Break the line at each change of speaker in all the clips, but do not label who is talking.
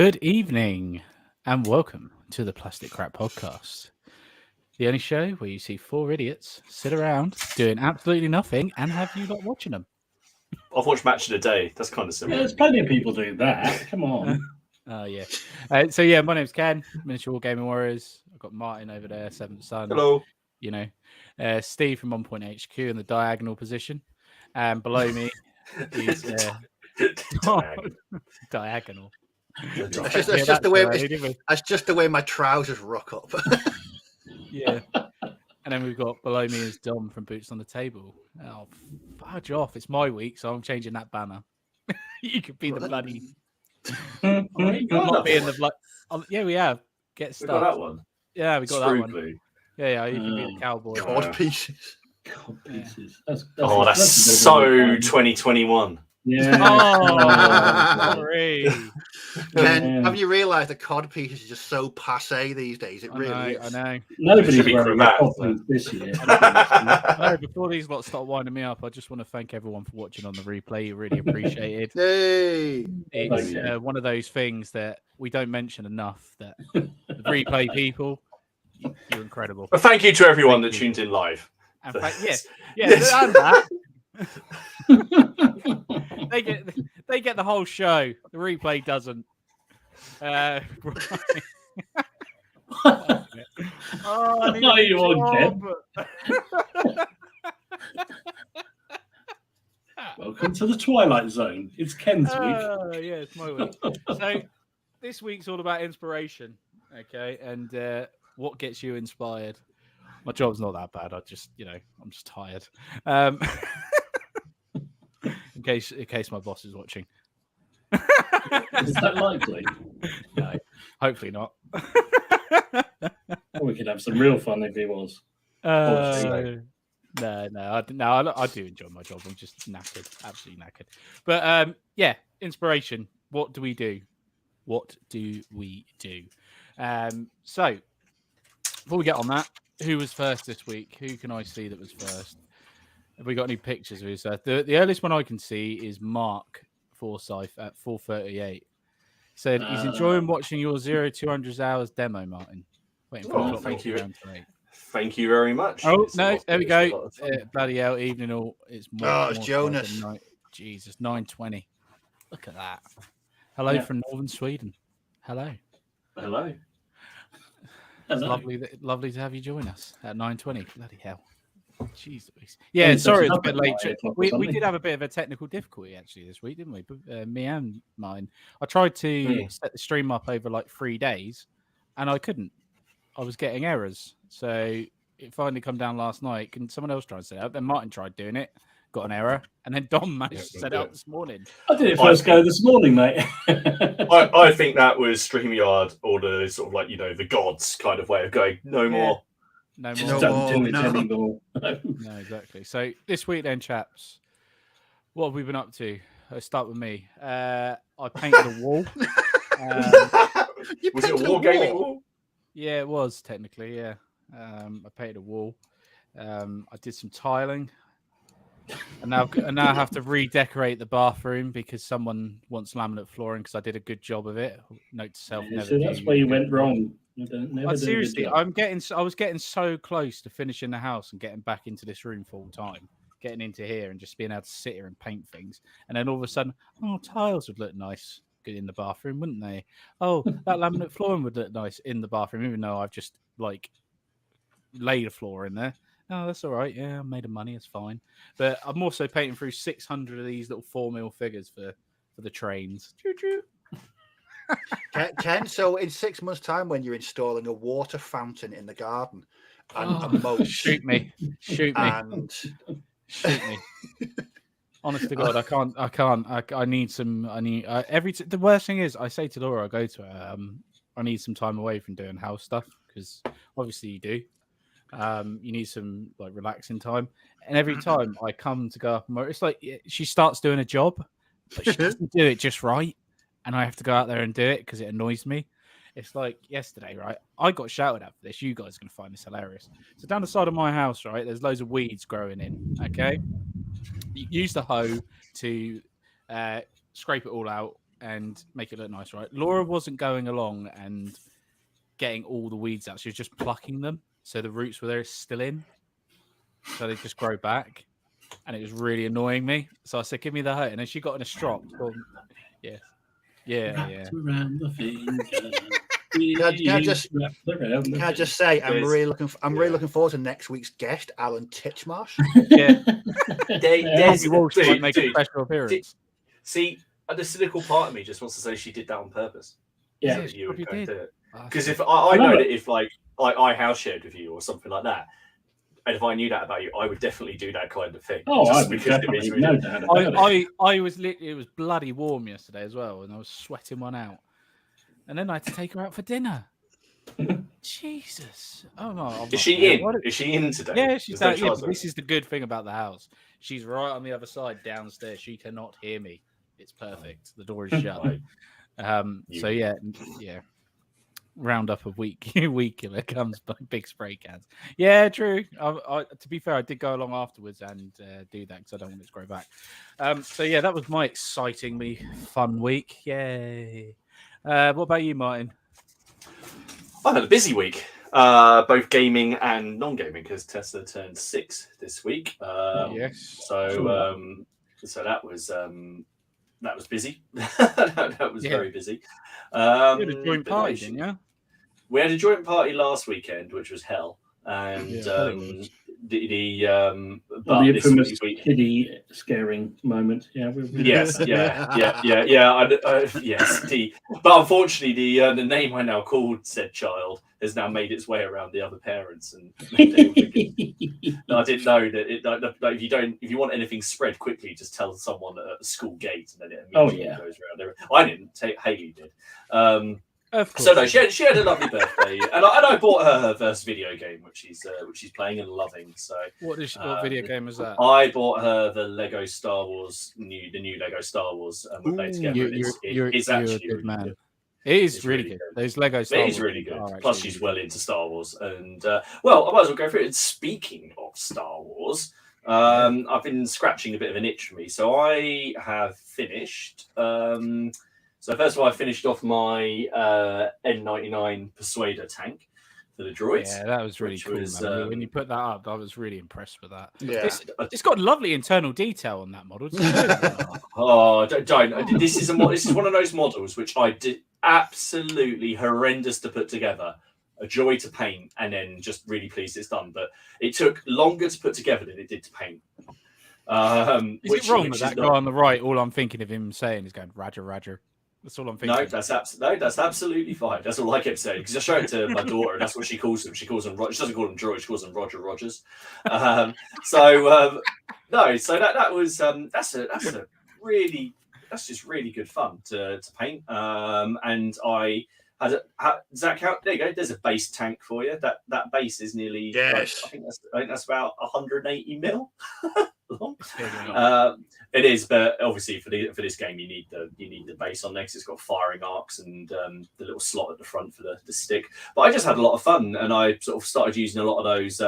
Good evening and welcome to the Plastic Crap Podcast, the only show where you see four idiots sit around doing absolutely nothing and have you not watching them.
I've watched Match of the Day. That's kind of
Yeah,
similar.
there's plenty of people doing that. Come on.
Oh, yeah. So, yeah, my name's Ken, Miniature Wargaming Warriors. I've got Martin over there, Seventh Son.
Hello.
You know, Steve from 1 Point HQ in the diagonal position. And below me is diagonal.
That's just the way my trousers rock up.
Yeah. And then we've got below me is Dom from Boots on the Table. Oh, fudge off. It's my week, so I'm changing that banner. You could be the bloody... not being the blood. Yeah, we have. Get stuff.
We got that one.
Yeah, we got that one. Yeah, you can be the cowboy.
God pieces.
God pieces.
That's so 2021.
Yeah.
Oh, sorry.
Ken, have you realised the cod pieces are just so passe these days? It really is.
I know.
Nobody's wearing that this year.
No, before these lots start winding me up, I just want to thank everyone for watching on the replay. Really appreciate it.
Hey.
It's one of those things that we don't mention enough. That the replay people, you're incredible.
But thank you to everyone that tuned in live.
And and that. They get the whole show. The replay doesn't. Right.
Oh, you on, Ken? Welcome to the Twilight Zone. It's Ken's week.
Yeah, it's my week. So this week's all about inspiration, okay, and what gets you inspired. My job's not that bad. I'm just tired. In case my boss is watching.
Is that likely?
No, hopefully not.
We could have some real fun if he was.
No, I do enjoy my job. I'm just knackered, absolutely knackered. But inspiration. What do we do? So before we get on that, who was first this week? Who can I see that was first? Have we got any pictures of his? The earliest one I can see is Mark Forsyth at 4:38. Said he's enjoying watching your 0-200 hours demo, Martin. Waiting for
thank you. Thank you very much.
Oh no, there we go. Bloody hell, evening all. It's
more Jonas.
Jesus, 9:20. Look at that. Hello from northern Sweden. Hello. It's lovely to have you join us at 9:20. Bloody hell. Jeez. Yeah, sorry, it's a bit late. We did have a bit of a technical difficulty actually this week, didn't we? Me and mine. I tried to set the stream up over like 3 days, and I couldn't. I was getting errors, so it finally come down last night. Can someone else try and set it up? Then Martin tried doing it, got an error, and then Dom managed to set it up this morning.
I did it first go this morning, mate.
I think that was StreamYard or the sort of like the gods kind of way of going. No more.
No
Just don't do it anymore.
No, exactly. So this week then, chaps, what have we been up to? Let's start with me. I painted a wall.
Was it a Wargaming wall?
Yeah, it was technically, yeah. I painted a wall. I did some tiling. And now I have to redecorate the bathroom because someone wants laminate flooring because I did a good job of it. Note to self, never.
So that's where you went wrong.
Seriously, I was getting so close to finishing the house and getting back into this room full time, getting into here and just being able to sit here and paint things. And then all of a sudden, tiles would look nice in the bathroom, wouldn't they? Oh, that laminate flooring would look nice in the bathroom, even though I've just laid a floor in there. Oh, that's all right. Yeah, I made of money. It's fine. But I'm also painting through 600 of these little 4mm figures for the trains. Choo-choo.
Ken, so in 6 months' time, when you're installing a water fountain in the garden and a moat,
shoot me. Honest to God, I can't. I need some. The worst thing is, I say to Laura, I go to her, I need some time away from doing house stuff because obviously you do. You need some relaxing time, and every time I come to go up, it's like she starts doing a job, but she doesn't do it just right, and I have to go out there and do it because it annoys me. It's like yesterday, right? I got shouted at for this. You guys are gonna find this hilarious. So down the side of my house, right, there's loads of weeds growing in. Okay, you use the hoe to scrape it all out, and make it look nice, right? Laura wasn't going along and getting all the weeds out. She was just plucking them, so the roots were there still in, so they just grow back, and it was really annoying me. So I said, "Give me the hoe," and then she got in a strop. So, yes, yeah.
Wrapped around the finger.
Can I just say I'm really looking forward to next week's guest, Alan Titchmarsh.
Yeah,
There's-
Walsh might make a
dude,
special appearance.
See, the cynical part of me just wants to say she did that on purpose.
Yeah,
So
she
you would
probably
go
did.
do it.
Ah,
Because if
I
I
know
know
it.
that if like I house shared with you or something like that, and if I knew that about you, I would definitely do that kind of thing.
Oh, I
just
would
because it
definitely,
is really-
no doubt about it.
I was it was bloody warm yesterday as well, and I was sweating one out. And then I had to take her out for dinner. Jesus! Oh no! I'm
Is
not
she
there.
in? Is she in today?
Yeah, she's
There's no
down. Yeah,
chance
but
of
this is the good thing about the house. She's right on the other side downstairs. She cannot hear me. It's perfect. The door is shut. So yeah. Round up of weed killer comes by big spray cans. Yeah, true. I to be fair, I did go along afterwards and do that because I don't want it to grow back. So yeah, that was my excitingly fun week. Yay! What about you, Martin?
I've had a busy week, both gaming and non-gaming, because Tesla turned 6 this week.
Yes.
So that was busy. that was very busy.
You had a joint
but
party,
no,
didn't you?
We had a joint party last weekend, which was hell. And
Yeah,
but
the
this
infamous
week,
kiddie scaring moment. Yeah,
yes. But unfortunately, the name I now called said child has now made its way around the other parents, and I didn't know that if you want anything spread quickly, just tell someone at the school gate, and then it immediately goes around. I didn't. Haley did.
Of course.
So no, she had a lovely birthday, and I bought her first video game, which she's playing and loving. So
What video game is that?
I bought her the Lego Star Wars, the new Lego Star Wars, and we played together. It's actually
a good
really
man.
good.
It is
It's
really
really
good.
good.
Those Lego Star
It
Wars
is really good.
are
Plus,
actually
she's
really
well into Star Wars, and well, I might as well go through it. Speaking of Star Wars, I've been scratching a bit of an itch for me, so I have finished. So first of all, I finished off my N99 Persuader tank for the droids.
Yeah, that was really
which
cool.
was,
man. When you put that up, I was really impressed with that.
Yeah.
It's got lovely internal detail on that model.
Oh, don't! This is one of those models which I did absolutely horrendous to put together. A joy to paint, and then just really pleased it's done. But it took longer to put together than it did to paint.
Is it wrong that guy on the right? All I'm thinking of him saying is going Roger, Roger. That's all I'm thinking.
No, that's absolutely fine. That's all I kept saying, because I showed it to my daughter, and that's what she calls them. She calls them. She doesn't call them droids. She calls them Roger Rogers. No, so that was that's just really good fun to paint. And I had does that count? There you go. There's a base tank for you. That base is nearly.
Yes.
I think that's about 180 mil long.
It's
It is, but obviously for this game you need the base on next. It's got firing arcs and the little slot at the front for the stick. But I just had a lot of fun, and I sort of started using a lot of those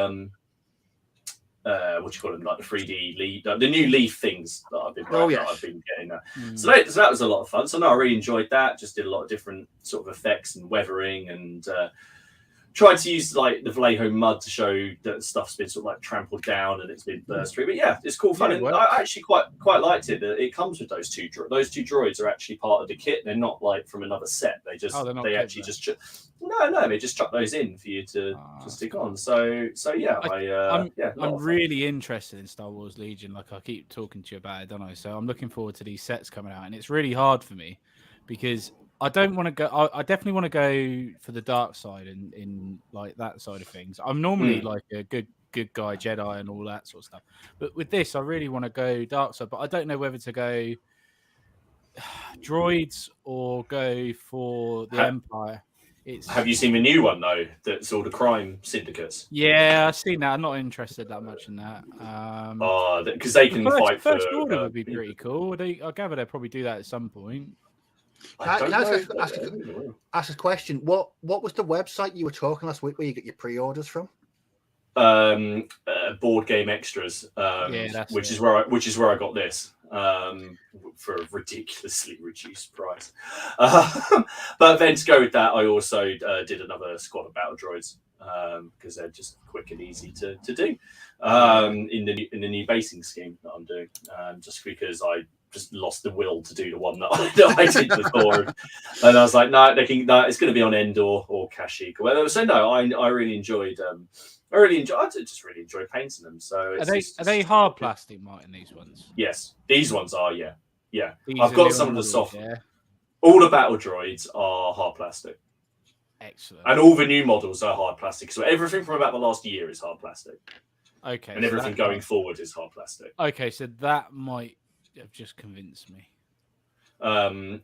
what you call them, like the 3D leaf, the new leaf things that I've been I've been getting. So that was a lot of fun. So no, I really enjoyed that. Just did a lot of different sort of effects and weathering, and tried to use like the Vallejo mud to show that stuff's been sort of like trampled down and it's been burst through. But yeah, it's cool fun. And I actually quite liked it. That it comes with those two droids are actually part of the kit. They're not like from another set. They just they just chuck those in for you to stick on. So yeah,
I'm really interested in Star Wars Legion. Like I keep talking to you about it, don't I? So I'm looking forward to these sets coming out, and it's really hard for me because I don't want to go. I definitely want to go for the dark side in like that side of things. I'm normally like a good guy Jedi and all that sort of stuff, but with this, I really want to go dark side. But I don't know whether to go droids or go for the Empire.
Have you seen the new one though? That's all the crime syndicates.
Yeah, I've seen that. I'm not interested that much in that.
Because they can fight for.
First Order would be pretty cool. I gather they'll probably do that at some point.
Can I ask a question? What was the website you were talking last week where you get your pre-orders from?
Board Game Extras, which is where I got this. for a ridiculously reduced price. But then to go with that, I also did another squad of battle droids because they're just quick and easy to do in the new basing scheme that I'm doing. Just because I just lost the will to do the one that I did before, and I was like, no, it's going to be on Endor or Kashyyyk or whatever. So no, I really enjoyed. I just really enjoy painting them. So
are they hard plastic, Martin? These ones?
Yes, these ones are. Yeah.
These
I've got some of the soft.
Yeah.
All the battle droids are hard plastic.
Excellent.
And all the new models are hard plastic. So everything from about the last year is hard plastic.
Okay.
And everything going forward is hard plastic.
Okay, so that might have just convinced me.
I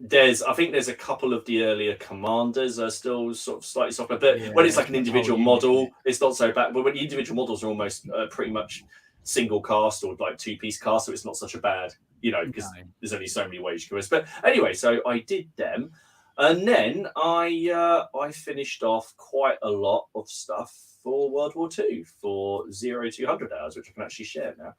think there's a couple of the earlier commanders are still sort of slightly softer, but when it's like an individual model, it's not so bad. But when the individual models are almost pretty much single cast or like 2-piece cast, so it's not such a bad, because there's only so many ways you can. But anyway, so I did them, and then I finished off quite a lot of stuff for World War II for 0200 hours, which I can actually share now.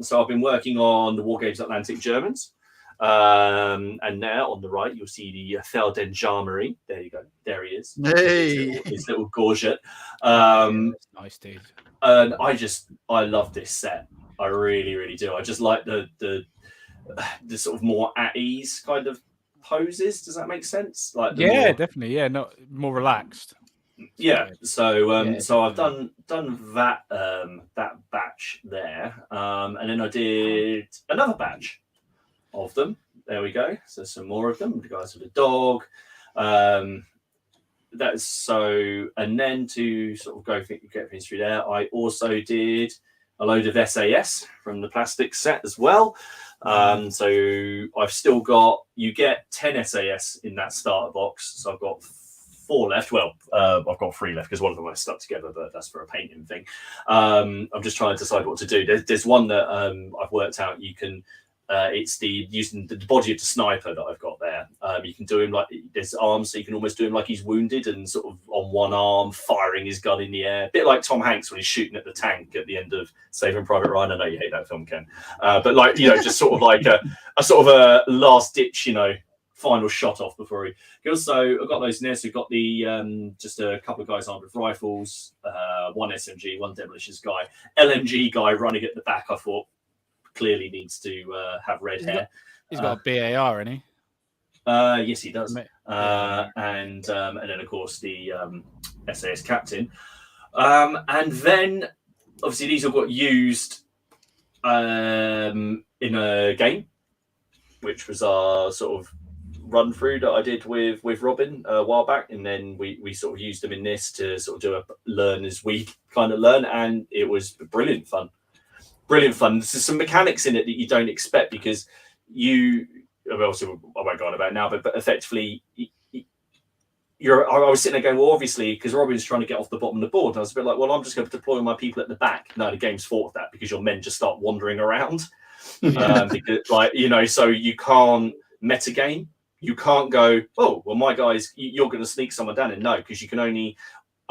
So I've been working on the Wargames Atlantic Germans. And now on the right, you'll see the Felden Gendarmerie. There you go. There he is.
Hey,
his little gorget.
Nice, dude.
And I love this set. I really, really do. I just like the sort of more at ease kind of poses. Does that make sense? Like
definitely. Yeah, not more relaxed.
Yeah. So so I've done that that batch there, and then I did another batch of them. There we go. So some more of them. The guys with the dog. That's so. And then to sort of get things through there, I also did a load of SAS from the plastic set as well. So I've still got. You get 10 SAS in that starter box. So I've got 4 left. Well, I've got 3 left because one of them I stuck together, but that's for a painting thing. I'm just trying to decide what to do. There's one that I've worked out. You can. It's using the body of the sniper that I've got there. You can do him like there's arms, so you can almost do him like he's wounded and sort of on one arm firing his gun in the air, a bit like Tom Hanks when he's shooting at the tank at the end of Saving Private Ryan. I know you hate that film, Ken, but like just sort of like a sort of a last ditch, final shot off before he goes. So I've got those in there. So we've got the just a couple of guys armed with rifles, 1 SMG, 1 demolitions guy, LMG guy running at the back. I thought. Clearly needs to have red hair.
He's got a BAR, isn't he?
Yes, he does. And then of course the SAS captain. And then obviously these all got used in a game, which was our sort of run through that I did with Robin a while back, and then we sort of used them in this to sort of do a learn as we kind of learn, and it was brilliant fun. Brilliant fun. There's some mechanics in it that you don't expect because I won't go on about it now, but effectively, I was sitting there going, well, obviously, because Robin's trying to get off the bottom of the board. And I was a bit like, well, I'm just going to deploy my people at the back. No, the game's thought of that because your men just start wandering around. Because, so you can't metagame. You can't go, oh, well, my guys, you're going to sneak someone down. And no, because you can only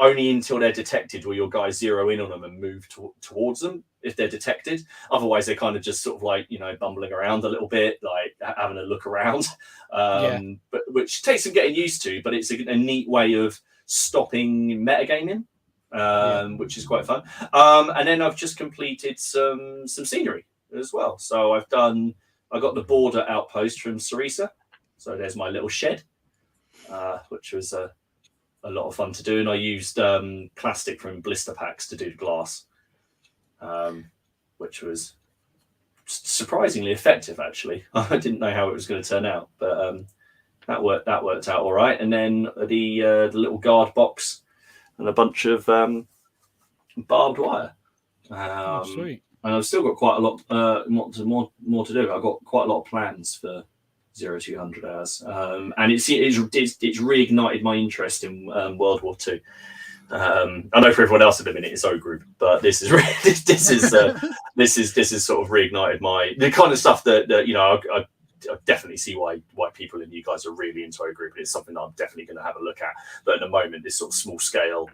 until they're detected will your guys zero in on them and move towards them if they're detected. Otherwise, they're kind of just sort of like, bumbling around a little bit, like having a look around, but which takes some getting used to, but it's a neat way of stopping metagaming, which is quite fun. And then I've just completed some scenery as well. So I got the border outpost from Sarisa. So there's my little shed, which was a lot of fun to do, and I used plastic from blister packs to do the glass, which was surprisingly effective. Actually, I didn't know how it was going to turn out, but that worked out all right. And then the little guard box and a bunch of barbed wire.
Sweet.
And I've still got quite a lot more to do. I've got quite a lot of plans for 0200 hours, and it's reignited my interest in World War II. I know for everyone else at the minute it's O group, but this is sort of reignited the kind of stuff that I definitely see why people and you guys are really into O group, and it's something that I'm definitely going to have a look at. But at the moment, this sort of small scale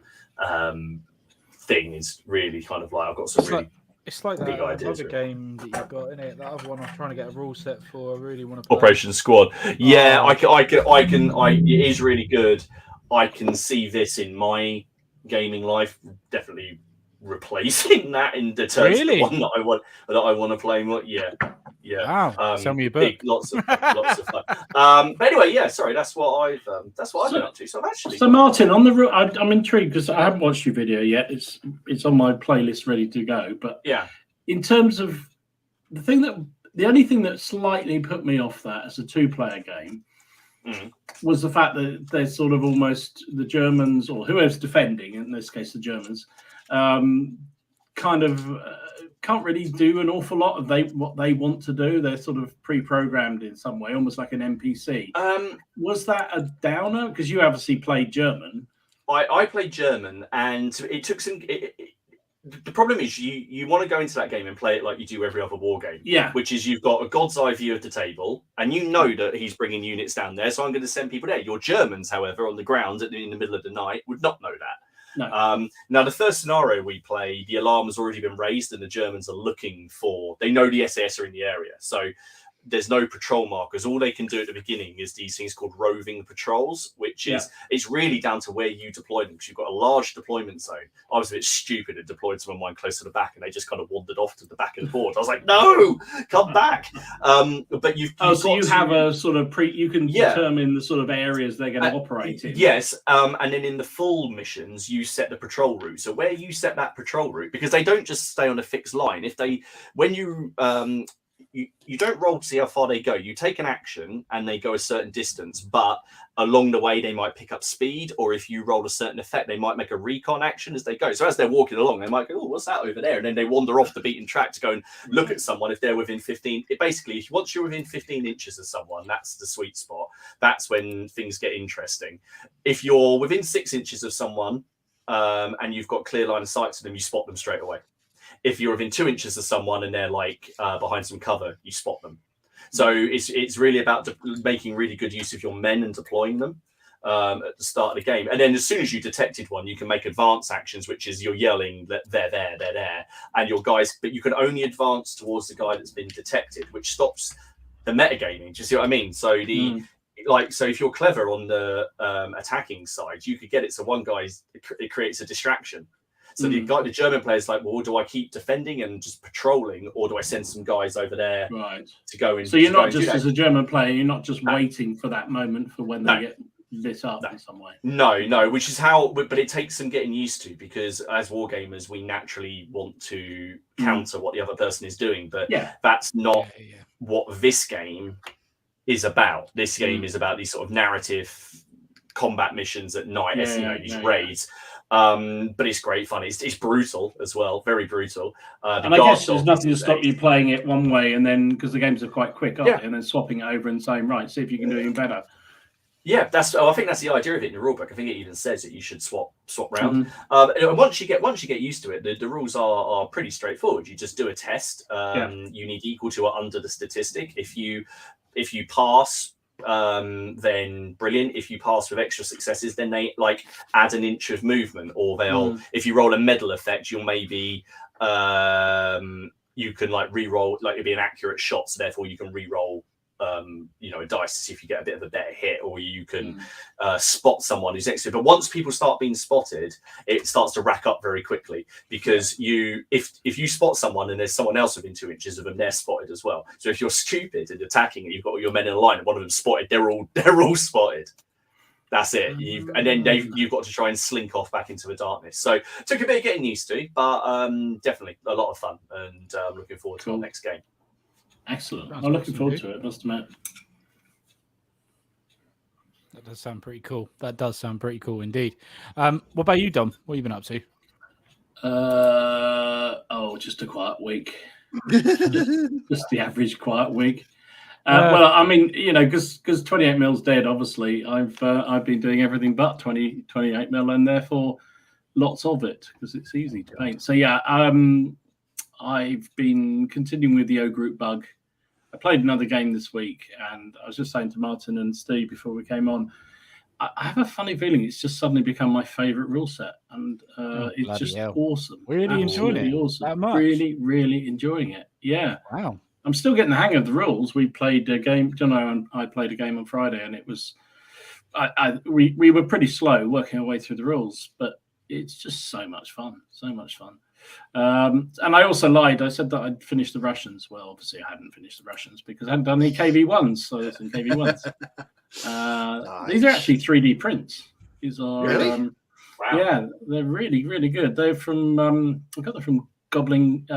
thing is really kind of like I've got some
It's like
Big
that
ideas,
other
really.
game that you've got in it. That other one I'm trying to get a rule set for. I really want to play.
Operation Squad. Yeah,
Oh.
it is really good. I can see this in my gaming life definitely replacing that in the terms of the one that I want to play more. Yeah.
Wow. Sell me a book.
Big, lots of fun. But anyway, yeah. Sorry, that's what I've been up to. So I've actually.
So Martin, on the I'm intrigued because I haven't watched your video yet. It's on my playlist, ready to go. But
yeah,
in terms of the only thing that slightly put me off that as a 2-player game was the fact that there's sort of almost the Germans or whoever's defending, in this case the Germans, kind of can't really do an awful lot of what they want to do. They're sort of pre-programmed in some way, almost like an NPC. Was that a downer? Because you obviously played German.
I played German, and it took some. The problem is you want to go into that game and play it like you do every other war game.
Yeah.
Which is you've got a god's eye view of the table, and you know that he's bringing units down there, so I'm going to send people there. Your Germans, however, on the ground in the middle of the night would not know that.
No.
Now, the first scenario we played, the alarm has already been raised, and the Germans are looking for. They know the SAS are in the area, so there's no patrol markers. All they can do at the beginning is these things called roving patrols, which is it's really down to where you deploy them, because you've got a large deployment zone. I was a bit stupid and deployed some of mine close to the back, and they just kind of wandered off to the back of the board. I was like, no, come back. But you
have a sort of you can determine the sort of areas they're going to operate in.
Yes, and then in the full missions, you set the patrol route. So where you set that patrol route, because they don't just stay on a fixed line. You don't roll to see how far they go. You take an action and they go a certain distance, but along the way they might pick up speed, or if you roll a certain effect, they might make a recon action as they go. So as they're walking along, they might go, "Oh, what's that over there?" And then they wander off the beaten track to go and look at someone if they're within 15. Once you're within 15 inches of someone, that's the sweet spot. That's when things get interesting. If you're within 6 inches of someone and you've got clear line of sight to them, you spot them straight away. If you're within 2 inches of someone and they're like behind some cover, you spot them. So it's really about making really good use of your men and deploying them at the start of the game. And then as soon as you detected one, you can make advance actions, which is you're yelling that they're there, and your guys, but you can only advance towards the guy that's been detected, which stops the metagaming. Do you see what I mean? So so if you're clever on the attacking side, you could get it so one guy, it creates a distraction. So the German player's like, well, do I keep defending and just patrolling, or do I send some guys over there to go in?
So you're not just, as a German player, you're not just waiting for that moment for when they get lit up in some way.
No, which is how, but it takes some getting used to, because as wargamers, we naturally want to counter what the other person is doing, but that's not what this game is about. This game is about these sort of narrative combat missions at night, these raids. But it's great fun. It's brutal as well, very brutal.
And I guess there's nothing to stop you playing it one way, and then because the games are quite quick, aren't they? And then swapping it over and saying, right, see if you can do it even better.
Yeah, I think that's the idea of it in the rulebook. I think it even says that you should swap round. Once you get used to it, the rules are pretty straightforward. You just do a test. You need equal to or under the statistic. If you pass, then brilliant. If you pass with extra successes, then they like add an inch of movement, or they'll if you roll a medal effect, you'll maybe you can like re-roll, like it'll be an accurate shot, so therefore you can re-roll a dice to see if you get a bit of a better hit, or you can spot someone who's next to you. But once people start being spotted, it starts to rack up very quickly, because if you spot someone and there's someone else within 2 inches of them, they're spotted as well. So if you're stupid and attacking and you've got all your men in a line and one of them spotted, they're all spotted. That's it. You've got to try and slink off back into the darkness. So it took a bit of getting used to, but definitely a lot of fun, and looking forward to our next game.
Excellent. I'm looking forward to it, must admit.
That does sound pretty cool. That does sound pretty cool indeed. What about you, Dom? What have you been up to?
Just a quiet week. just the average quiet week. Well, I mean, because 28 mil's dead, obviously, I've been doing everything but 28 mil, and therefore lots of it, because it's easy to paint. So yeah, I've been continuing with the O Group bug. I played another game this week, and I was just saying to Martin and Steve before we came on, I have a funny feeling it's just suddenly become my favourite rule set, and it's just awesome.
Really enjoying it.
Awesome.
That much?
Really, really enjoying it. Yeah.
Wow.
I'm still getting the hang of the rules. We played a game. And I played a game on Friday, and it was. We were pretty slow working our way through the rules, but it's just so much fun. So much fun. And I also lied. I said that I'd finished the Russians. Well, obviously I hadn't finished the Russians because I hadn't done any KV1s. So it's in KV1s.
Nice.
These are actually 3D prints. These are
really?
Wow.
Yeah, they're really, really good. They're from I got them from Gobbling.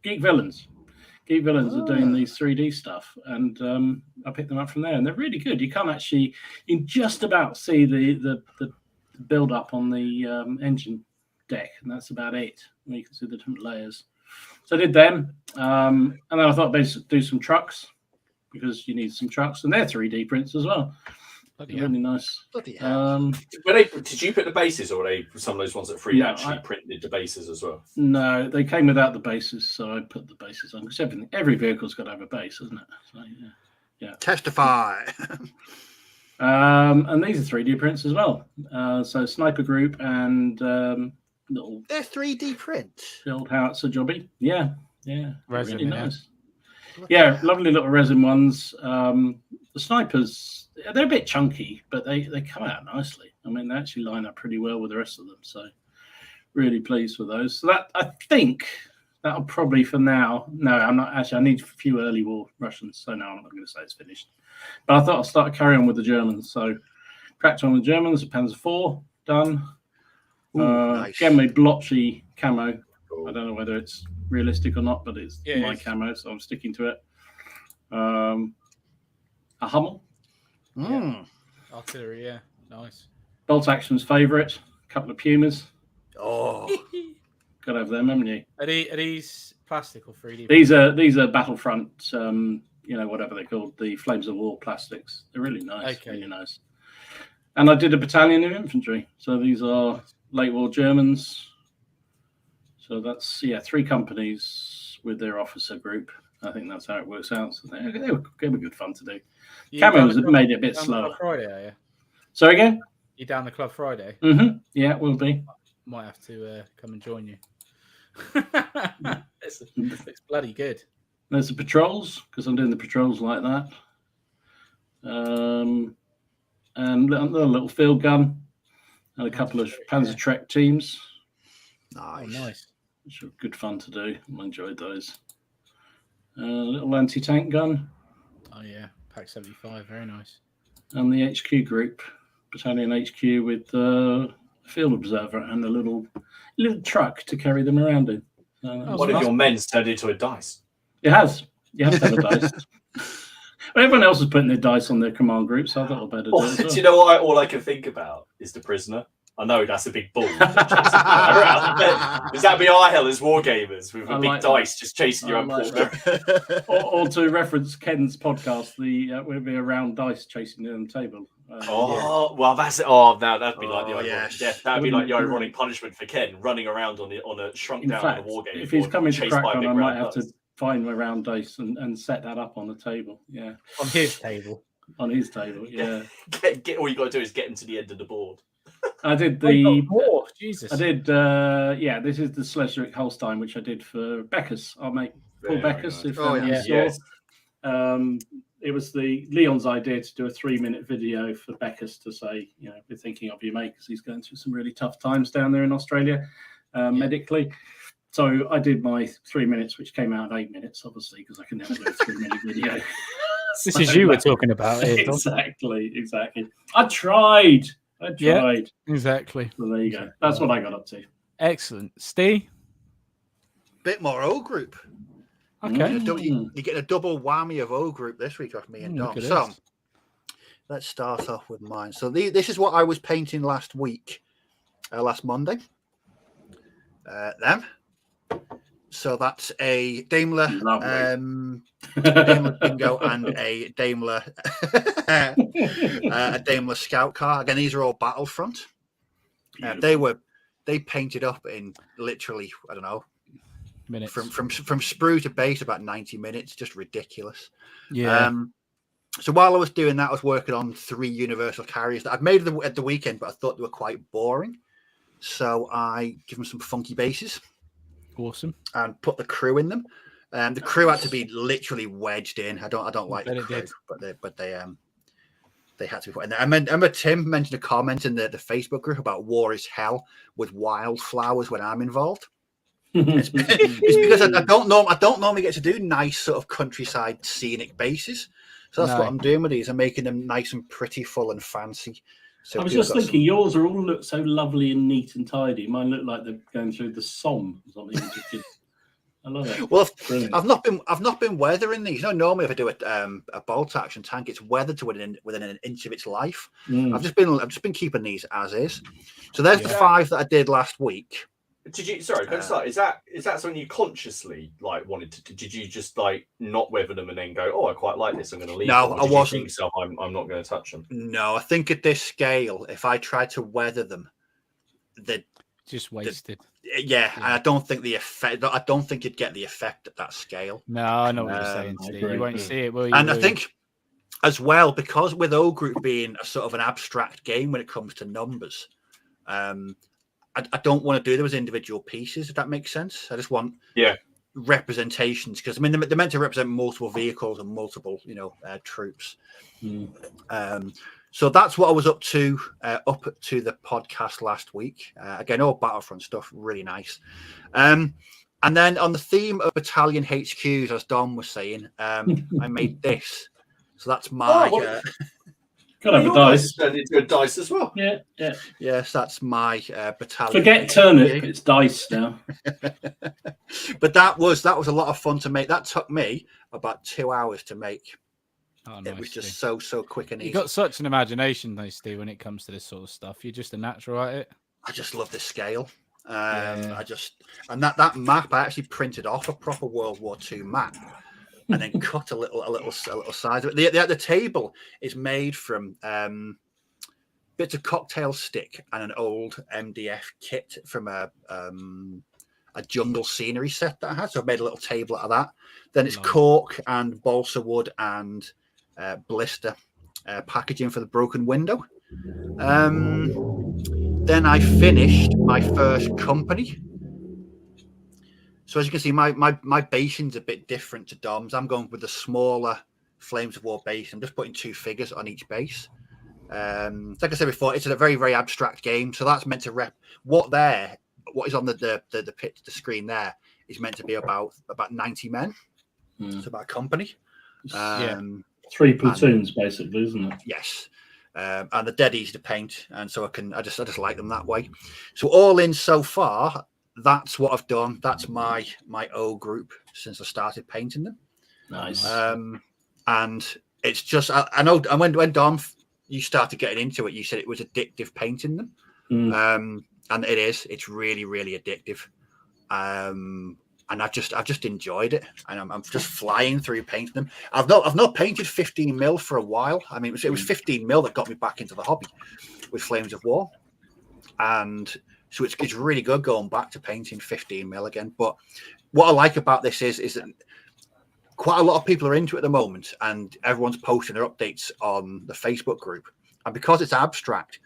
Geek Villains. Geek Villains are doing these 3D stuff, and I picked them up from there, and they're really good. You can just about see the build up on the engine deck, and that's about it. You can see the different layers. So I did them, and then I thought I'd do some trucks because you need some trucks, and they're 3D prints as well. Really nice.
Did you put the bases, or were they some of those ones that actually printed the bases as well?
No, they came without the bases, so I put the bases on because every vehicle's got to have a base, isn't it? So yeah.
Testify.
And these are 3D prints as well. So Sniper Group and little.
They're 3D print.
The old howitzer jobby. Yeah.
Resin,
really nice. Yeah, lovely little resin ones. The snipers, they're a bit chunky, but they come out nicely. I mean, they actually line up pretty well with the rest of them. So really pleased with those. So that, I think that'll probably for now. No, I'm not actually. I need a few early war Russians. So no, I'm not going to say it's finished. But I thought I'll start carrying on with the Germans. So cracked on with the Germans. Panzer IV done.
Nice.
Again, my blotchy camo.
Cool.
I don't know whether it's realistic or not, but it's my camo, so I'm sticking to it. A Hummel.
Artillery, yeah. Nice.
Bolt Action's favourite. A couple of Pumas.
Oh.
Got to have them, haven't you?
Are these plastic or 3D?
These are Battlefront, whatever they're called, the Flames of War plastics. They're really nice.
Okay.
Really nice. And I did a battalion of infantry. So these are late war Germans. So that's 3 companies with their officer group. I think that's how it works out. So they were good fun to do. Camos have made it a bit slower.
Friday, are you?
So again?
You down the club Friday?
Mm-hmm. Yeah, it will be.
Might have to come and join you. It's bloody good.
There's the patrols, because I'm doing the patrols like that. And another little field gun. And a couple of Panzer Trek teams.
Nice.
Which were good fun to do. I enjoyed those. A little anti-tank gun.
Oh, yeah. Pack 75. Very nice.
And the HQ group. Battalion HQ with the field observer and a little truck to carry them around in.
One of your men's turned into a dice.
It has. You have to have a dice. Well, everyone else is putting their dice on their command group, so I thought I'd better do it as well.
Do you know what? All I can think about is the prisoner. I know that's a big ball. Is that be our hell as wargamers with a big dice just chasing your own portrait?
or to reference Ken's podcast, we'll be a round dice chasing the table.
Well, that's it. Oh, no, that'd be like the ironic death. That'd be like the
Wouldn't-
ironic punishment for Ken, running around on a shrunk
In
down
fact,
wargame.
if he's coming to
chased by a
Crackon,
big
I might
round
have
dice.
to find my round dice and set that up on the table. Yeah,
On his table.
on his table. Yeah,
All you got to do is get him to the end of the board.
I did
Jesus.
I did. This is the Schleswig Holstein, which I did for Beckus. I'll make Paul Beckus.
Nice.
If saw. It was the Leon's idea to do a 3-minute video for Beckus to say, we're thinking of you, mate, because he's going through some really tough times down there in Australia medically. So I did my 3 minutes, which came out in 8 minutes, obviously, because I can never do a 3-minute video.
This is you we're talking about here, Tom.
Exactly. I tried.
Yeah, exactly.
So there you go. That's what I got up to.
Excellent. Steve?
Bit more O group.
Okay.
You're getting a double whammy of O group this week off me and Dom. So let's start off with mine. So this is what I was painting last Monday. Them. So that's a Daimler Dingo and a Daimler Scout car. Again, these are all Battlefront. They painted up in literally, I don't know,
minutes.
From sprue to base about 90 minutes. Just ridiculous.
Yeah.
So while I was doing that, I was working on 3 universal carriers that I'd made at the weekend, but I thought they were quite boring. So I give them some funky bases.
Awesome.
And put the crew in them. The crew had to be literally wedged in. I don't like the crew, but they had to be put in there. I remember Tim mentioned a comment in the Facebook group about war is hell with wildflowers when I'm involved. It's because I don't normally get to do nice sort of countryside scenic bases. So that's what I'm doing with these. I'm making them nice and pretty, full and fancy. So
I was just thinking, yours all look so lovely and neat and tidy. Mine look like they're going through the Somme or something. I love it.
Well, I've not been weathering these. Normally if I do a bolt action tank, it's weathered to within an inch of its life. I've just been keeping these as is. So there's the 5 that I did last week.
Did you? Sorry, is that something you consciously wanted to? Did you just not weather them and then go, oh, I quite like this, I'm going to leave?
No, I wasn't.
So I'm not going to touch them.
No, I think at this scale, if I tried to weather them, they'd
just wasted.
Yeah, and I don't think the effect. I don't think you'd get the effect at that scale.
No, I know what you're saying, Steve. You won't see it, will you?
And I think, as well, because with O Group being a sort of an abstract game when it comes to numbers, I don't want to do them as individual pieces. If that makes sense, I just want representations because they're meant to represent multiple vehicles and multiple troops. So that's what I was up to the podcast last week. Again, all Battlefront stuff, really nice. And then on the theme of battalion HQs, as Dom was saying, I made this. So that's my.
Got to have a dice.
It's a dice as well.
Yeah.
Yes, that's my battalion.
Forget turnip, it's dice now.
But that was a lot of fun to make. That took me about 2 hours to make.
Oh, nice,
it was just so quick and easy.
You got such an imagination, though, Steve, when it comes to this sort of stuff. You're just a natural at it.
I just love the scale. And that map, I actually printed off a proper World War II map. And then cut a little size of it. The table is made from bits of cocktail stick and an old MDF kit from a jungle scenery set that I had. So I made a little table out of that. Then it's cork and balsa wood and blister packaging for the broken window. Then I finished my first company. So as you can see, my basing's a bit different to Dom's. I'm going with the smaller Flames of War base. I'm just putting 2 figures on each base. Like I said before, it's a very, very abstract game. So that's meant to what is on the screen there is meant to be about 90 men. It's about a company.
3 platoons, basically, isn't it?
Yes. And they're dead easy to paint. And so I just like them that way. So all in so far, that's what I've done. That's my O group since I started painting them.
Nice.
And it's just I know. And when Dom, you started getting into it, you said it was addictive painting them. And it is. It's really, really addictive. And I've just enjoyed it, and I'm just flying through painting them. I've not painted 15 mil for a while. I mean, it was 15 mil that got me back into the hobby with Flames of War, and so it's really good going back to painting 15 mil again. But what I like about this is that quite a lot of people are into it at the moment, and everyone's posting their updates on the Facebook group. And because it's abstract,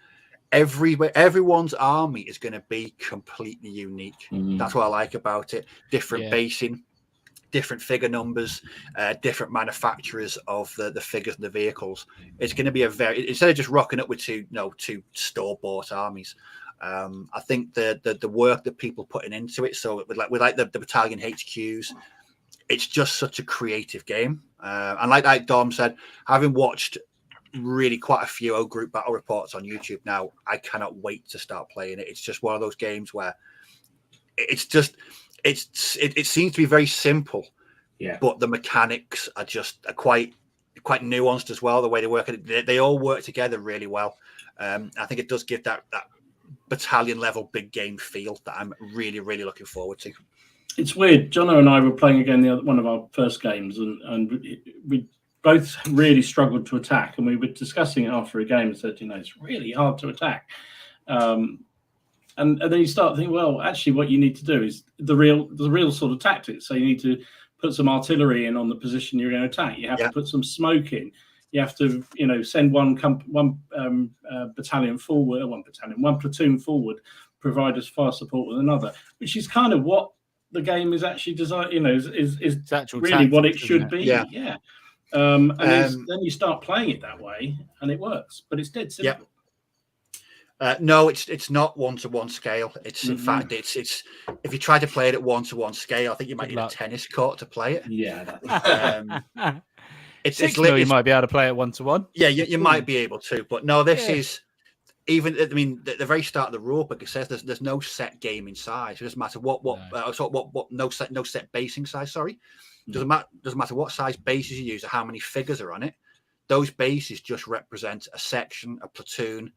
everyone's army is going to be completely unique. That's what I like about it. Different basing, different figure numbers, different manufacturers of the figures and the vehicles. It's going to be instead of just rocking up with two store-bought armies. I think the work that people putting into it, so with the battalion HQs, it's just such a creative game. And like Dom said, having watched really quite a few O Group battle reports on YouTube now, I cannot wait to start playing it. It's just one of those games where it seems to be very simple, but the mechanics are quite nuanced as well. The way they work, they all work together really well. I think it does give that battalion level big game feel that I'm really, really looking forward to. It's
weird. Jono and I were playing again one of our first games, and we both really struggled to attack, and we were discussing it after a game and said, it's really hard to attack. And then you start thinking, well, actually what you need to do is the real sort of tactics. So you need to put some artillery in on the position you're going to attack. You have to put some smoke in. You have to, send one battalion forward, one platoon forward, provide as fast support with another, which is kind of what the game is actually designed. Is really what it should be. Yeah. Then you start playing it that way, and it works. But it's dead simple.
No, it's not one-to-one scale. It's in fact, it's if you try to play it at one-to-one scale, I think you might need a tennis court to play it.
Yeah.
It's
you might be able to play it one-to-one.
Yeah, you might be able to, but no, this is even. I mean, the very start of the rule book, it says there's no set gaming size. It doesn't matter what no set basing size. Sorry, doesn't matter what size bases you use or how many figures are on it. Those bases just represent a section, a platoon,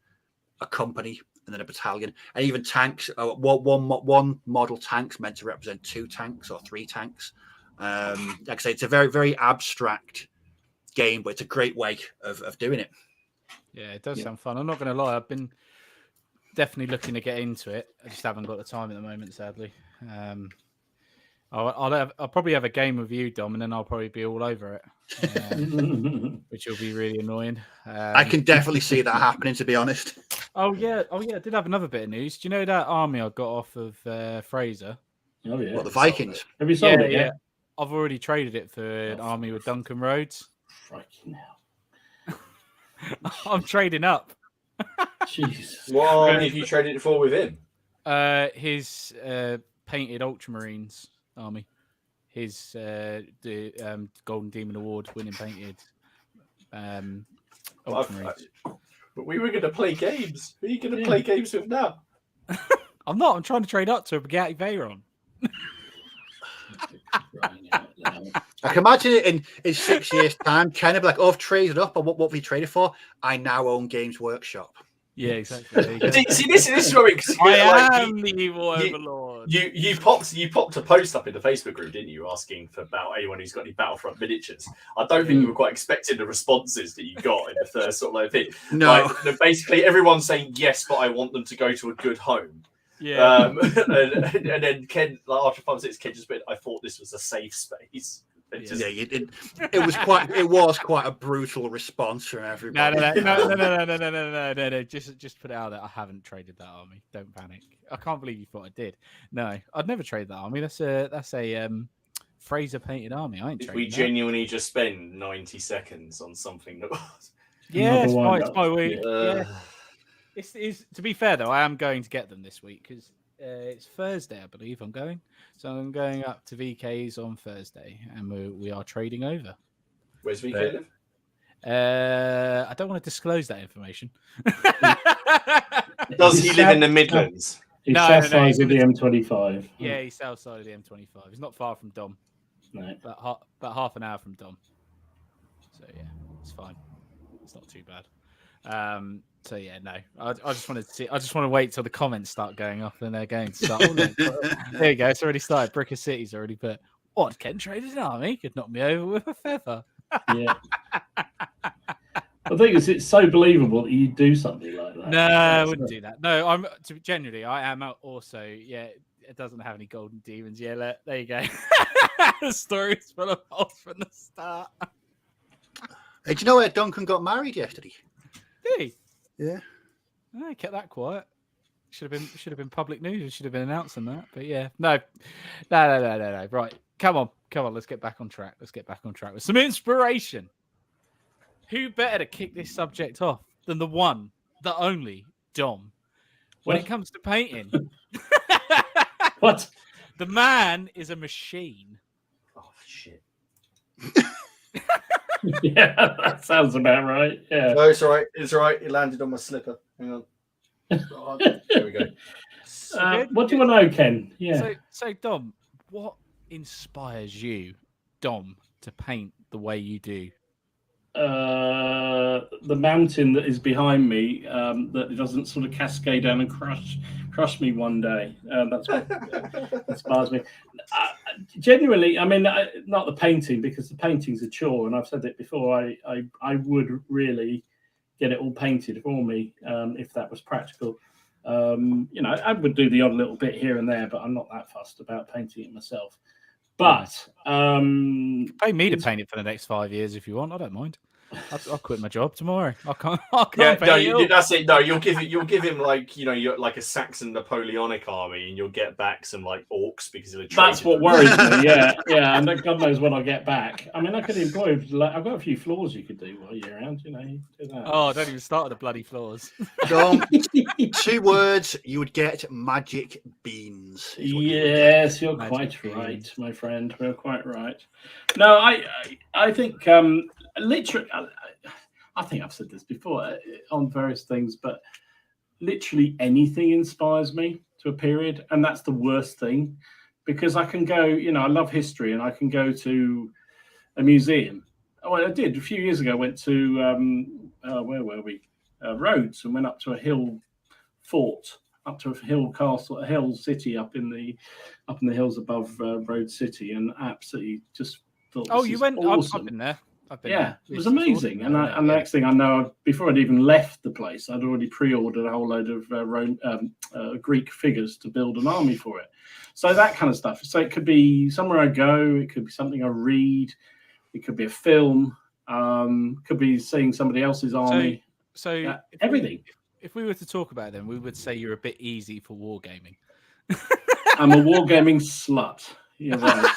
a company, and then a battalion, and even tanks. One model tank's meant to represent 2 tanks or 3 tanks. Like I say, it's a very, very abstract game, but it's a great way of doing it.
Yeah, it does sound fun. I'm not going to lie, I've been definitely looking to get into it. I just haven't got the time at the moment, sadly. I'll probably have a game with you, Dom, and then I'll probably be all over it, which will be really annoying.
I can definitely see that happening, to be honest.
Oh yeah. I did have another bit of news. Do you know that army I got off of Fraser?
Oh yeah.
What, the Vikings?
Have you sold it? Yeah.
I've already traded it for an army with Duncan Rhodes.
Freaking hell.
I'm trading up.
Jesus.
What army have you traded it for with him?
His painted Ultramarines army. His the Golden Demon Award winning painted Ultramarines.
But we were going to play games. Who are you going to play games with now?
I'm not. I'm trying to trade up to a Bugatti Veyron.
I can imagine it in 6 years' time. Kind of like, I've traded up, or what have you traded for? I now own Games Workshop.
Yeah, exactly.
See, this is where
I am the evil overlord.
You popped a post up in the Facebook group, didn't you, asking for about anyone who's got any Battlefront miniatures? I don't think you were quite expecting the responses that you got in the first sort of like thing.
No,
basically everyone's saying yes, but I want them to go to a good home.
Yeah.
And then Ken, like, after 5 minutes, Ken just went, I thought this was a safe space.
It was quite a brutal response from everybody.
No. Just put it out there. I haven't traded that army. Don't panic. I can't believe you thought I did. No, I'd never trade that army. That's a Fraser painted army. I ain't trading.
We genuinely just spend 90 seconds on something that was.
Yeah, it's my week. Yeah. It's to be fair though, I am going to get them this week because it's Thursday, I believe. I'm going. So I'm going up to VK's on Thursday, and we are trading over.
Where's VK live?
I don't want to disclose that information.
Does he live in the Midlands?
He's south side of the M25.
Yeah, he's south side of the M25. He's not far from Dom.
No.
About half an hour from Dom. So yeah, it's fine. It's not too bad. So yeah, no. I just wanted to see. I just want to wait till the comments start going off, and they're going to start. There you go. It's already started. Bricker City's already put. What? Ken traded an army could knock me over with a feather.
Yeah. The thing is, it's so believable that you do something like that.
No, I wouldn't do that. No, genuinely, I am also. Yeah, it doesn't have any golden demons. Yeah, there you go. The story's full of holes from the start.
Hey, do you know where Duncan got married yesterday?
Did he?
Yeah.
I kept that quiet. Should have been public news. We should have been announcing that. But yeah, no. Right, come on. Let's get back on track. With some inspiration. Who better to kick this subject off than the one, the only Dom? When it comes to painting,
what?
The man is a machine.
Oh shit.
Yeah, that sounds about right. Yeah.
No, it's all right. It's all right. It landed on my slipper. Hang on. There we go.
What do you want to know, Ken? Yeah.
So Dom, what inspires you, Dom, to paint the way you do?
The mountain that is behind me, that doesn't sort of cascade down and crush me one day. That's what inspires me. Genuinely, I mean, not the painting, because the painting's a chore, and I've said it before. I would really get it all painted for me if that was practical. I would do the odd little bit here and there, but I'm not that fussed about painting it myself. But
pay me to paint it for the next 5 years if you want. I don't mind. I'll quit my job tomorrow. I can't
no,
pay you.
that's it. No, you'll give him like you're like a Saxon Napoleonic army, and you'll get back some like orcs because of the.
That's what worries me. Yeah, and God knows when I get back. I mean, I could employ. I've got a few floors you could do while you're around. You do that.
Oh, don't even start at the bloody floors.
Dom, 2 words, you would get magic beans.
Yes, you're quite right, my friend. We're quite right. No, I think literally, I think I've said this before on various things, but literally anything inspires me to a period, and that's the worst thing, because I can go, I love history, and I can go to a museum. Well, I did a few years ago. I went to where were we? Rhodes, and went up to a hill fort, up to a hill castle, a hill city up in the hills above Rhodes City, and absolutely just thought.
Oh, you went?
Awesome.
I've been there.
Yeah, it was amazing. And the next thing I know, before I'd even left the place, I'd already pre-ordered a whole load of Greek figures to build an army for it. So that kind of stuff. So it could be somewhere I go. It could be something I read. It could be a film. Could be seeing somebody else's army.
So
everything.
If we were to talk about them, we would say you're a bit easy for wargaming.
I'm a wargaming slut. You're right.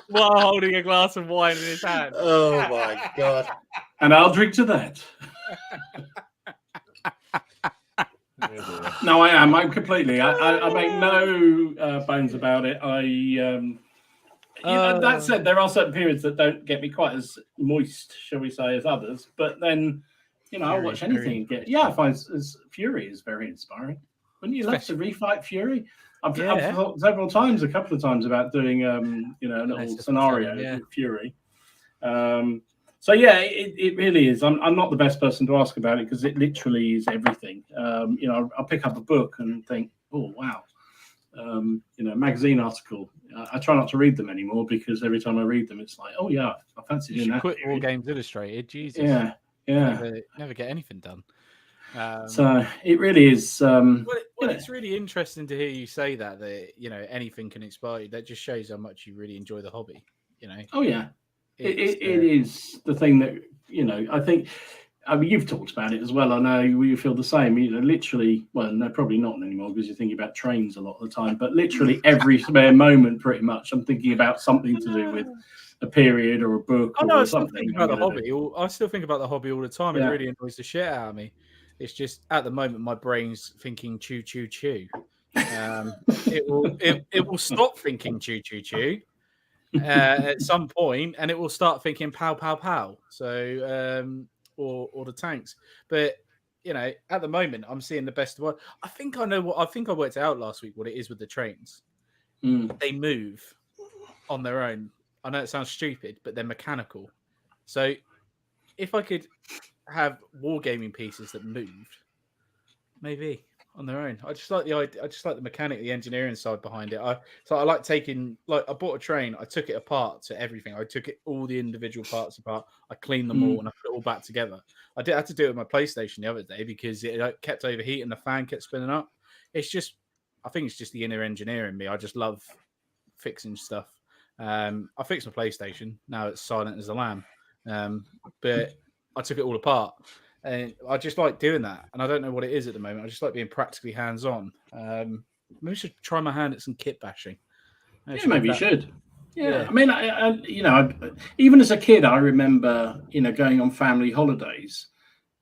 While holding a glass of wine in his hand.
Oh my God.
And I'll drink to that. No, I am. I'm completely. I make no bones about it. That said, there are certain periods that don't get me quite as moist, shall we say, as others. But then, I'll watch anything and get. Yeah, I find Fury is very inspiring. Wouldn't you love to refight Fury? I've thought several times, a couple of times, about doing an little scenario with Fury. So yeah, it really is. I'm not the best person to ask about it, because it literally is everything. I'll pick up a book and think, oh wow, magazine article. I try not to read them anymore, because every time I read them, it's like, oh yeah, I fancy doing that.
Quit Wargames Illustrated. Jesus.
Yeah.
Never get anything done.
So it really is.
It's really interesting to hear you say that anything can inspire you. That just shows how much you really enjoy the hobby.
Oh yeah, it is the thing that I think. I mean, you've talked about it as well. I know you feel the same. Literally, well, no, probably not anymore, because you're thinking about trains a lot of the time. But literally every spare moment, pretty much, I'm thinking about something to do with a period or a book or something.
I still think about the hobby all the time. It really annoys the shit out of me. It's just at the moment my brain's thinking choo choo choo. It will stop thinking choo choo choo at some point, and it will start thinking pow pow pow. So or the tanks. But at the moment I'm seeing the best one. I think I worked out last week what it is with the trains. They move on their own. I know it sounds stupid, but they're mechanical. So if I could have wargaming pieces that moved, maybe on their own. I just like the idea. I just like the mechanic, the engineering side behind it. I like taking, I bought a train. I took it apart to everything. I took all the individual parts apart. I cleaned them all and I put it all back together. I had to do it with my PlayStation the other day because it kept overheating. The fan kept spinning up. I think it's just the inner engineer in me. I just love fixing stuff. I fixed my PlayStation. Now it's silent as a lamb. But I took it all apart, and I just like doing that. And I don't know what it is at the moment. I just like being practically hands-on. Maybe I should try my hand at some kit bashing.
Maybe you should. Yeah. I mean, even as a kid, I remember, going on family holidays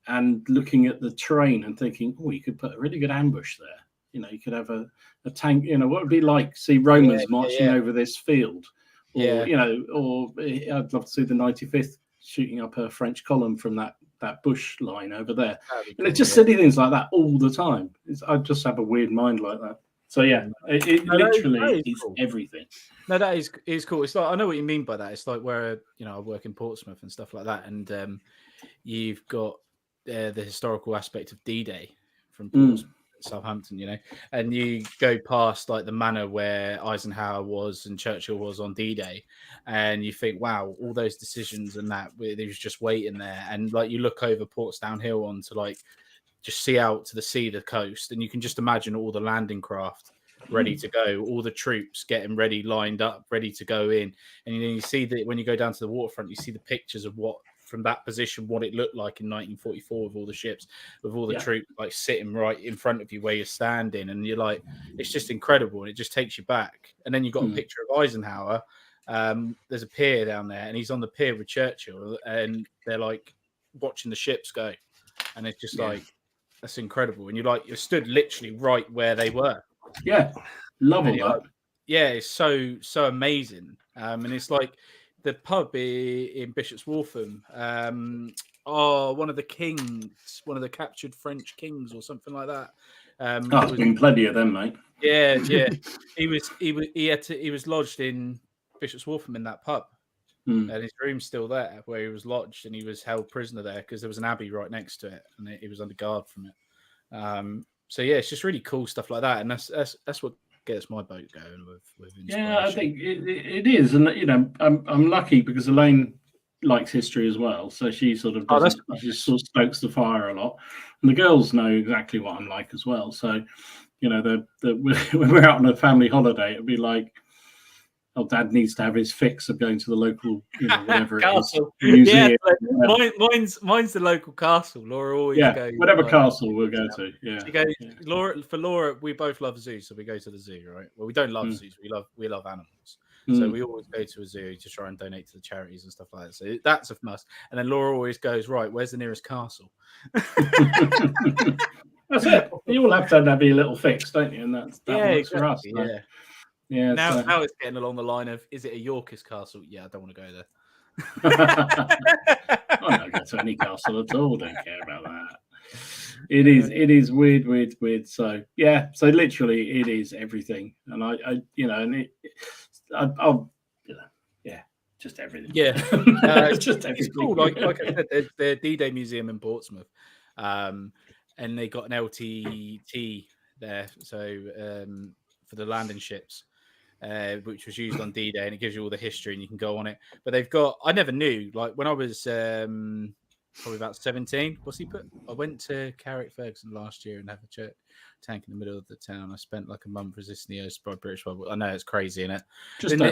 and looking at the terrain and thinking, oh, you could put a really good ambush there. You could have a tank. What would it be like? See Romans marching over this field. Or, or I'd love to see the 95th shooting up a French column from that bush line over there. Cool, it's just silly things like that all the time. I just have a weird mind like that. So yeah, it literally is cool. Everything.
No, that is cool. It's like, I know what you mean by that. It's like where I work in Portsmouth and stuff like that, and you've got the historical aspect of D-Day from Portsmouth. Southampton, and you go past like the manor where Eisenhower was and Churchill was on D-Day, and you think, wow, all those decisions and that they was just waiting there. And like you look over Portsdown Hill onto like just see out to the sea, the coast, and you can just imagine all the landing craft ready to go, all the troops getting ready, lined up, ready to go in. And you see that when you go down to the waterfront, you see the pictures of what from that position what it looked like in 1944 with all the ships, with all the troops like sitting right in front of you where you're standing, and you're like, it's just incredible, and it just takes you back. And then you've got a picture of Eisenhower. There's a pier down there, and he's on the pier with Churchill, and they're like watching the ships go, and it's just like, that's incredible. And you're stood literally right where they were.
Yeah, love all that.
Like, yeah, it's so amazing. And it's like the pub in Bishop's Waltham. One of the kings, one of the captured French kings, or something like that.
There's been plenty of them, mate.
Yeah. he was lodged in Bishop's Waltham in that pub, and his room's still there where he was lodged, and he was held prisoner there because there was an abbey right next to it, and he was under guard from it. So yeah, it's just really cool stuff like that, and that's what gets my boat going with inspiration.
Yeah, I think it is, and I'm lucky because Elaine likes history as well, so she sort of she sort of stokes the fire a lot, and the girls know exactly what I'm like as well. So when we're out on a family holiday, it'd be like, oh, Dad needs to have his fix of going to the local, whatever
castle.
It is, museum.
Yeah, mine's the local castle. Laura always goes.
Whatever castle we'll go to. Yeah.
She goes, Laura, we both love zoos, so we go to the zoo, right? Well, we don't love zoos. We love animals. So we always go to a zoo to try and donate to the charities and stuff like that. So that's a must. And then Laura always goes, right, where's the nearest castle?
That's it. You all have to have your little fix, don't you? And that works for us. So. Yeah.
Now it's getting along the line of, is it a Yorkist castle? Yeah, I don't want to go there.
I don't go to any castle at all. Don't care about that. It is weird. So yeah, so literally it is everything, and I'll just everything.
Yeah,
it's just everything.
It's cool. Like I said, there's the D-Day Museum in Portsmouth, and they got an LTT there, so for the landing ships. Which was used on D-Day, and it gives you all the history, and you can go on it. But they've got, I never knew, like when I was probably about 17, I went to Carrickferguson last year and have a church tank in the middle of the town. I spent like a month resisting the Earth by British World. I know it's crazy, innit?
Just go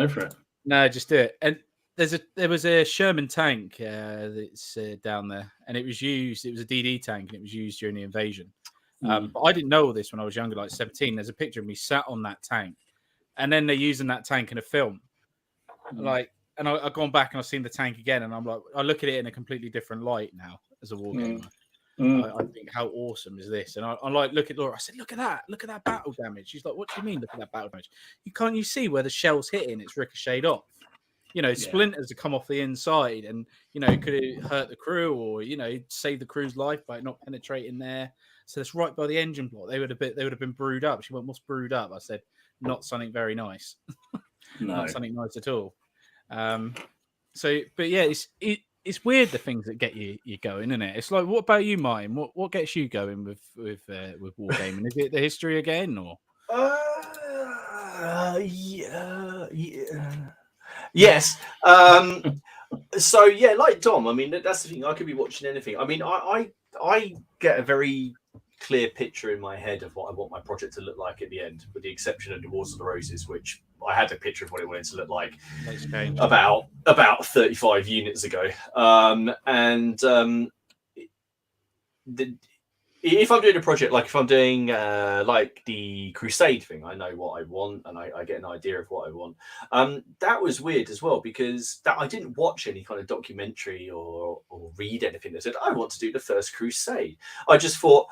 for it.
No, just do it. And there was a Sherman tank that's down there, and it was used. It was a DD tank, and it was used during the invasion. But I didn't know all this when I was younger, like 17. There's a picture of me sat on that tank, and then they're using that tank in a film. And I've gone back and I've seen the tank again, and I'm like, I look at it in a completely different light now as a wargamer. I think, how awesome is this? And I like look at Laura. I said, look at that battle damage. She's like, what do you mean? Look at that battle damage. You see where the shell's hitting? It's ricocheted off. Splinters have come off the inside, and could it hurt the crew, or save the crew's life by not penetrating there? So it's right by the engine block. They would have been brewed up. She went, what's brewed up? I said, not something very nice.
No.
Not something nice at all. But yeah, it's weird, the things that get you going, isn't it? It's like, what about you, Martin? What gets you going with wargaming? Is it the history again, or?
Yes. So yeah, like Dom. I mean, that's the thing. I could be watching anything. I mean, I get a very clear picture in my head of what I want my project to look like at the end, with the exception of the Wars of the Roses, which I had a picture of what it wanted to look like about 35 units ago. If I'm doing a project, like if I'm doing like the Crusade thing, I know what I want, and I get an idea of what I want. That was weird as well, because I didn't watch any kind of documentary or read anything that said, I want to do the first Crusade. I just thought,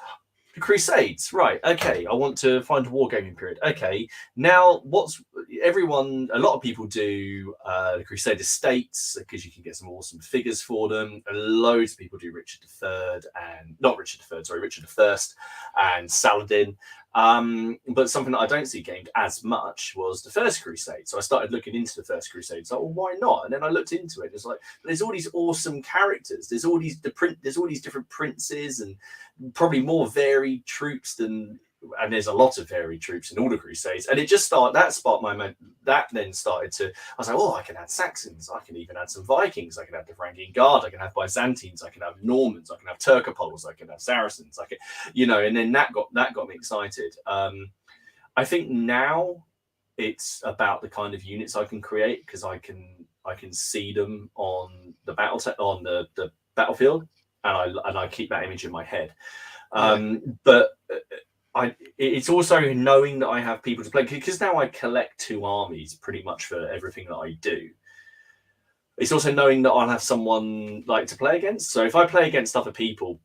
the Crusades, right? Okay, I want to find a wargaming period. Okay, now a lot of people do the Crusade Estates, because you can get some awesome figures for them. And loads of people do Richard I and Saladin. But something that I don't see gained as much was the First Crusade. So I started looking into the First Crusade. So, well, why not? And then I looked into it. It's like, there's all these awesome characters. There's all these different princes, and probably more varied troops and there's a lot of varied troops in all the Crusades. And it just sparked my that then started to, I was like, oh, I can add Saxons, I can even add some Vikings, I can have the Varangian Guard, I can have Byzantines, I can have Normans, I can have Turcopoles, I can have Saracens, I can, and then that got me excited. I think now it's about the kind of units I can create, because I I can see them on the the battlefield, and I keep that image in my head. But it's also knowing that I have people to play, because now I collect 2 armies pretty much for everything that I do. It's also knowing that I'll have someone like to play against. So if I play against other people,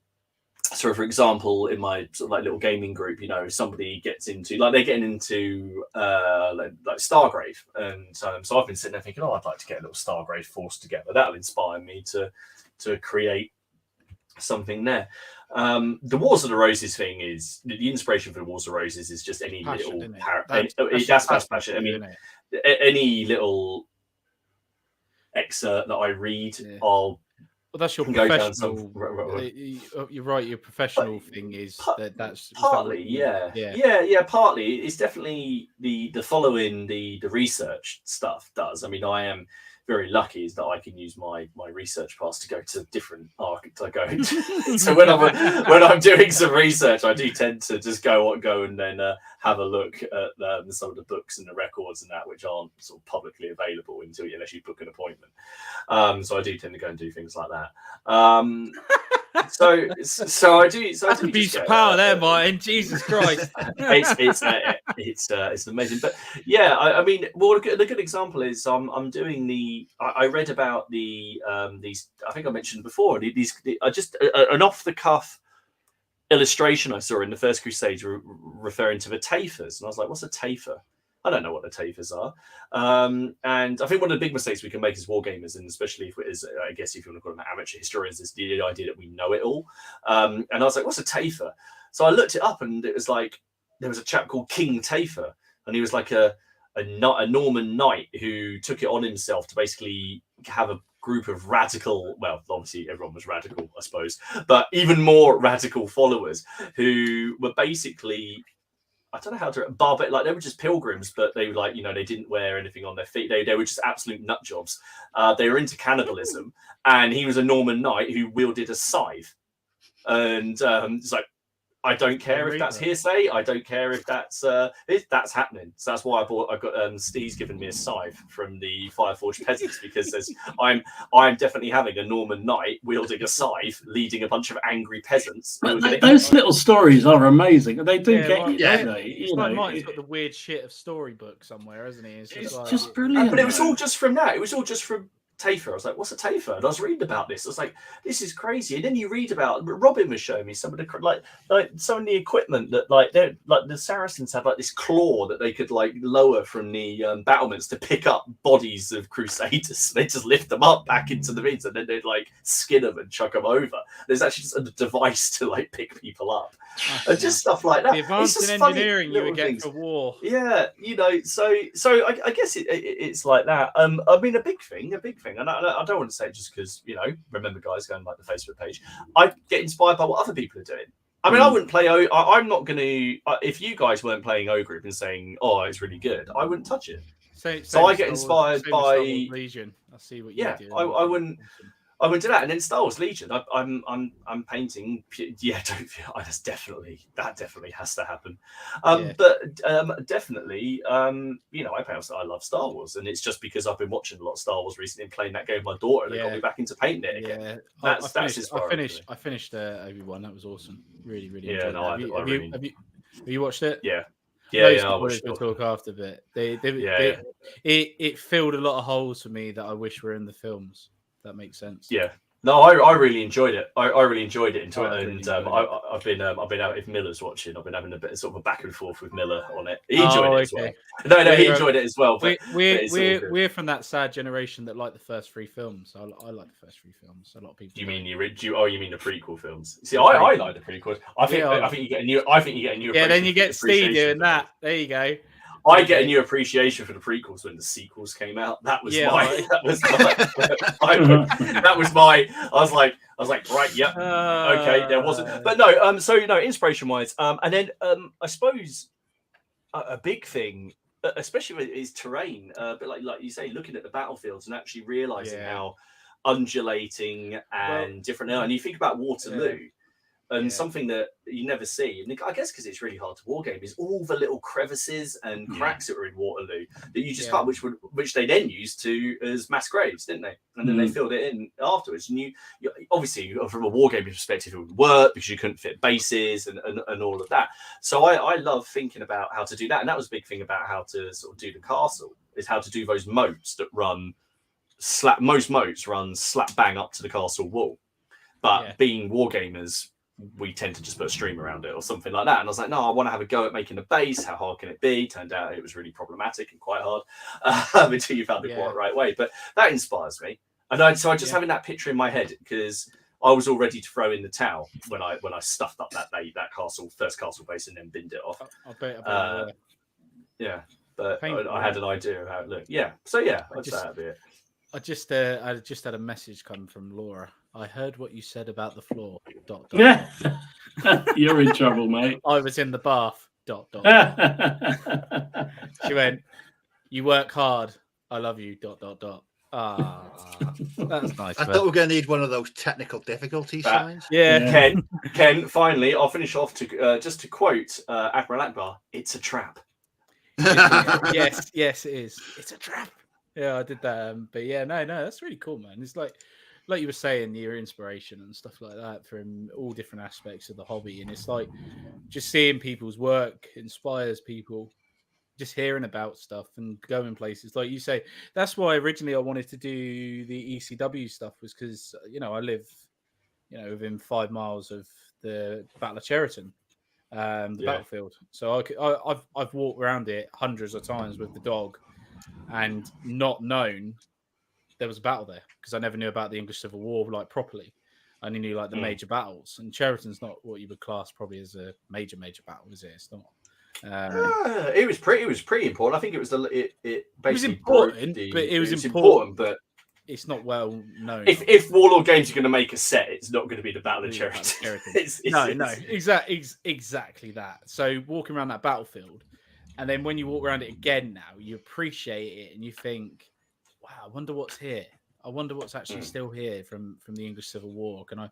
so for example, in my sort of like little gaming group, you know, somebody gets into, like, they're getting into like Stargrave, and so I've been sitting there thinking, oh, I'd like to get a little Stargrave force together. That'll inspire me to create something there. The Wars of the Roses thing is the inspiration for the Wars of the Roses is just any
passion,
little
that's
passion. I mean, any little excerpt that I read, I'll.
Well, that's your professional. You're right. Your professional thing is that's
partly, partly. It's definitely the following the research stuff does. I mean, I am very lucky is that I can use my research pass to go to different archives I go into. So when I'm doing some research, I do tend to just go and then have a look at some of the books and the records and that, which aren't sort of publicly available unless you book an appointment. So I do tend to go and do things like that. So I do. So
that's abuse of power there, Martin. Jesus Christ!
It's amazing. But yeah, I mean, well, the good example is I'm doing the. I read about the these. I think I mentioned before. Just an off the cuff illustration I saw in the First Crusade referring to the Tafers, and I was like, "What's a Tafer?" I don't know what the Tafers are. And I think one of the big mistakes we can make as wargamers, and especially if it is, I guess if you want to call them amateur historians, is the idea that we know it all. And I was like, what's a Tafer? So I looked it up, and it was like, there was a chap called King Tafer, and he was like a Norman knight who took it on himself to basically have a group of radical, well, obviously everyone was radical, I suppose, but even more radical followers who were basically, I don't know how to like they were just pilgrims, but they were like, you know, they didn't wear anything on their feet. They were just absolute nut jobs. They were into cannibalism, and he was a Norman knight who wielded a scythe. And it's like, I don't care if that's hearsay. I don't care if that's happening. So that's why I got Steve's given me a scythe from the Fireforged peasants, because I'm definitely having a Norman knight wielding a scythe, leading a bunch of angry peasants.
Those little stories are amazing. They do get you, don't they?
It's like Martin's got the weird shit of storybook somewhere, hasn't he?
It's just brilliant.
But it was all just from that. It was all just from Tafer. I was like, what's a Tafer? And I was reading about this. I was like, this is crazy. And then you read about, Robin was showing me some of the like some of the equipment that like the Saracens had, like this claw that they could like lower from the battlements to pick up bodies of crusaders. They just lift them up back into the reeds, and then they'd like skin them and chuck them over. There's actually just a device to like pick people up, and just stuff like that.
The advanced in engineering you would get for war.
Yeah, you know, so I guess it's like that. I mean, a big thing, and I don't want to say it just because, you know, remember guys going like the Facebook page, I get inspired by what other people are doing. I mean, I wouldn't play I'm not going to, if you guys weren't playing O Group and saying, oh, it's really good, I wouldn't touch it. So I get inspired by
Legion. I see what you do.
I wouldn't do that. And then Star Wars Legion, I'm painting. Yeah, that definitely has to happen. But definitely, you know, I love Star Wars, and it's just because I've been watching a lot of Star Wars recently and playing that game with my daughter that got me back into painting it again.
I finished Obi-Wan. That was awesome. Really, really.
Yeah, no,
have you watched it?
Yeah.
I watched it. We'll talk after a bit. It filled a lot of holes for me that I wish were in the films. That makes sense.
Yeah. No, I really enjoyed it. I really enjoyed it I've been out if Miller's watching. I've been having a bit of sort of a back and forth with Miller on it. He enjoyed it as well. No, he enjoyed it as well. But
we're from that sad generation that like the first 3 films. I like the first 3 films. A lot of people.
You mean you mean the prequel films? See, I like the prequels. I think you get a new.
Yeah, then you get Steve doing that. There you go.
I get a new appreciation for the prequels when the sequels came out. That was I was like, right, yep, okay, there wasn't, but no. So you know, inspiration wise, and then I suppose a big thing, especially with is terrain, but like you say, looking at the battlefields and actually realizing how undulating and different. And you think about Waterloo. And something that you never see, and I guess because it's really hard to wargame, is all the little crevices and cracks that were in Waterloo that you just can't, which they then used as mass graves, didn't they? And then they filled it in afterwards. And you obviously, from a wargaming perspective, it would work because you couldn't fit bases and all of that. So I love thinking about how to do that, and that was a big thing about how to sort of do the castle, is how to do those moats that run most moats run slap bang up to the castle wall. But being wargamers, we tend to just put a stream around it or something like that. And I was like, no, I want to have a go at making a base. How hard can it be? Turned out it was really problematic and quite hard until you found the quite right way. But that inspires me. And so I just having that picture in my head, because I was all ready to throw in the towel when I stuffed up that first castle base, and then binned it off. But I had an idea of how it looked. Yeah. So I'd say that'd be it.
I just had a message come from Laura. I heard what you said about the floor. ...
Yeah, you're in trouble, mate.
I was in the bath. ... She went, "You work hard. I love you. ... Ah, that's nice.
I thought we were going to need one of those technical difficulty signs.
Yeah.
Ken. Finally, I'll finish off to just to quote Admiral Akbar. It's a trap.
Yes, it is. It's a trap. Yeah, I did that. But no, that's really cool, man. It's like you were saying, your inspiration and stuff like that from all different aspects of the hobby. And it's like just seeing people's work inspires people, just hearing about stuff and going places. Like you say, that's why originally I wanted to do the ECW stuff, was because, I live, within 5 miles of the Battle of Cheriton, the battlefield. So I've walked around it hundreds of times with the dog and not known there was a battle there, because I never knew about the English Civil War properly. I only knew the major battles, and Cheriton's not what you would class probably as a major battle, is it? It's not.
It was pretty important. I think it was it
was important,
but
it's not well known.
If Warlord Games are going to make a set, it's not going to be the Battle of Cheriton.
No, exactly that. So walking around that battlefield, and then when you walk around it again now, you appreciate it and you think, wow, I wonder what's here. I wonder what's actually still here from the English Civil War. Can I,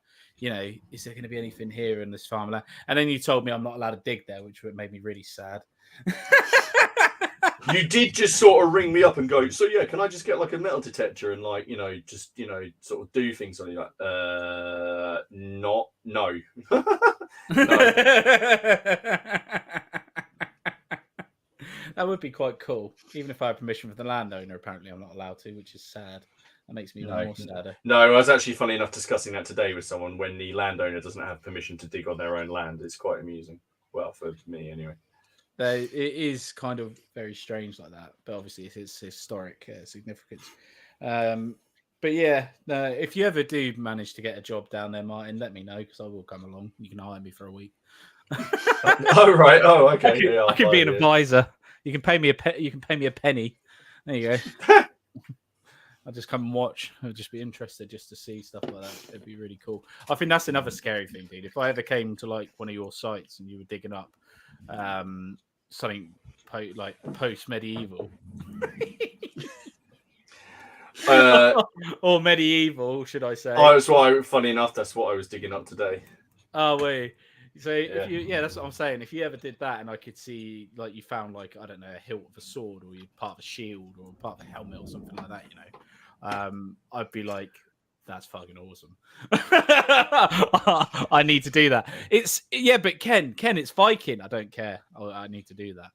is there going to be anything here in this farmland? And then you told me I'm not allowed to dig there, which made me really sad.
You did just sort of ring me up and go, so can I just get a metal detector and sort of do things on you? No. No.
That would be quite cool. Even if I had permission from the landowner, apparently I'm not allowed to, which is sad. That makes me even more sadder.
No, I was actually, funny enough, discussing that today with someone. When the landowner doesn't have permission to dig on their own land, it's quite amusing. Well, for me anyway.
It is kind of very strange like that, but obviously it's historic significance. But if you ever do manage to get a job down there, Martin, let me know, because I will come along. You can hire me for a week.
Oh right. Oh okay.
I can be an advisor. You can pay me a penny. There you go. I'll just come and watch. I'll just be interested just to see stuff like that. It'd be really cool. I think that's another scary thing, dude. If I ever came to one of your sites and you were digging up something post medieval or medieval, should I say?
Oh, that's why. Funny enough, that's what I was digging up today.
Oh wait. So that's what I'm saying. If you ever did that, and I could see you found I don't know, a hilt of a sword, or you part of a shield, or part of a helmet, or something like that, I'd be like, that's fucking awesome. I need to do that. But Ken, it's Viking. I don't care. I need to do that.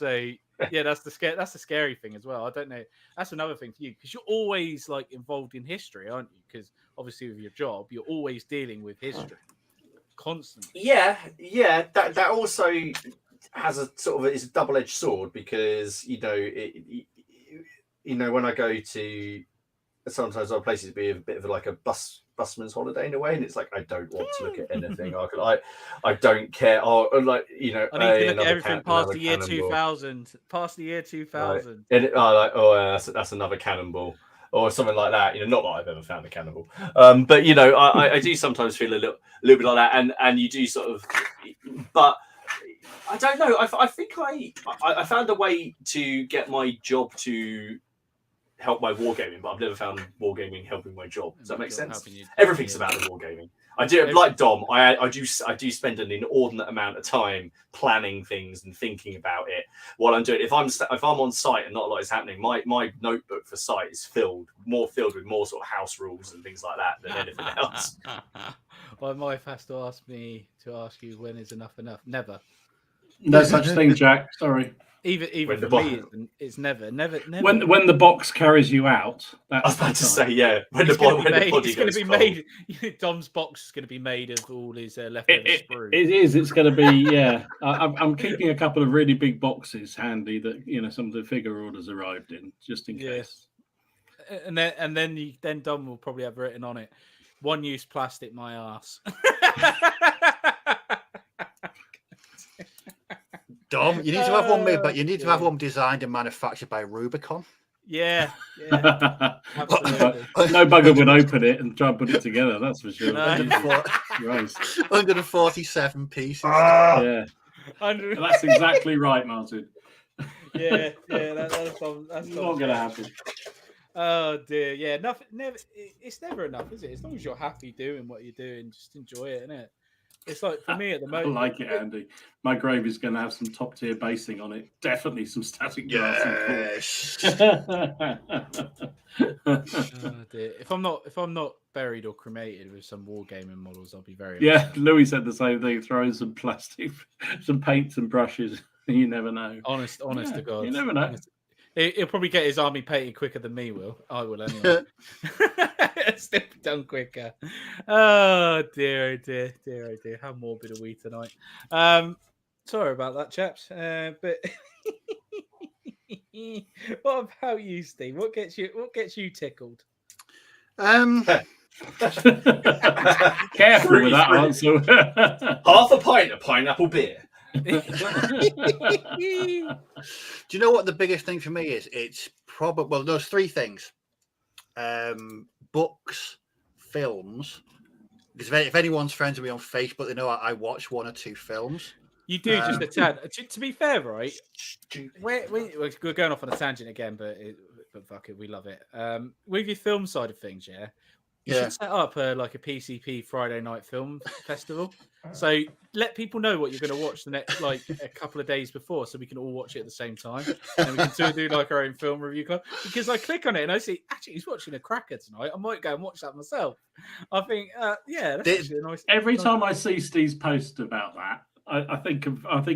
That's the scary thing as well. I don't know. That's another thing for you, because you're always involved in history, aren't you? Because obviously with your job, you're always dealing with history. Constantly.
Yeah. That also has a sort of, it's a double-edged sword, because when I go to sometimes other places, be a bit of a busman's holiday in a way, and it's I don't want to look at anything. I don't care. I need to look at
everything past the year 2000. Past the year 2000.
That's another cannonball. Or something like that, not that I've ever found a cannibal, but I do sometimes feel a little bit like that, and you do sort of, but I don't know. I think I found a way to get my job to help my wargaming, but I've never found wargaming helping my job. Does that make sense? Everything's about the wargaming. I do like Dom. I do spend an inordinate amount of time planning things and thinking about it while I'm doing it. If I'm on site and not a lot is happening, my notebook for site is filled with more sort of house rules and things like that than anything else.
Well, my wife has to ask you when is enough. Never.
No such thing, Jack. Sorry.
Even for me, it's never.
When the box carries you out,
I was about to say, yeah. When the body
it's going
goes
to be
cold.
made. Dom's box is going to be made of all his leftover sprue.
It is. It's going to be. Yeah. I'm keeping a couple of really big boxes handy that some of the figure orders arrived in, just in case.
And then Dom will probably have written on it, "1-use plastic, my ass."
Dom, you need to have one made, but you need to have one designed and manufactured by Rubicon.
Yeah. Absolutely.
No bugger would open it and try and put it together. That's for sure.
No.
147 pieces.
Yeah, that's exactly right, Martin.
Yeah. That's
not going to happen.
Oh dear, yeah. Never. It's never enough, is it? As long as you're happy doing what you're doing, just enjoy it, innit? It's like for me at the moment.
I like it, Andy. My grave is going to have some top tier basing on it. Definitely some static glass.
Yes.
Oh dear. If I'm not buried or cremated with some wargaming models, I'll be very.
Yeah, Louis said the same thing. Throw in some plastic, some paints and brushes. You never know.
Honest to God.
You never know.
He'll probably get his army painted quicker than me will. I will anyway. Still be done quicker. Oh dear. How morbid are we tonight? Sorry about that, chaps. But what about you, Steve? What gets you tickled?
Careful
with that answer.
Half a pint of pineapple beer.
Do you know what the biggest thing for me is? It's probably there's three things: books, films. Because if anyone's friends with me on Facebook, they know I watch 1 or 2 films.
You do just a tad. To be fair, right? We're going off on a tangent again, but fuck it, we love it. With your film side of things, you should set up a PCP Friday night film festival. So let people know what you're going to watch the next a couple of days before, so we can all watch it at the same time, and we can still do our own film review club. Because I click on it and I see actually he's watching a cracker tonight. I might go and watch that myself. I think that's actually a nice.
Every time I see Steve's post about that, I think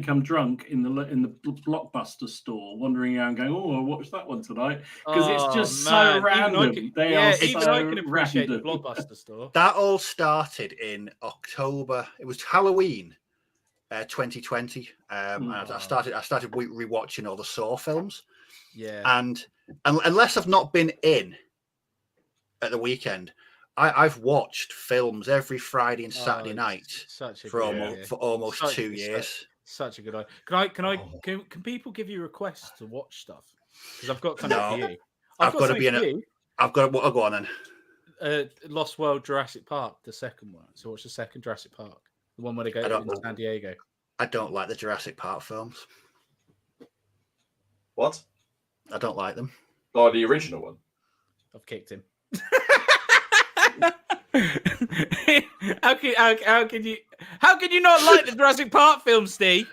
I'm drunk in the Blockbuster store, wandering around going, "Oh, I'll watch that one tonight," because it's just so random.
I can appreciate the Blockbuster store.
That all started in October. It was Halloween, 2020. And I started rewatching all the Saw films.
Yeah, and
unless I've not been in at the weekend, I've watched films every Friday and Saturday night for almost 2 years.
Such a good idea. Can people give you requests to watch stuff? Because I've got something for you.
I've got to be in it. I've got to go on then.
Lost World Jurassic Park, the second one. So watch the second Jurassic Park, the one where they go to San Diego.
I don't like the Jurassic Park films.
What?
I don't like them.
Oh, the original one.
I've kicked him. How can you not like the Jurassic Park film, Steve?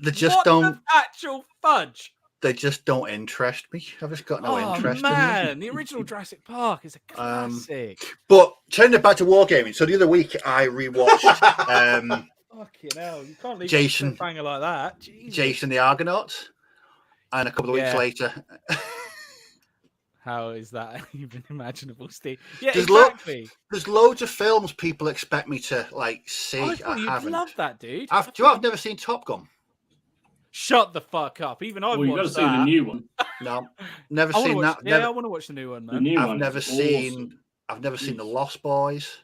They just don't.
Actual fudge.
They just don't interest me. I've just got no interest in them.
The original Jurassic Park is a classic.
But turning it back to Wargaming, so the other week I rewatched
fucking hell, you can't leave
Jason
a banger like that. Jesus.
Jason the Argonauts, and a couple of weeks later.
How is that even imaginable, Steve? Yeah,
exactly. There's loads of films people expect me to see.
I haven't. Love that, dude.
I've never seen Top Gun.
Shut the fuck up. Even I've
watched that. You've got to see the new one.
No, never seen that.
I want to watch the new one, man.
I've never seen The Lost Boys.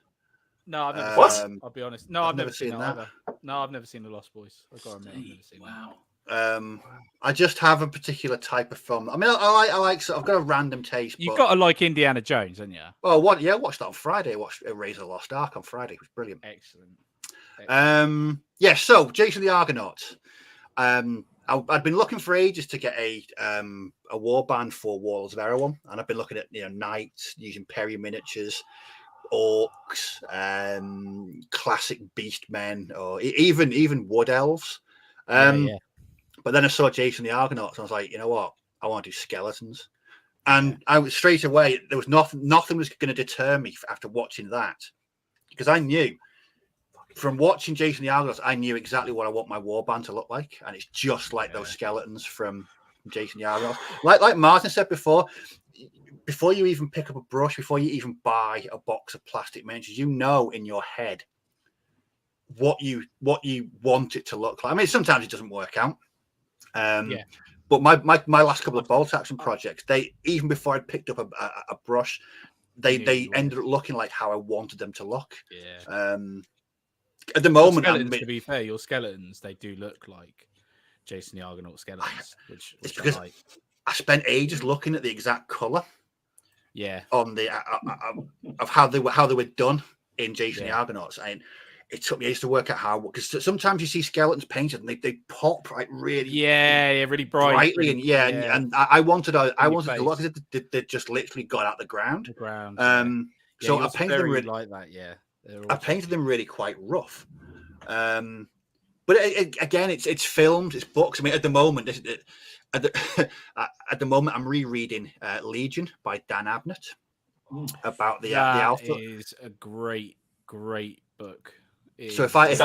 No, I've never
seen
that. I'll be honest. No, I've never seen that either. No, I've never seen The Lost Boys. I've got to admit, I've never seen that.
I just have a particular type of film. I mean, I like. I've got a random taste.
You've got to like Indiana Jones, haven't you?
Well, I watched that on Friday. I watched Raise the Lost Ark on Friday. It was brilliant.
Excellent.
So Jason the Argonauts. I'd been looking for ages to get a warband for Walls of Erewhon, and I've been looking at knights using Perry miniatures, orcs, classic beast men, or even wood elves. But then I saw Jason the Argonauts, and I was like, you know what? I want to do skeletons. And I was straight away, there was nothing was going to deter me after watching that, because I knew from watching Jason the Argonauts, I knew exactly what I want my warband to look like, and it's just like those skeletons from Jason the Argonauts. Like Martin said before you even pick up a brush, before you even buy a box of plastic miniatures, you know in your head what you want it to look like. I mean, sometimes it doesn't work out. But my last couple of bolt action projects, they even before I picked up a brush, they ended up looking like how I wanted them to look. At the moment,
to be fair, your skeletons, they do look like Jason the Argonaut skeletons, which
it's because I spent ages looking at the exact color. On the of how they were done in Jason the Argonauts, and it took me ages to work out how, because sometimes you see skeletons painted and they pop like really
really brightly,
and I wanted to look as if they just literally got out the ground. So I painted them really
like that.
I painted them really quite rough. But again, it's filmed, it's books. I mean, at the moment, I'm rereading Legion by Dan Abnett about the Alpha.
That is a great book.
So
that's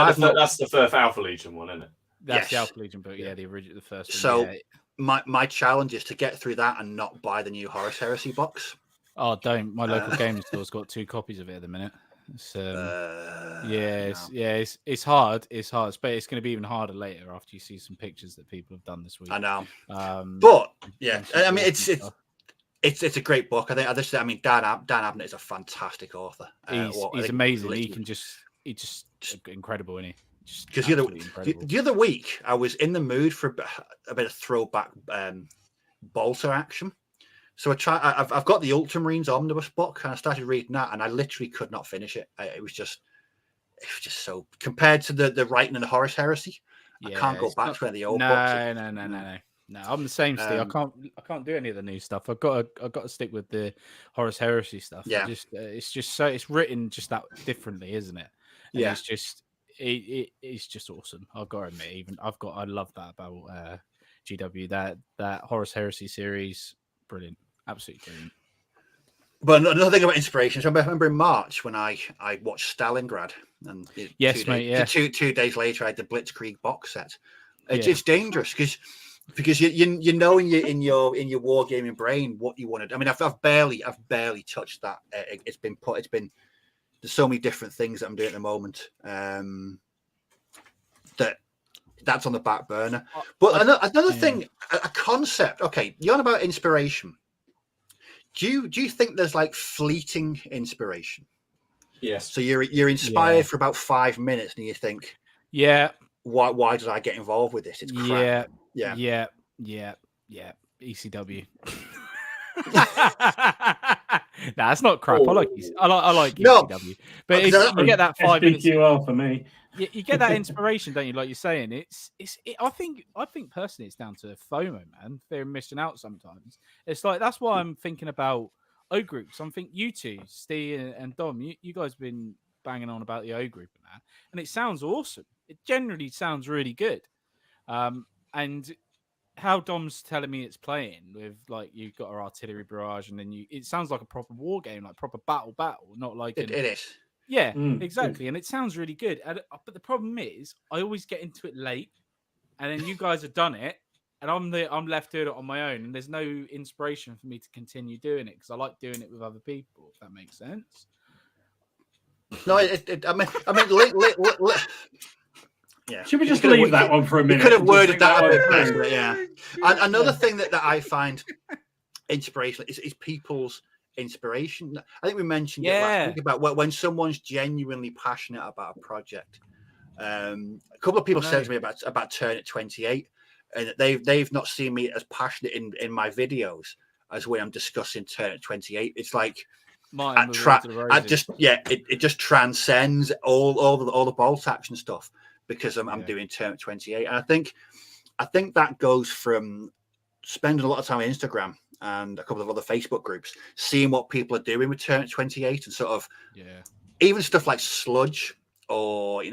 the first Alpha Legion one, isn't it?
That's the Alpha Legion book. Yeah, the original, the first one.
So my challenge is to get through that and not buy the new Horus Heresy box.
Oh, don't! My local gaming store's got 2 copies of it at the minute. It's, it's hard. It's hard, but it's going to be even harder later after you see some pictures that people have done this week.
I know, but I mean, it's a great book. I think Dan Abnett is a fantastic author.
He's amazing. He's just incredible, isn't he?
Because the other week I was in the mood for a bit of throwback bolter action. So I've got the Ultramarines omnibus book, and I started reading that, and I literally could not finish it. It was just so, compared to the writing in the Horus Heresy, I can't go back to the old books.
No. I'm the same, Steve. I can't do any of the new stuff. I've got to stick with the Horus Heresy stuff.
Yeah,
it's just so it's written just that differently, isn't it? And it's just it's just awesome. I've got to admit, I love that about GW. That Horus Heresy series, brilliant. Absolutely brilliant.
But another thing about inspiration, so I remember in March when I watched Stalingrad, and 2 days later I had the Blitzkrieg box set. It's dangerous because you know in your wargaming brain what you wanted. I mean, I've barely touched that. There's so many different things that I'm doing at the moment that's on the back burner. But another thing, a concept. Okay, you're on about inspiration. Do you think there's like fleeting inspiration?
Yes.
So you're inspired for about 5 minutes, and you think, why did I get involved with this? It's crap.
Yeah. ECW. Nah, it's not crap. I like ECW, but you get that 5 minutes.
SBQL for me.
You get that inspiration, don't you? Like you're saying, I think personally, it's down to FOMO, man. Fear of missing out sometimes. It's like that's why I'm thinking about O groups. I'm thinking you two, Steve and Dom, you guys have been banging on about the O group and that, and it sounds awesome. It generally sounds really good. And how Dom's telling me it's playing with like you've got an artillery barrage, and then it sounds like a proper war game, like proper battle, not like
it is.
Yeah, exactly. And it sounds really good. But the problem is, I always get into it late, and then you guys have done it, and I'm left doing it on my own, and there's no inspiration for me to continue doing it because I like doing it with other people. If that makes sense.
No, yeah.
Should we just leave that one for a minute?
You could have worded that a bit better. Yeah. And another thing that I find inspirational is people's inspiration. I think we mentioned it last week about when someone's genuinely passionate about a project. A couple of people said to me about Turn at 28, and they've not seen me as passionate in my videos as when I'm discussing Turn at 28. It's like it just transcends all the bolt action stuff because I'm doing Turn at 28, and I think that goes from spending a lot of time on Instagram and a couple of other Facebook groups, seeing what people are doing with Turn 28 and sort of even stuff like Sludge or,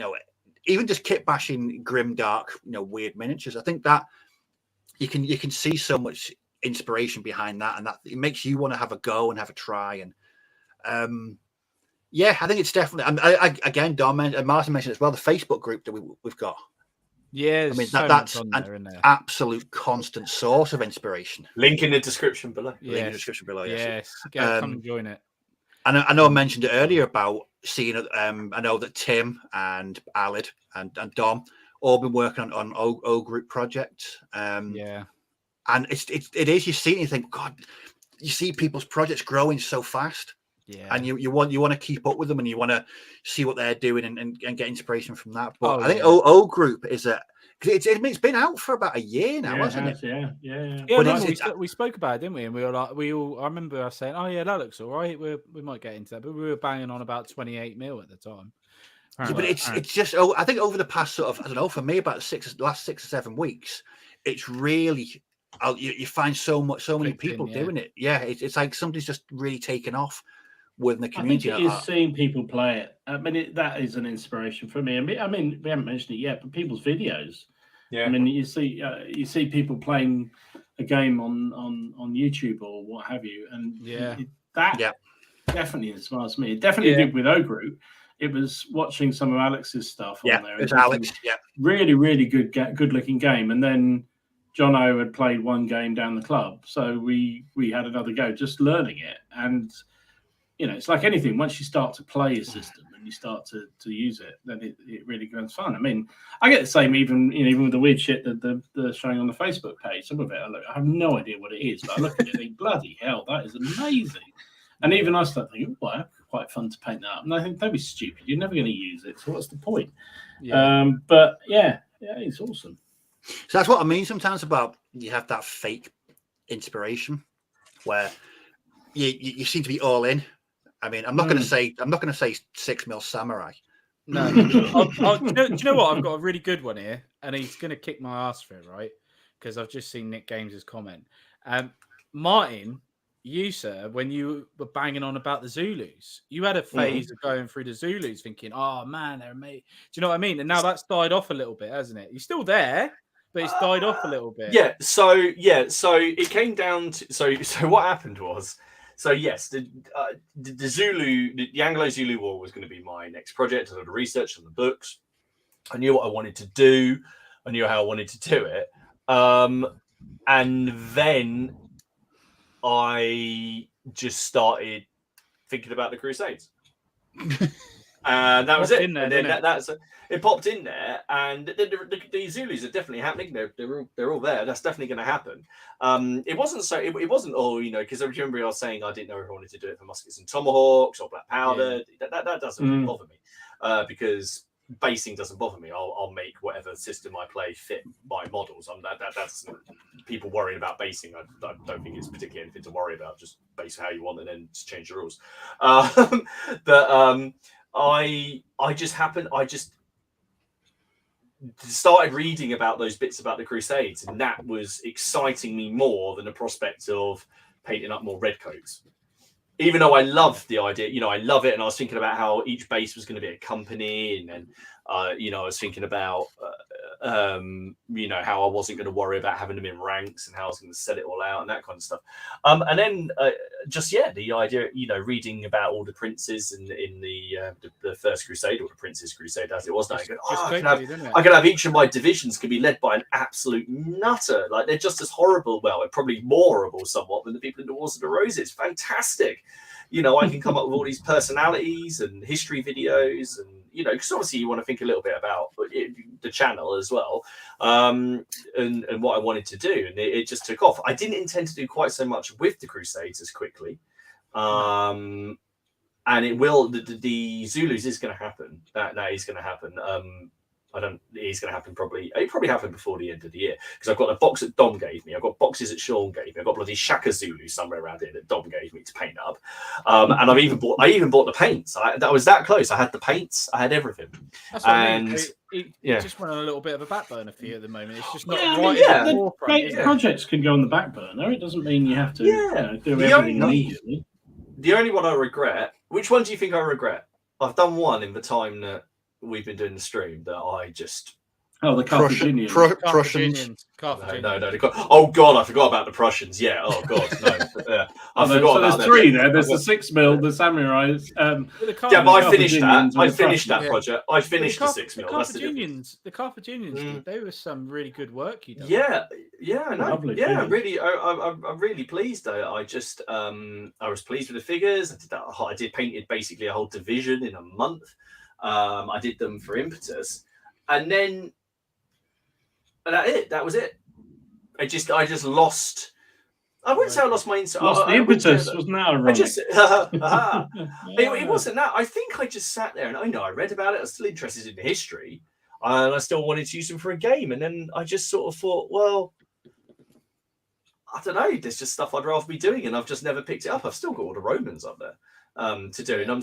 even just kit bashing grim dark, weird miniatures. I think that you can see so much inspiration behind that, and that it makes you want to have a go and have a try. And I think it's definitely. Again, Dom and Martin mentioned as well the Facebook group that we've got.
Yeah,
I mean that's an absolute constant source of inspiration.
Link in the description below.
Link in the description below. Yes, come and join it.
And I know I mentioned it earlier about seeing. I know that Tim and Alid and Dom all been working on O Group projects. And it is, you see it and you think, God, you see people's projects growing so fast. Yeah. And you want to keep up with them, and you want to see what they're doing and get inspiration from that. But I think O Group is it's been out for about a year now, hasn't it?
Yeah.
But we spoke about it, didn't we? And we were like, I remember us saying, "Oh yeah, that looks all right. We might get into that," but we were banging on about 28 mil at the time.
Yeah, but it's just I think over the past sort of, I don't know, for me about last 6 or 7 weeks, it's really you find so many people doing it. Yeah, it's like something's just really taken off within the community.
I think it is seeing people play it. I mean, that is an inspiration for me. I mean, we haven't mentioned it yet, but people's videos. Yeah. I mean, you see people playing a game on YouTube or what have you, and that definitely inspires me. It definitely did with O Group. It was watching some of Alex's stuff on there.
It was Alex. Yeah,
really, really good looking game. And then John O had played one game down the club, so we had another go, just learning it. And it's like anything. Once you start to play a system and you start to use it, then it really becomes fun. I mean, I get the same even with the weird shit that they're showing on the Facebook page. Some of it, I have no idea what it is, but I look at it and think, bloody hell, that is amazing. And even I start thinking, well, quite fun to paint that up. And I think, don't be stupid. You're never going to use it, so what's the point? Yeah. But it's awesome.
So that's what I mean sometimes about you have that fake inspiration where you seem to be all in. I mean, I'm not going to say 6 mil samurai.
No. Do you know what? I've got a really good one here, and he's going to kick my ass for it, right? Because I've just seen Nick Games' comment. Martin, you, sir, when you were banging on about the Zulus, you had a phase of going through the Zulus thinking, oh, man, they're amazing. Do you know what I mean? And now that's died off a little bit, hasn't it? You're still there, but it's died off a little bit.
So it came down to... So what happened was... So yes, the Zulu, the Anglo-Zulu War was going to be my next project. I did the research on the books. I knew what I wanted to do. I knew how I wanted to do it. And then I just started thinking about the Crusades. And that was it. And then it popped in there, and the Zulus are definitely happening. They're all there. That's definitely going to happen. It wasn't because I remember I was saying I didn't know if I wanted to do it for muskets and tomahawks or black powder. That doesn't bother me because basing doesn't bother me. I'll make whatever system I play fit my models. That's people worrying about basing. I don't think it's particularly anything to worry about. Just base how you want and then just change the rules. I just started reading about those bits about the Crusades, and that was exciting me more than the prospect of painting up more redcoats. Even though I loved the idea, I love it, and I was thinking about how each base was going to be a company, and then, I was thinking about, how I wasn't going to worry about having them in ranks and how I was going to set it all out and that kind of stuff. And then the idea, reading about all the princes in the First Crusade, or the Prince's Crusade as it was now. I could have each of my divisions could be led by an absolute nutter. Like, they're just as horrible, well, and probably more horrible somewhat than the people in the Wars of the Roses. Fantastic. I can come up with all these personalities and history videos, and because obviously you want to think a little bit about the channel as well, and what I wanted to do, and it just took off. I didn't intend to do quite so much with the Crusades as quickly, and it will. The Zulus is going to happen. That is going to happen. It's going to happen probably. It probably happened before the end of the year, because I've got a box that Dom gave me. I've got boxes that Sean gave me. I've got bloody Shaka Zulu somewhere around here that Dom gave me to paint up. And I even bought the paints. I was that close. I had the paints. I had everything.
That's what I mean. it just went on a little bit of a back burner for you at the moment. It's just not
the
forefront.
Projects can go on the back burner. It doesn't mean you have to do everything immediately.
The only one I regret. Which one do you think I regret? I've done one in the time that we've been doing the stream that I just.
Oh, the Carthaginians.
Prussians.
No. Oh God, I forgot about the Prussians. Yeah. Oh God, no. I forgot about
there's three there. There's the 6mm, the samurais.
But I finished that. I finished that project. I finished the 6mm.
The Carthaginians. They were some really good work you done.
Yeah. No.
Lovely
Yeah. Really, I'm really pleased. I just, I was pleased with the figures. I did that. I painted basically a whole division in a month. I did them for Impetus, and then. And that was it. I just lost. I wouldn't say I lost my insight.
Lost the impetus, wasn't that ironic?
It wasn't that. I think I just sat there and I read about it. I was still interested in the history, and I still wanted to use them for a game. And then I just sort of thought, well, I don't know. There's just stuff I'd rather be doing, and I've just never picked it up. I've still got all the Romans up there to do, and I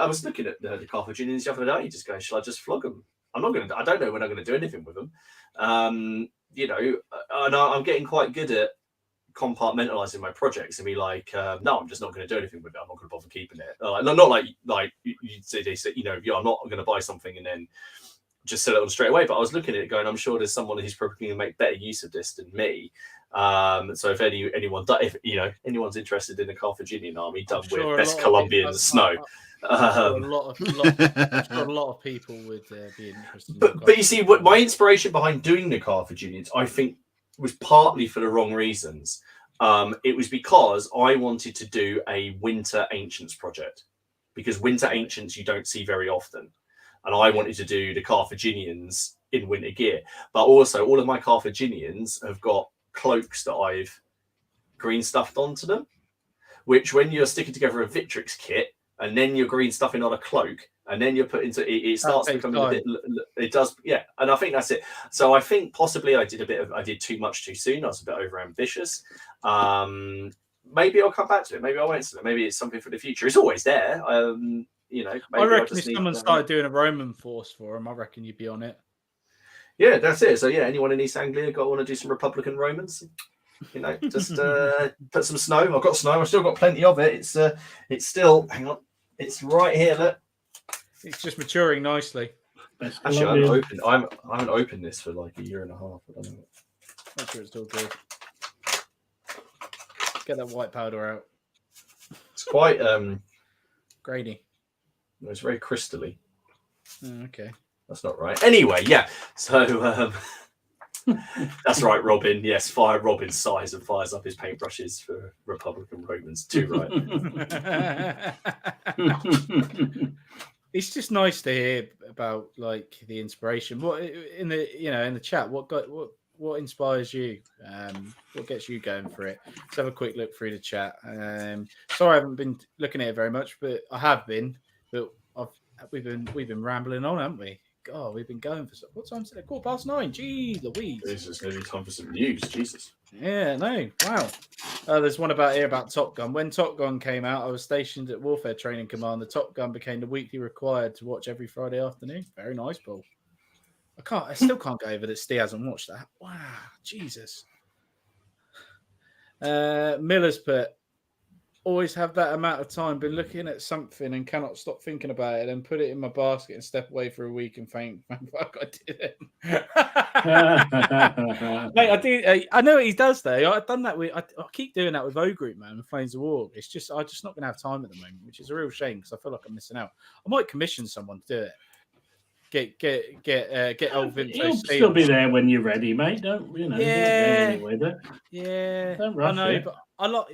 was looking at the Carthaginians the other day, just going, shall I just flog them? I don't know when I'm going to do anything with them. And I'm getting quite good at compartmentalizing my projects and be like, no, I'm just not going to do anything with it. I'm not going to bother keeping it. Not like you say, I'm not going to buy something and then just sell it on straight away. But I was looking at it going, I'm sure there's someone who's probably going to make better use of this than me. So if anyone's interested in the Carthaginian army done with best Colombian snow.
A lot of people would be interested.
But you see, what my inspiration behind doing the Carthaginians, I think, was partly for the wrong reasons. It was because I wanted to do a Winter Ancients project, because Winter Ancients you don't see very often, and I wanted to do the Carthaginians in winter gear. But also, all of my Carthaginians have got cloaks that I've green stuffed onto them, which when you're sticking together a Victrix kit. And then you're green stuffing on a cloak, and then you're put into it starts becoming a bit. It does, yeah. And I think that's it. So I think possibly I did too much too soon. I was a bit over ambitious. Maybe I'll come back to it. Maybe I won't. Maybe it's something for the future. It's always there. Maybe
I reckon if someone started doing a Roman force for them, I reckon you'd be on it.
Yeah, that's it. So yeah, anyone in East Anglia want to do some Republican Romans? Just put some snow. I've got snow. I've still got plenty of it. It's still. Hang on. It's right here. Look.
It's just maturing nicely.
Actually, I haven't opened this for like a year and a half. I don't know.
Make sure it's still good. Get that white powder out.
It's quite
grainy.
It's very crystally.
Okay.
That's not right. Anyway, yeah. So that's right, Robin. Yes, fire Robin sighs and fires up his paintbrushes for Republican Romans too, right?
It's just nice to hear about like the inspiration. What in the chat? What inspires you? What gets you going for it? Let's have a quick look through the chat. Sorry, I haven't been looking at it very much, but I have been. But we've been rambling on, haven't we? God, we've been going for what time is it? 9:15. Jeez, Louise.
This is going to be time for some news. Jesus.
Yeah, no. Wow. There's one about Top Gun. When Top Gun came out, I was stationed at Warfare Training Command. The Top Gun became the weekly required to watch every Friday afternoon. Very nice, Paul. I still can't get over that Steve hasn't watched that. Wow, Jesus. Miller's put, always have that amount of time, been looking at something and cannot stop thinking about it, and put it in my basket and step away for a week and think, fuck, I did it. Mate, I know what he does though. I've done that I keep doing that with O Group, man, with Flames of War. It's just, I'm just not going to have time at the moment, which is a real shame because I feel like I'm missing out. I might commission someone to do it. Get old Vince.
He'll still be there when you're ready, mate. Don't
Yeah.
Anyway,
yeah.
Don't rush it.
But I like.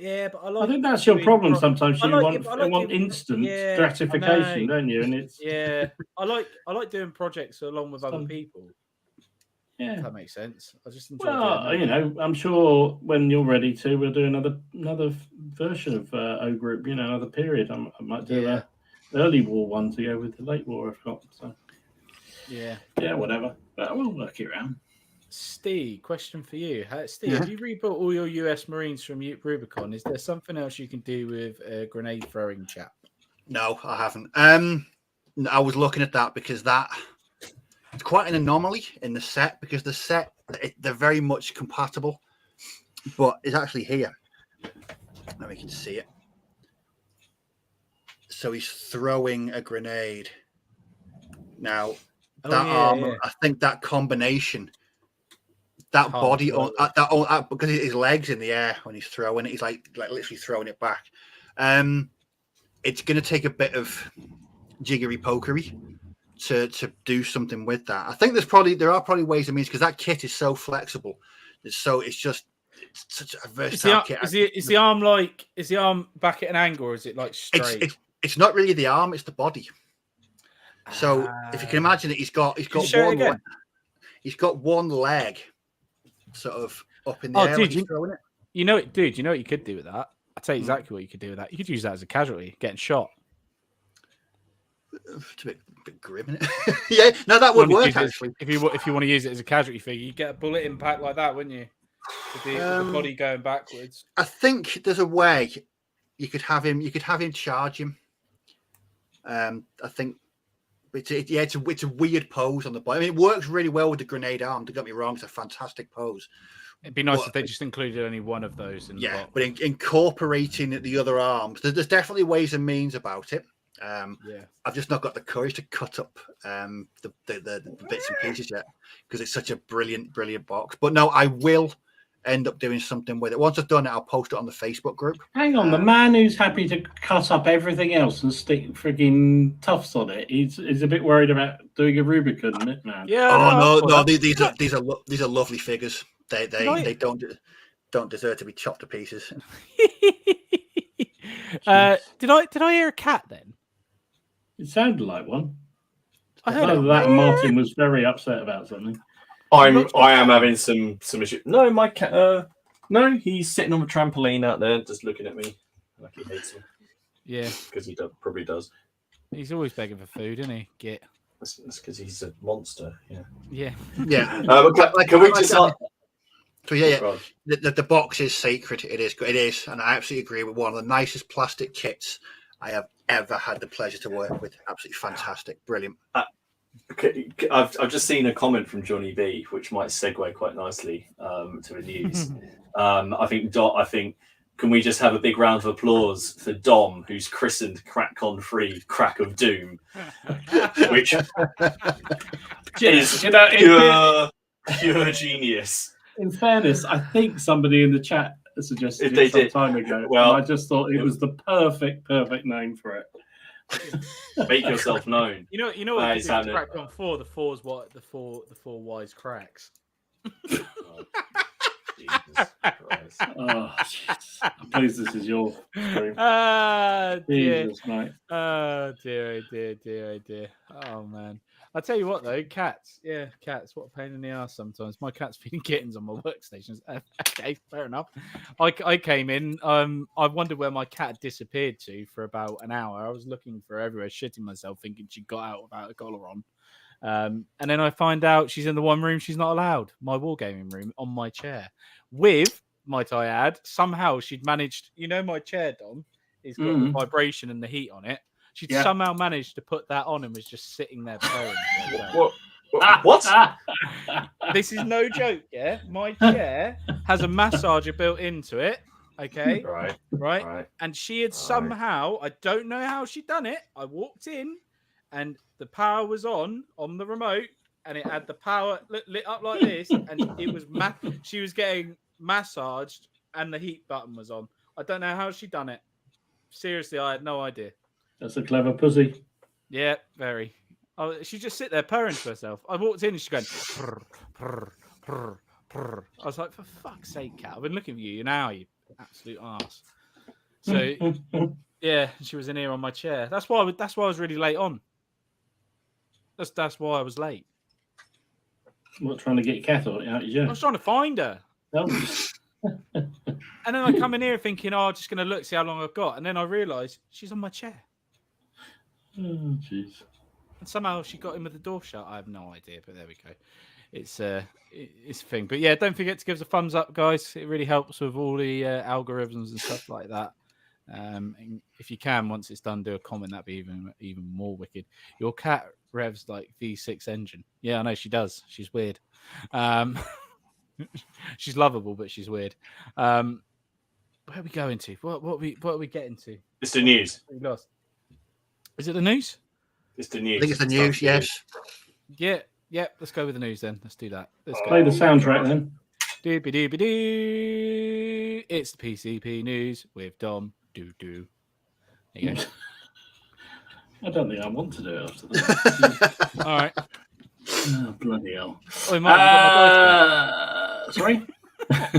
I think that's your problem. Sometimes you
I
want instant gratification, don't you? And it's
I like doing projects along with other people.
Yeah,
if that makes sense. I just enjoy doing that.
I'm sure when you're ready to, we'll do another version of O Group. Another period. I might do an early war one to go with the late war I've got. So. Yeah, whatever. But we'll work it around.
Steve, question for you. Steve, have you rebuilt all your US Marines from Rubicon? Is there something else you can do with a grenade throwing chap?
No, I haven't. I was looking at that because that It's quite an anomaly in the set because the set they're very much compatible, but it's actually here. Now we can see it. So he's throwing a grenade. Now that arm, I think that combination, that body, because his legs in the air when he's throwing it, he's like literally throwing it back. It's going to take a bit of jiggery pokery to do something with that. I think there are probably ways and means because that kit is so flexible. It's such a versatile kit.
Is the arm back at an angle or is it like straight?
It's not really the arm, it's the body. So if you can imagine it, he's got one leg sort of up in the air.
Dude, you know what you could do with that? I'll tell you exactly what you could do with that. You could use that as a casualty, getting shot.
It's a bit grim, isn't it? Yeah, no, that would work actually.
If you want to use it as a casualty figure, you get a bullet impact like that, wouldn't you? With the body going backwards.
I think there's a way you could have him charge him. I think it's a weird pose on the body. I mean, it works really well with the grenade arm. Don't get me wrong; it's a fantastic pose.
It'd be nice if they just included only one of those.
But incorporating the other arms, there's definitely ways and means about it. I've just not got the courage to cut up the bits and pieces yet because it's such a brilliant box. But no, I will end up doing something with it. Once I've done it, I'll post it on the Facebook group.
Hang on, the man who's happy to cut up everything else and stick frigging tufts on it, he's a bit worried about doing a Rubicon, isn't it, man?
Yeah.
No, these are lovely figures. They don't deserve to be chopped to pieces.
Did I hear a cat then?
It sounded like one.
I heard
that. Martin was very upset about something.
I am having some issue. No, my cat. No, he's sitting on the trampoline out there, just looking at me like he hates me.
Yeah,
because he probably does.
He's always begging for food, isn't he?
That's because he's a monster.
Yeah.
Can we just?
So the box is sacred. It is, and I absolutely agree with one of the nicest plastic kits I have ever had the pleasure to work with. Absolutely fantastic, brilliant.
I've just seen a comment from Johnny B, which might segue quite nicely to the news. I think can we just have a big round of applause for Dom, who's christened CrackCon 3 Crack of Doom, which is pure genius.
In fairness, I think somebody in the chat suggested it some time ago. Well, I just thought it was the perfect name for it.
Make yourself known.
You know what is CrackCon 4? The four's what? The four wise cracks.
Jesus Christ.
Oh, I'm pleased this is your stream. Jesus, mate.
Dear. Oh man. I'll tell you what though, cats. Yeah, cats. What a pain in the ass sometimes. My cat's feeding kittens on my workstations. Okay, fair enough. I came in. I wondered where my cat disappeared to for about an hour. I was looking for her everywhere, shitting myself, thinking she got out without a collar on. And then I find out she's in the one room she's not allowed, my wargaming room, on my chair. With, might I add, somehow she'd managed. You know my chair, Dom, it's got the vibration and the heat on it. She'd somehow managed to put that on and was just sitting there purring.
What?
This is no joke, yeah? My chair has a massager built into it, okay? Right? And she had somehow, I don't know how she'd done it, I walked in and the power was on the remote and it had the power lit up like this and it was she was getting massaged and the heat button was on. I don't know how she'd done it. Seriously, I had no idea.
That's a clever pussy.
Yeah, very. Oh, she just sit there purring to herself. I walked in and she's going, purr, purr, purr, purr. I was like, for fuck's sake, cat, I've been looking for you now, you absolute arse. So, yeah, she was in here on my chair. That's why I was really late on. That's why I was late.
What, trying to get your cat out of your chair?
I was trying to find her. And then I come in here thinking, I'm just going to look, see how long I've got. And then I realise she's on my chair.
Oh, jeez.
And somehow she got in with the door shut. I have no idea, but there we go. It's a thing. But yeah, don't forget to give us a thumbs up, guys. It really helps with all the algorithms and stuff like that. And if you can, once it's done, do a comment. That'd be even more wicked. Your cat revs like V6 engine. Yeah, I know she does. She's weird. She's lovable, but she's weird. Where are we going to? What are we getting to?
It's the news.
Lost. Is it the news?
It's the news.
I think it's the news. Yes.
Yeah. Let's go with the news then. Let's do that. Let's go.
Play the soundtrack then.
Doobie-doobie-doo. It's the PCP news with Dom. There you go.
I don't think I want to do it after that.
All right.
Oh, bloody hell.
Oh, Martin,
Sorry?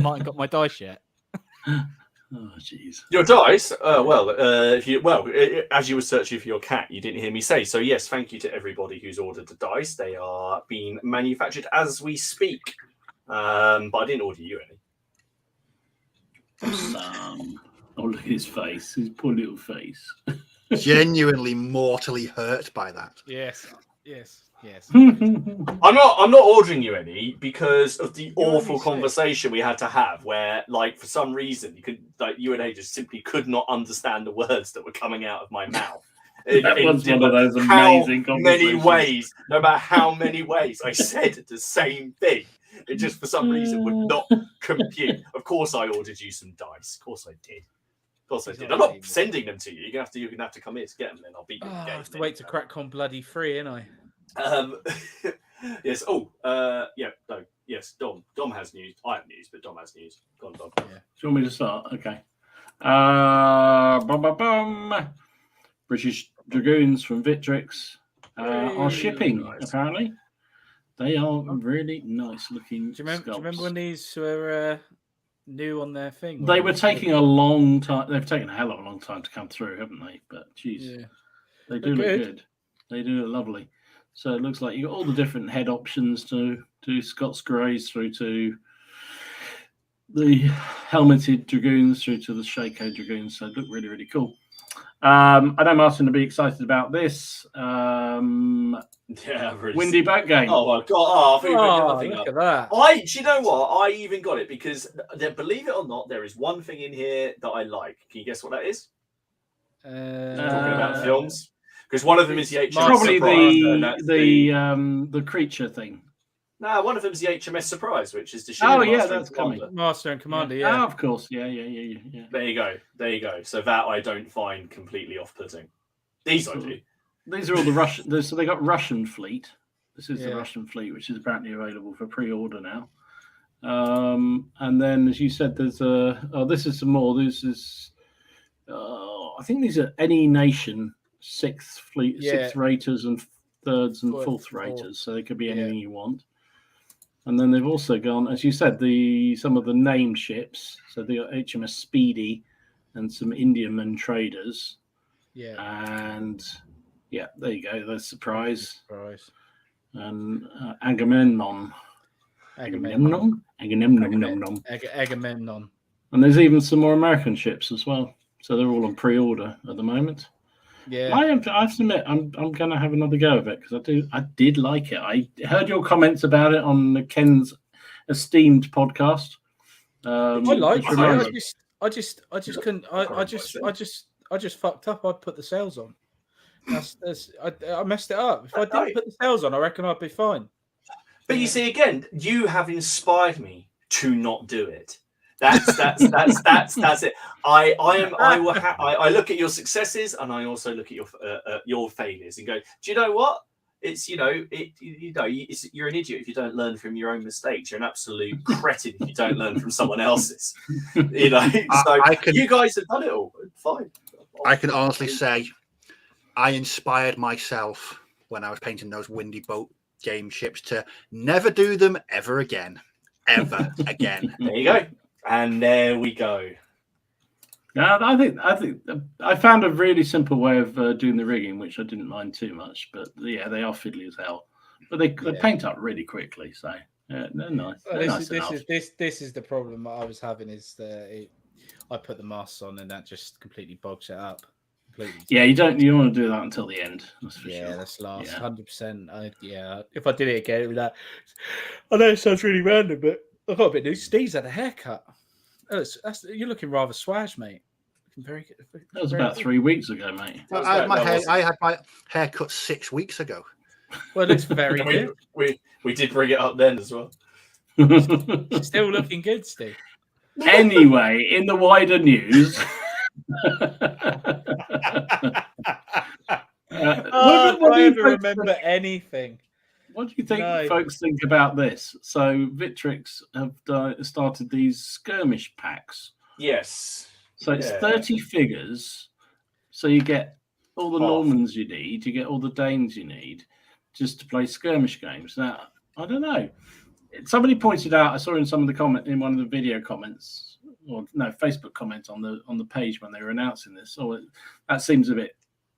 Martin got my dice yet.
Oh, jeez.
Your dice? As you were searching for your cat, you didn't hear me say. So yes, thank you to everybody who's ordered the dice. They are being manufactured as we speak. But I didn't order you any.
Oh, look at his face. His poor little face.
Genuinely mortally hurt by that.
Yes.
I'm not ordering you any because of the awful conversation we had to have where, like, for some reason you and A just simply could not understand the words that were coming out of my mouth.
That was one of those amazing conversations.
No matter how many ways I said the same thing, it just for some reason would not compute. Of course I ordered you some dice. Of course I did. I'm not sending them to you. You're gonna have to come here to get them, then I'll beat you.
I have to wait to crack on bloody 3, ain't I?
Yes. Yes. Dom has news. I have news, but Dom has news. Go on, Dom.
Yeah. Do you want me to start? Okay. British Dragoons from Victrix are shipping. Nice. Apparently, they are really nice looking.
Do you remember when these were new on their thing?
They were taking a long time. They've taken a hell of a long time to come through, haven't they? But geez, they do look good. They do look lovely. So it looks like you got all the different head options to Scots Greys through to the helmeted Dragoons through to the Shaco Dragoons. So it looked really, really cool. I know Martin will be excited about this. Windy Boat Game.
Oh my god! I think
look at that.
Do you know what? I even got it because, believe it or not, there is one thing in here that I like. Can you guess what that is? Talking about films. Because one of them is the HMS
probably
Surprise.
The creature thing.
No, one of them is the HMS Surprise, which is the
ship. Oh yeah, that's coming.
Master and Commander. Yeah.
Oh, of course. Yeah.
There you go. So that I don't find completely off-putting. These I do.
These are all the Russian. So they got Russian fleet. This is the Russian fleet, which is apparently available for pre-order now. And then, as you said, there's this is some more. This is, I think these are any nation. Sixth fleet, sixth raters and thirds and fourth raters, so they could be anything you want. And then they've also gone, as you said, some of the named ships. So the HMS Speedy and some Indiaman traders. Yeah, and there you go. That's surprise. And Agamemnon. And there's even some more American ships as well. So they're all on pre-order at the moment.
Yeah,
I have to admit, I'm going to have another go of it because I did like it. I heard your comments about it on Ken's esteemed podcast.
I liked it. I just couldn't. I just fucked up. I'd put the sails on. I messed it up. If I didn't put the sails on, I reckon I'd be fine.
But you see, again, you have inspired me to not do it. That's it. I look at your successes and I also look at your failures and go, do you know what? It's you're an idiot if you don't learn from your own mistakes. You're an absolute cretin if you don't learn from someone else's. So you guys have done it all. Fine.
I can honestly say I inspired myself when I was painting those Windy Boat Game ships to never do them ever again. Ever again.
There you go. And there we go.
Yeah, I think I found a really simple way of doing the rigging, which I didn't mind too much. But yeah, they are fiddly as hell. But they paint up really quickly, so they're nice.
This is the problem I was having is I put the masks on and that just completely bogs it up.
Yeah, you don't want to do that until the end. That's for sure.
That's last 100%. If I did it again, it would that. I know it sounds really random, but I got a bit new. Steve's had a haircut. You're looking rather swash, mate. Very good.
That was about 3 weeks ago, mate.
I had my hair cut 6 weeks ago.
Well, it looks very
And
good.
we did bring it up then as well.
Still looking good, Steve.
Anyway, in the wider news.
Do I ever remember anything?
What do you think folks think about this? So Victrix have started these skirmish packs.
Yes.
So it's 30 figures. So you get all the Normans you need, you get all the Danes you need just to play skirmish games. Now, I don't know. Somebody pointed out, I saw in some of the in one of the video comments, or no, Facebook comments on the page when they were announcing this. Oh, that seems a bit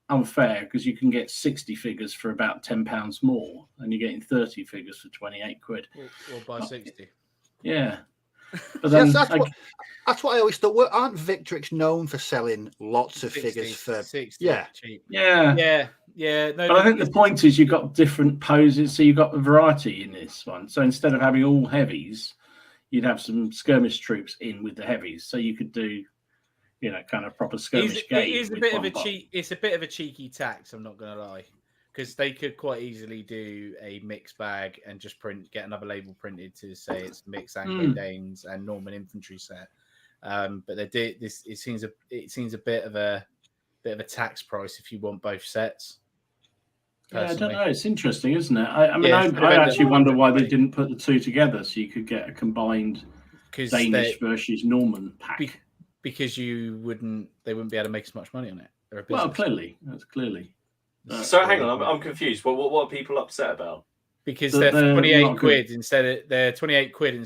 unfair because you can get 60 figures for about £10 more and you're getting 30 figures for 28 quid.
Or buy 60.
Yeah. But then,
that's what I always thought. Aren't Victrix known for selling lots of
60,
figures for
60?
Cheap.
Yeah.
No,
but I think the point is you've got different poses, so you've got a variety in this one. So instead of having all heavies, you'd have some skirmish troops in with the heavies. So you could do, kind of proper skirmish game.
It's a bit of a cheeky tax, I'm not going to lie. Because they could quite easily do a mixed bag and just get another label printed to say it's mixed Anglo-Danes and Norman infantry set. But they did this. It seems a bit of a tax price if you want both sets.
Personally. Yeah, I don't know. It's interesting, isn't it? I actually wonder why they didn't put the two together so you could get a combined Danish versus Norman pack.
Because they wouldn't be able to make as much money on it.
Well, clearly, that's clearly.
So hang on, I'm confused. What are people upset about?
Because they're 28 quid instead of they're 28 quid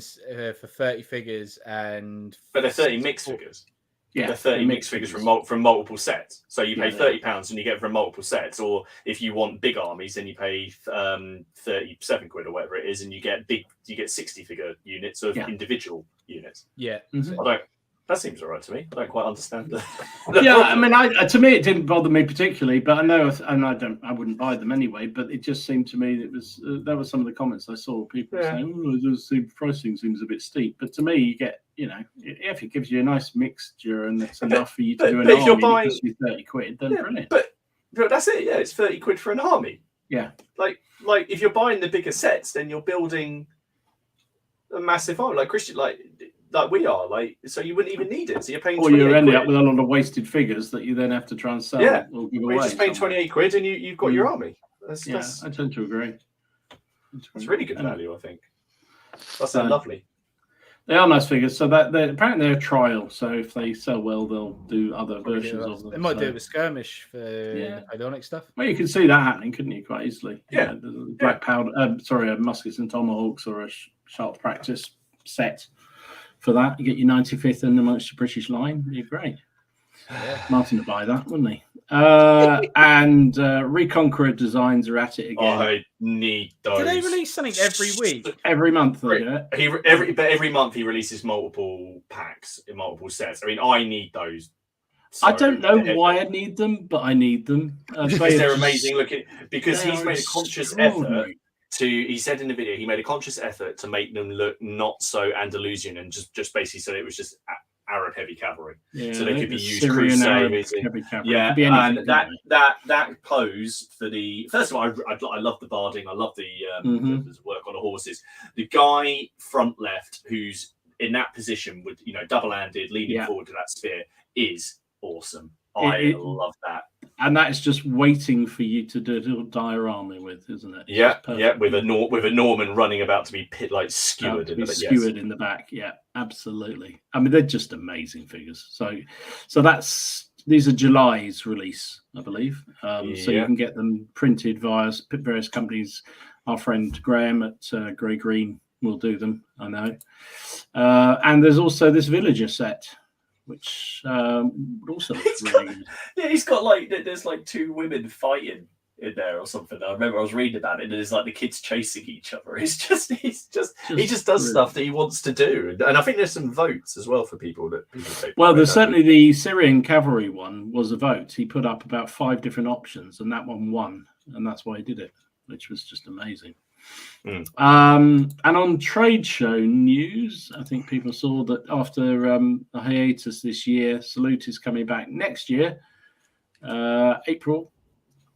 for 30 figures
but they're 30 mixed figures.
Yeah,
they're 30 mixed figures from multiple sets. So you pay £30 and you get from multiple sets. Or if you want big armies, then you pay 37 quid or whatever it is, and you get 60 figure units of individual units.
Yeah,
That seems all right to me. I don't quite understand that.
To me, it didn't bother me particularly, but I know, and I wouldn't buy them anyway. But it just seemed to me that was some of the comments I saw. People saying, "Oh, pricing seems a bit steep." But to me, you get, if it gives you a nice mixture and it's enough for you to do an army, because you 30 quid, then brilliant.
But that's it. Yeah, it's 30 quid for an army.
Yeah,
like if you're buying the bigger sets, then you're building a massive army, like Christian, like we are, so you wouldn't even need it. So you're paying.
Or you're ending up with a lot of wasted figures that you then have to try and sell.
Yeah,
or give
away. You're just paying 28 quid and you've got your army. That's,
I tend to agree.
It's really good value, I think. That's lovely.
They are nice figures. So apparently they're a trial. So if they sell well, they'll do other versions of them.
They might do it with skirmish for Napoleonic stuff.
Well, you can see that happening, couldn't you? Quite easily.
Yeah.
Black powder. Muskets and tomahawks, or a sharp practice set. For that, you get your 95th and amongst your British line. You're great.
Yeah.
Martin would buy that, wouldn't he? And Reconqueror designs are at it again.
I need those.
Do they release something every week?
Every month they do it.
Every month he releases multiple packs in multiple sets. I mean, I need those.
I don't know why I need them, but I need them.
Because they're amazing looking. Because he's made a conscious effort. He said in the video, he made a conscious effort to make them look not so Andalusian and just basically so it was just Arab heavy cavalry. So they could be used crusade. Yeah, and that pose for the first of all, I love the barding. I love the work on the horses. The guy front left who's in that position with double-handed leaning forward to that spear is awesome. I love that.
And that is just waiting for you to do a little diorama with, isn't it?
Yeah, with a Norman running about to be skewered in
the back. Yeah, absolutely. I mean, they're just amazing figures. So these are July's release, I believe. So you can get them printed via various companies. Our friend Graham at Grey Green will do them, I know. And there's also this Villager set, which also looks really good.
Yeah, he's got there's two women fighting in there or something. I remember I was reading about it, and there's the kids chasing each other. He just does stuff that he wants to do, and I think there's some votes as well for people take.
Well, there's certainly the Syrian cavalry one was a vote. He put up about 5 different options, and that one won, and that's why he did it, which was just amazing. And on trade show news, I think people saw that after a hiatus this year, Salute is coming back next year, April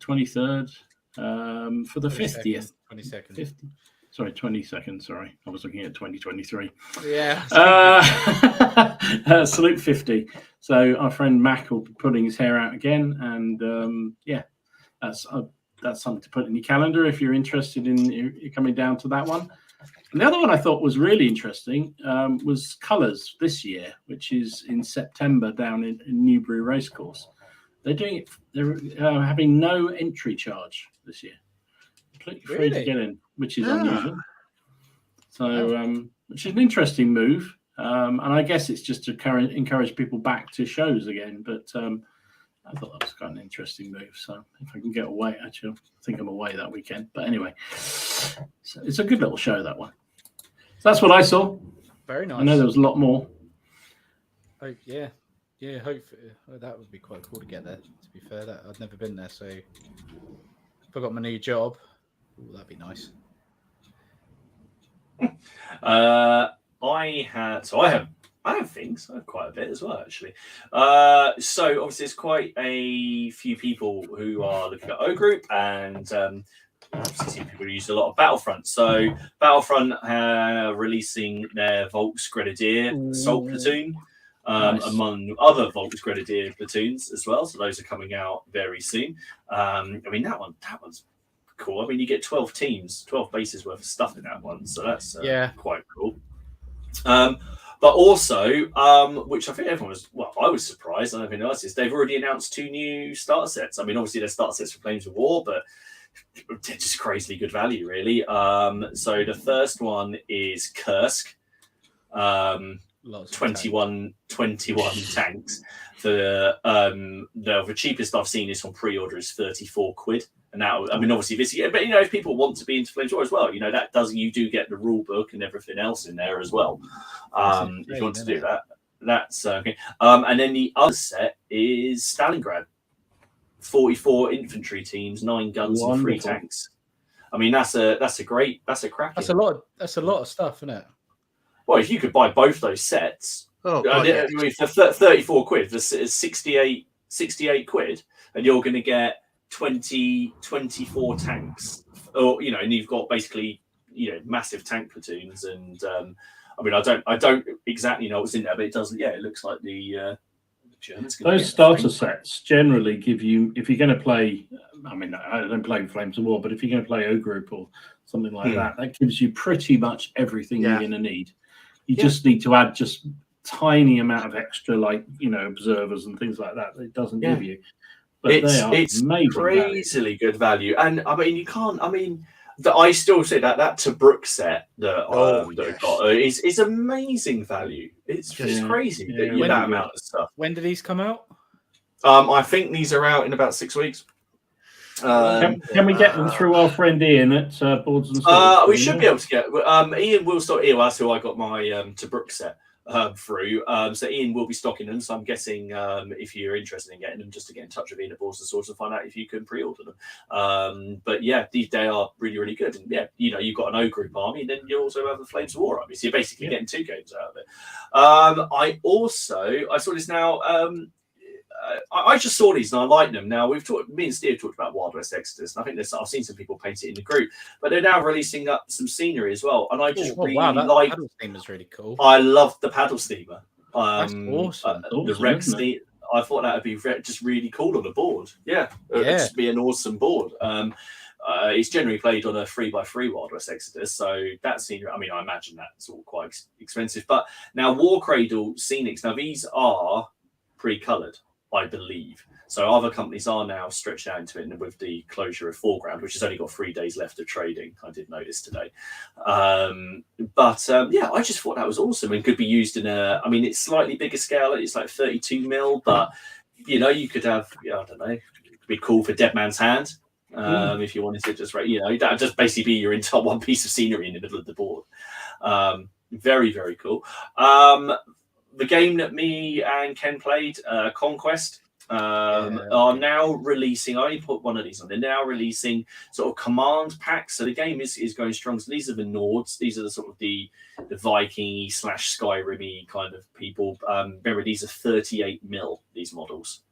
23rd, for the 50th.
22nd.
50. Sorry, 22nd. Sorry, I was looking at 2023.
Yeah.
Salute 50. So our friend Mac will be putting his hair out again, and that's something to put in your calendar if you're interested in coming down to that one. And the other one I thought was really interesting was Colours this year, which is in September down in Newbury Racecourse. They're doing it. They're having no entry charge this year. Completely free to get in, which is unusual. So, which is an interesting move. And I guess it's just to encourage people back to shows again. But I thought that was kind of an interesting move. So if I can get away, actually, I think I'm away that weekend. But anyway, so it's a good little show, that one. So that's what I saw.
Very nice.
I know there was a lot more.
Oh, yeah. Yeah, hopefully that would be quite cool to get there. To be fair, I've never been there, so if I got my new job, that'd be nice.
I have things. I have quite a bit as well, actually. So obviously, there's quite a few people who are looking at O Group, and obviously, see people who use a lot of Battlefront. So Battlefront releasing their Volks Grenadier Assault Platoon.
Nice.
Among other Volks Grenadier platoons as well. So those are coming out very soon. I mean, that one's cool. I mean, you get 12 teams, 12 bases worth of stuff in that one. So that's quite cool. But also, which I think everyone was, I was surprised. I don't know if anyone else is. They've already announced 2 new starter sets. I mean, obviously, they're starter sets for Flames of War, but they're just crazily good value, really. So the first one is Kursk. 21 tanks. The cheapest I've seen is on pre-order is 34 quid. And now, I mean, obviously this year, but if people want to be into Flames War as well, you do get the rule book and everything else in there as well. If you want to do that, that's okay. And then the other set is Stalingrad. 44 infantry teams, 9 guns, and 3 tanks. I mean, that's a cracking.
That's a lot of stuff, isn't it?
Well, if you could buy both those sets, for 34 quid, for 68 quid, and you're going to get 24 tanks, or and you've got basically massive tank platoons, and I mean, I don't exactly know what's in there, but it doesn't. Yeah, it looks like the Germans.
Those starter sets generally give you, if you're going to play. I mean, I don't play Flames of War, but if you're going to play O Group or something like that gives you pretty much everything you're going to need. You just need to add just tiny amount of extra, like observers and things like that. It doesn't give you, but it's
crazily good value. And I mean, you can't. I mean, I still say that Tobruk set that I got is amazing value. It's crazy that amount of stuff.
When do these come out?
I think these are out in about 6 weeks.
Can we get them through our friend Ian at Boards and Swords?
We should be able to get. Ian will stock. That's who I got my Tobruk set through. So Ian will be stocking them. So I'm guessing if you're interested in getting them, just to get in touch with Ian at Boards and Swords and find out if you can pre-order them. But yeah, they are really, really good. And yeah, you've got an O Group army, and then you also have the Flames of War army. So you're basically getting 2 games out of it. I saw this now. I just saw these and I like them. Now me and Steve talked about Wild West Exodus, and I think I've seen some people paint it in the group, but they're now releasing up some scenery as well. And I just like
paddle steamer's really cool.
I love the paddle steamer.
That's awesome.
The Rex steamer. I thought that would be just really cool on the board. Yeah, it'd just be an awesome board. It's generally played on a 3x3 Wild West Exodus, so that scenery. I mean, I imagine that's all quite expensive. But now War Cradle Scenics. Now these are pre-coloured, I believe. So other companies are now stretched out into it, and with the closure of Foreground, which has only got 3 days left of trading, I did notice today. I just thought that was awesome and could be used in it's slightly bigger scale. It's like 32 mil, but you could have, I don't know, it could be cool for Dead Man's Hand. If you wanted to just, that would just basically be your entire one piece of scenery in the middle of the board. Very, very cool. The game that me and Ken played, Conquest, are now releasing. I only put one of these on. They're now releasing sort of command packs. So the game is going strong. So these are the Nords. These are the sort of the Viking / Skyrim kind of people. Remember, these are 38 mil. These models.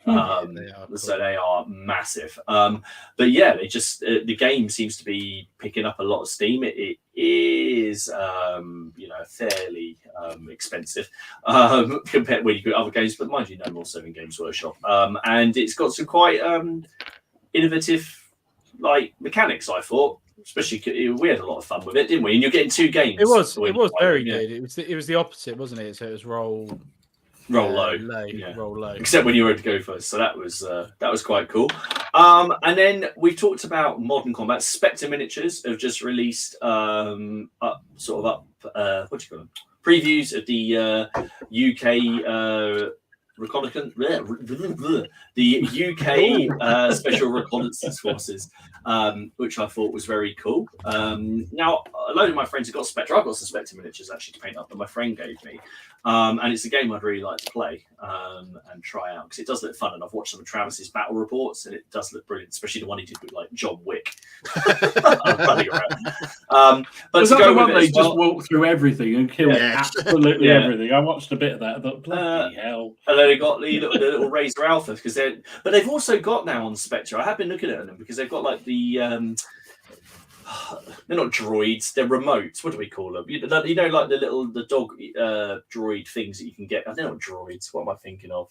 So they are massive. But yeah, they just the game seems to be picking up a lot of steam. It is fairly expensive compared when you go to other games, but mind you, no more so in Games Workshop. And it's got some quite innovative mechanics, I thought. Especially, we had a lot of fun with it, didn't we? And you're getting 2 games.
It was very good. It was the opposite, wasn't it? So it was roll low. Roll low.
Except when you were to go first. So that was quite cool. And then we've talked about modern combat. Spectre Miniatures have just released what do you call them? Previews of the UK reconnaissance, the UK Special Reconnaissance Forces, which I thought was very cool. Now, a load of my friends have got Spectre. I've got some Spectre Miniatures actually to paint up that my friend gave me. And it's a game I'd really like to play and try out because it does look fun. And I've watched some of Travis's battle reports and it does look brilliant, especially the one he did with John Wick running around. But
was that the one they just walk through everything and kill absolutely everything? I watched a bit of that. I thought, bloody hell.
And then they got the little Razor Alpha but they've also got now on Spectre. I have been looking at them because they've got the they're not droids, they're remotes. What do we call them? The dog droid things that you can get. They're not droids. What am I thinking of?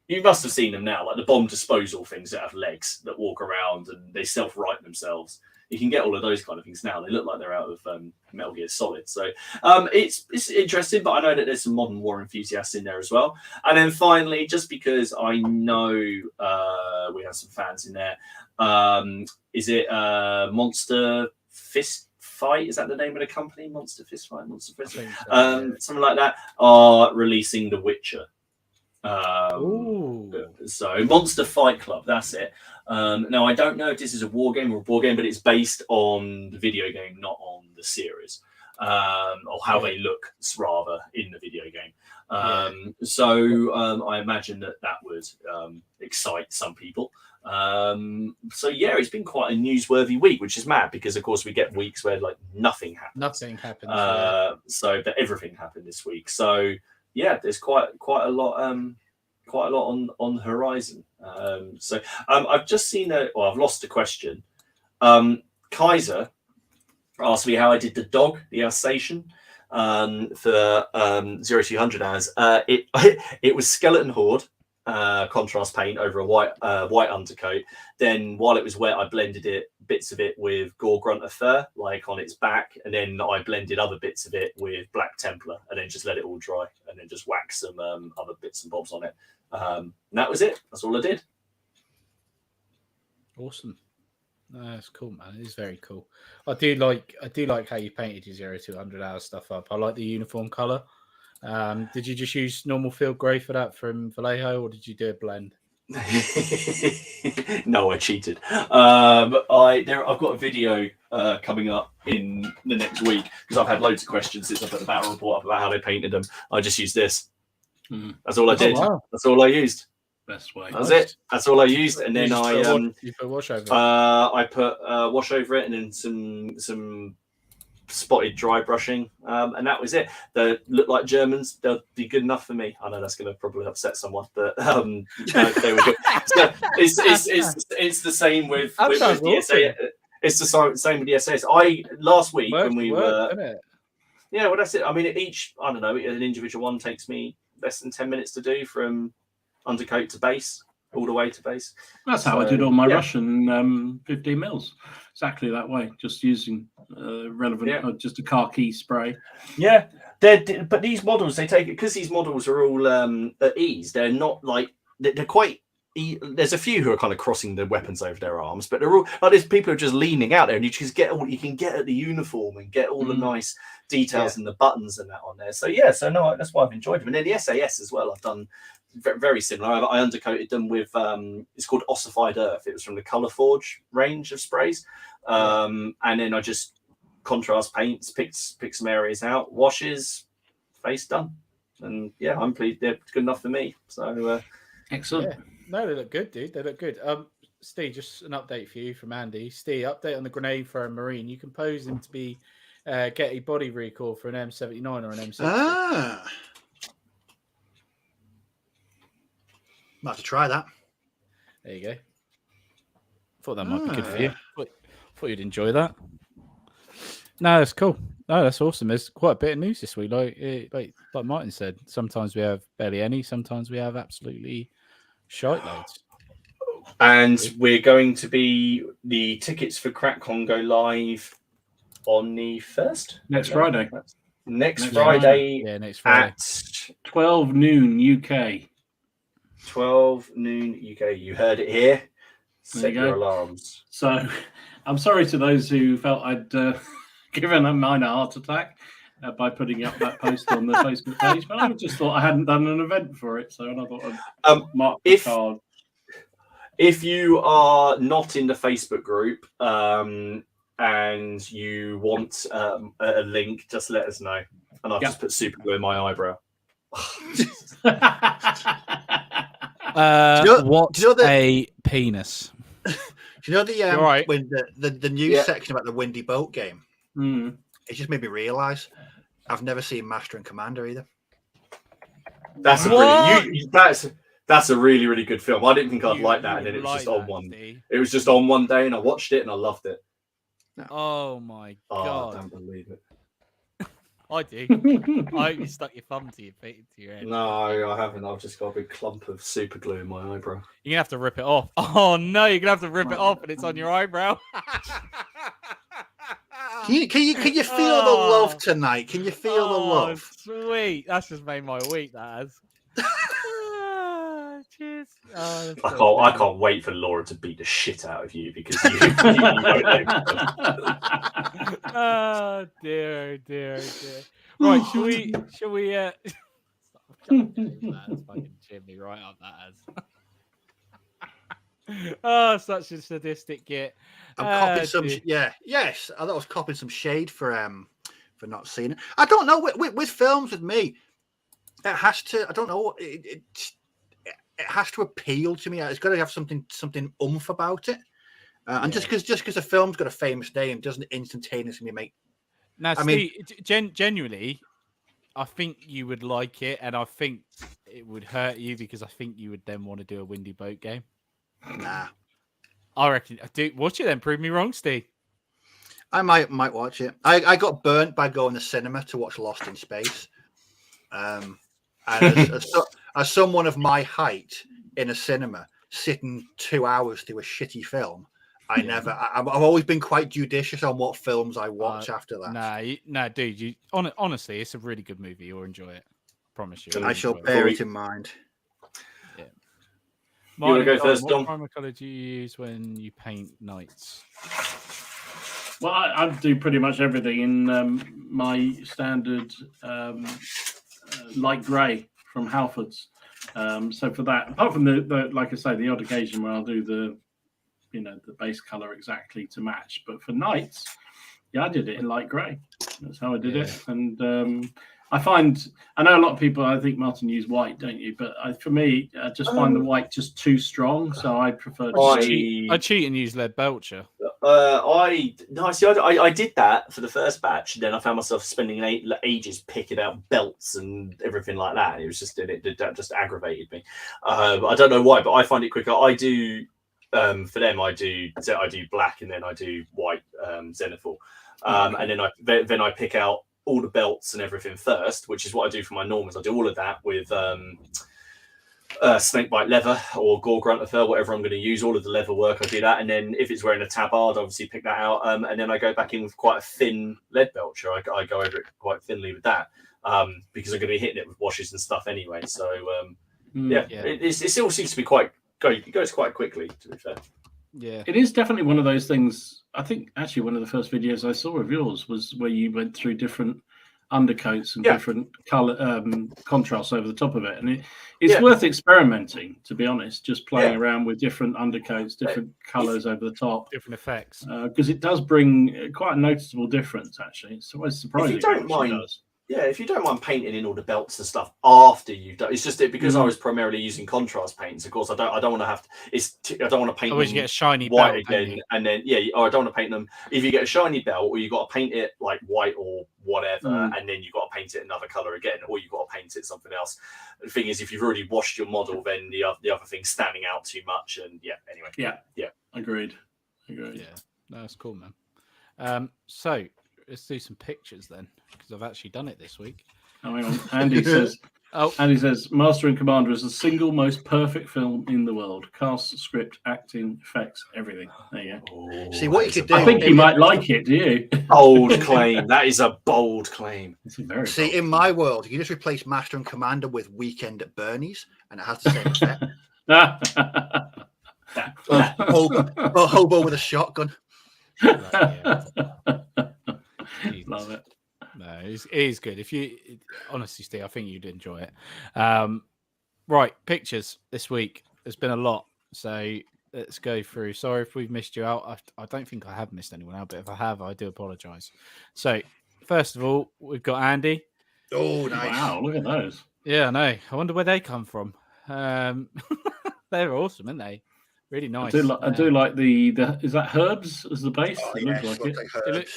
You must have seen them now, like the bomb disposal things that have legs that walk around and they self-right themselves. You can get all of those kind of things now. They look like they're out of Metal Gear Solid. So it's interesting, but I know that there's some modern war enthusiasts in there as well. And then finally, just because I know we have some fans in there, is it Monster Fist Fight? Is that the name of the company? Monster Fist Fight? Monster Fist Fight? Something like that. Are releasing The Witcher. So Monster Fight Club, that's it. Now I don't know if this is a war game or a board game, but it's based on the video game, not on the series, or how they look rather in the video game. So I imagine that would excite some people. So yeah, it's been quite a newsworthy week, which is mad because of course we get weeks where nothing happens.
Nothing happens.
But everything happened this week. So yeah, there's quite a lot on the horizon. So I've just seen I've lost a question. Kaiser asked me how I did the Alsatian for 0200 hours. It was Skeleton Horde. Contrast paint over a white undercoat. Then while it was wet, I blended bits of it with Gore Grunter fur, on its back, and then I blended other bits of it with Black Templar, and then just let it all dry, and then just whack some other bits and bobs on it. And that was it. That's all I did.
Awesome. That's cool, man. It is very cool. I do like how you painted your 0200 hours stuff up. I like the uniform color. Did you just use normal field grey for that from Vallejo, or did you do a blend?
No, I cheated. I've got a video coming up in the next week because I've had loads of questions since I put the battle report up about how they painted them. I just used this. That's all I did. Wow. That's all I used.
Best way.
That's it. That's all I used, and then
you put wash over it.
I put wash over it, and then some spotted dry brushing, and that was it. They look like Germans. They'll be good enough for me. I know that's going to probably upset someone, but they were good. So it's the same with the SA. It's the same with the SAS. Last week when we were, yeah, well that's it. I mean, I don't know, an individual one takes me less than 10 minutes to do from undercoat to base, all the way to base.
That's how I did all my Russian 15 mils. Exactly that way, just using relevant, just a khaki spray.
Yeah, but these models, they take it because these models are all at ease. They're not they're quite. There's a few who are kind of crossing the weapons over their arms, but they're all there's people who are just leaning out there, and you just get all you can get at the uniform and get all the nice details and the buttons and that on there. So no, that's why I've enjoyed them. And then the SAS as well, I've done very similar. I undercoated them with it's called Ossified Earth. It was from the Color Forge range of sprays, and then I just contrast paints, picked some areas out, washes, face done, and I'm pleased. They're good enough for me. So
excellent.
Yeah. No, they look good, dude. They look good. Steve, just an update for you from Andy. Steve, update on the grenade thrower Marine. You can pose him to be get a body recall for an M79 or an M60.
Might have to try that.
There you go. Thought that might be good for you. Thought you'd enjoy that. No, that's cool. No, that's awesome. There's quite a bit of news this week. Like Martin said, sometimes we have barely any. Sometimes we have absolutely shite loads.
And we're going to be the tickets for CrackCon go live on the 1st?
Next Friday.
Next Friday.
Yeah, next Friday.
At
12 noon UK.
12 noon UK. You heard it here. Set your alarms.
So I'm sorry to those who felt I'd given a minor heart attack by putting up that post on the Facebook page, but I just thought I hadn't done an event for it. So I thought I'd mark the card.
If you are not in the Facebook group and you want a link, just let us know. And I've just put super glue in my eyebrow.
A penis.
Do you know the when the news section about the Windy Boat game? It just made me realise I've never seen Master and Commander either.
That's that's a really, really good film. I didn't think I'd like that, and then it was just on one. It was just on one day, and I watched it, and I loved it.
Oh my god!
I don't believe it.
I do. I hope you stuck your thumb to your head.
No, I haven't. I've just got a big clump of super glue in my eyebrow.
You're gonna have to rip it off. Oh no, you're gonna have to rip it off, and it's on your eyebrow.
Can you feel the love tonight? Can you feel the love?
Sweet. That's just made my week. That has. Cheers.
I can't wait for Laura to beat the shit out of you because you won't know.
Oh dear. Right, shall we that's fucking chimney right up that as. Oh, such a sadistic git.
I'm copying some yes. I thought I was copying some shade for not seeing it. I don't know with films with me. It has to. I don't know. It has to appeal to me. It's got to have something oomph about it. And just because a film's got a famous name doesn't instantaneously make.
Now, Steve, genuinely, I think you would like it, and I think it would hurt you because I think you would then want to do a Windy Boat game.
Nah,
I reckon. Watch it then. Prove me wrong, Steve.
I might watch it. I got burnt by going to cinema to watch Lost in Space. And as someone of my height in a cinema, sitting 2 hours through a shitty film, I've always been quite judicious on what films I watch after that.
Nah, dude. Honestly, it's a really good movie. You'll enjoy it. I promise you.
I shall bear it in mind.
Yeah.
You want to go first, Dom?
What primer colour do you use when you paint knights?
Well, I do pretty much everything in my standard light grey from Halfords. So for that, apart from the like I say, the odd occasion where I'll do the base colour exactly to match. But for knights, I did it in light grey. That's how I did it. And I know a lot of people, I think, Martin, use white, don't you? But for me, I just find the white just too strong. So I prefer to
I cheat and use lead belcher.
I did that for the first batch. Then I found myself spending ages picking out belts and everything like that. It was just that just aggravated me. I don't know why, but I find it quicker. I do for them. I do black and then I do white Zenithal, and then I pick out all the belts and everything first, which is what I do for my normals. I do all of that with snakebite leather or gore grunter fur, whatever I'm going to use. All of the leather work, I do that, and then if it's wearing a tabard, obviously pick that out, and then I go back in with quite a thin lead belcher. I go over it quite thinly with that because I'm going to be hitting it with washes and stuff anyway. So it still seems to be it goes quite quickly, to be fair.
Yeah,
it is definitely one of those things. I think actually one of the first videos I saw of yours was where you went through different undercoats and different color contrasts over the top of it, and it's worth experimenting, to be honest, just playing around with different undercoats, different colors over the top,
different effects,
because it does bring quite a noticeable difference. Actually, it's always surprising.
If you don't mind if you don't mind painting in all the belts and stuff after you've done, it's just because I was primarily using contrast paints. Of course, I don't want to have to. I don't want to paint.
Always get a shiny
white
belt,
again, and then or I don't want to paint them. If you get a shiny belt, or you got to paint it like white or whatever, and then you got to paint it another color again, or you got to paint it something else. The thing is, if you've already washed your model, then the other thing's standing out too much, and anyway,
agreed.
Yeah, that's cool, man. So let's do some pictures then, because I've actually done it this week.
Oh, hang on. Andy says, Master and Commander is the single most perfect film in the world. Cast, script, acting, effects, everything. There you go.
See what you could do.
I think you might like it, do you?
Bold claim. That is a bold claim.
See,
in my world, you just replace Master and Commander with Weekend at Bernie's, and it has the same effect. Hobo with a shotgun.
Love it.
No, it is good. If you honestly, Steve, I think you'd enjoy it. Right, pictures this week. There's been a lot, so let's go through. Sorry if we've missed you out. I don't think I have missed anyone out, but if I have, I do apologise. So, first of all, we've got Andy.
Oh, nice!
Wow, look at those.
Yeah, I know. I wonder where they come from. They're awesome, aren't they? Really nice.
I do like the is that herbs as the base?
Oh,
it
yes,
looks like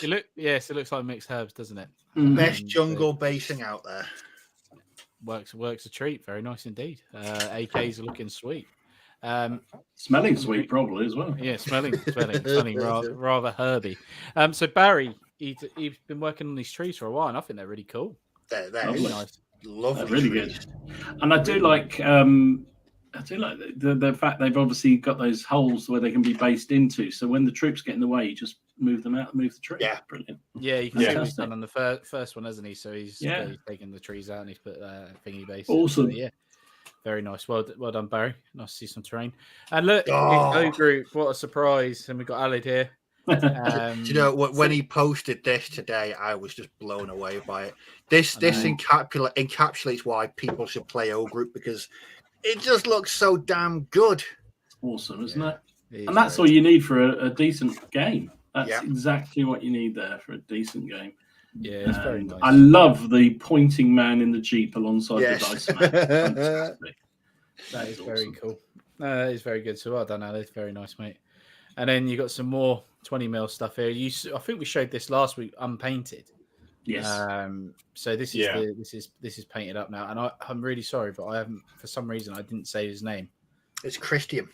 it.
Yes, it looks like mixed herbs, doesn't it?
Best jungle basing out there.
Works a treat. Very nice indeed. AKs are looking sweet.
Smelling sweet, probably as well.
Yeah, smelling rather herby. So Barry, he's been working on these trees for a while, and I think they're really cool.
They're
really
nice, lovely,
really
trees.
Good. And I do like the fact they've obviously got those holes where they can be based into. So when the troops get in the way, you just move them out and move the tree.
Yeah,
brilliant.
Yeah, you can see what he's done on the first one, hasn't he? So he's taken the trees out and he's put thingy base.
Awesome.
Yeah, very nice. Well done, Barry. Nice to see some terrain. And look, Go Group, what a surprise! And we got Alid here.
Do you know when he posted this today, I was just blown away by it. This encapsulates why people should play O Group, because it just looks so damn good.
Awesome, isn't it? And that's all you need for a decent game. That's exactly what you need there for a decent game.
Yeah, it's very nice.
I love the pointing man in the Jeep alongside the dice man. Fantastic.
That is very cool. That is very good. So well done, Alice. Very nice, mate. And then you got some more 20mm stuff here. I think we showed this last week, unpainted.
Yes.
So this is painted up now, and I'm really sorry, but I haven't, for some reason, I didn't say his name.
It's Christian.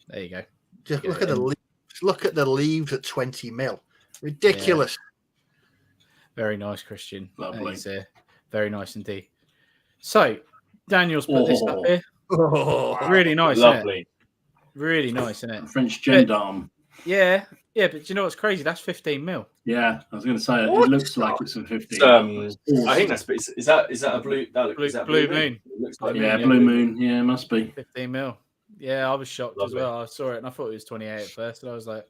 There you go.
Just look at the leaves. Look at the leaves at 20mm. Ridiculous.
Yeah. Very nice, Christian.
Lovely.
Very nice indeed. So Daniel's put this up here. Really nice.
Lovely.
Really nice, isn't it?
French gendarme.
Yeah, but do you know what's crazy? That's 15mm.
Yeah, I was going to say it looks like it's a 15.
I think that's. Is that a blue?
Blue moon.
It looks like
blue moon. Yeah, it must be
15mm. Yeah, I was shocked as well. I saw it and I thought it was 28 at first, and I was like,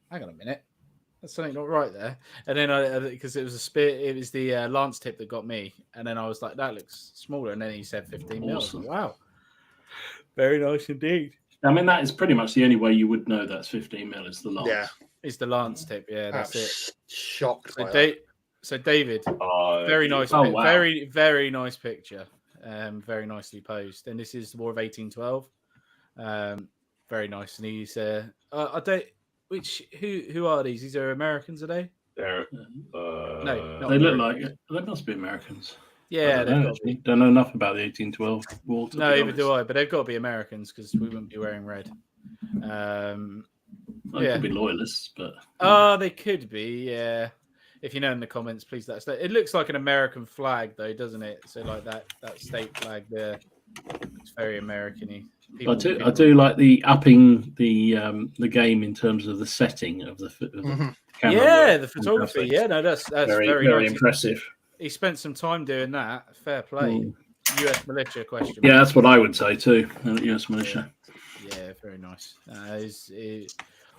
"Hang on a minute, that's something not right there." And then because it was it was the lance tip that got me, and then I was like, "That looks smaller." And then he said 15mm.
Awesome.
Wow, very nice indeed.
I mean, that is pretty much the only way you would know that's 15mm is the lance.
Yeah,
it's the lance tip. Yeah, that's it.
Shocked.
So David, very nice.
Oh, wow.
Very, very nice picture. Very nicely posed. And this is the War of 1812. Very nice. And he's I don't. Who are these? These are Americans, are they?
They're
no,
they look like they must be Americans.
Yeah,
don't know enough about the 1812 war.
No, even do I. But they've got to be Americans because we wouldn't be wearing red.
They could be loyalists, but
they could be. Yeah. If you know in the comments, please let us know. It looks like an American flag, though, doesn't it? So like that state flag there. It's very American-y.
I do like the upping the game in terms of the setting of the camera.
Yeah, the photography. Yeah, no, that's very nice.
Impressive.
He spent some time doing that. Fair play. US militia question.
Yeah, that's what I would say too. US militia.
Yeah, very nice. I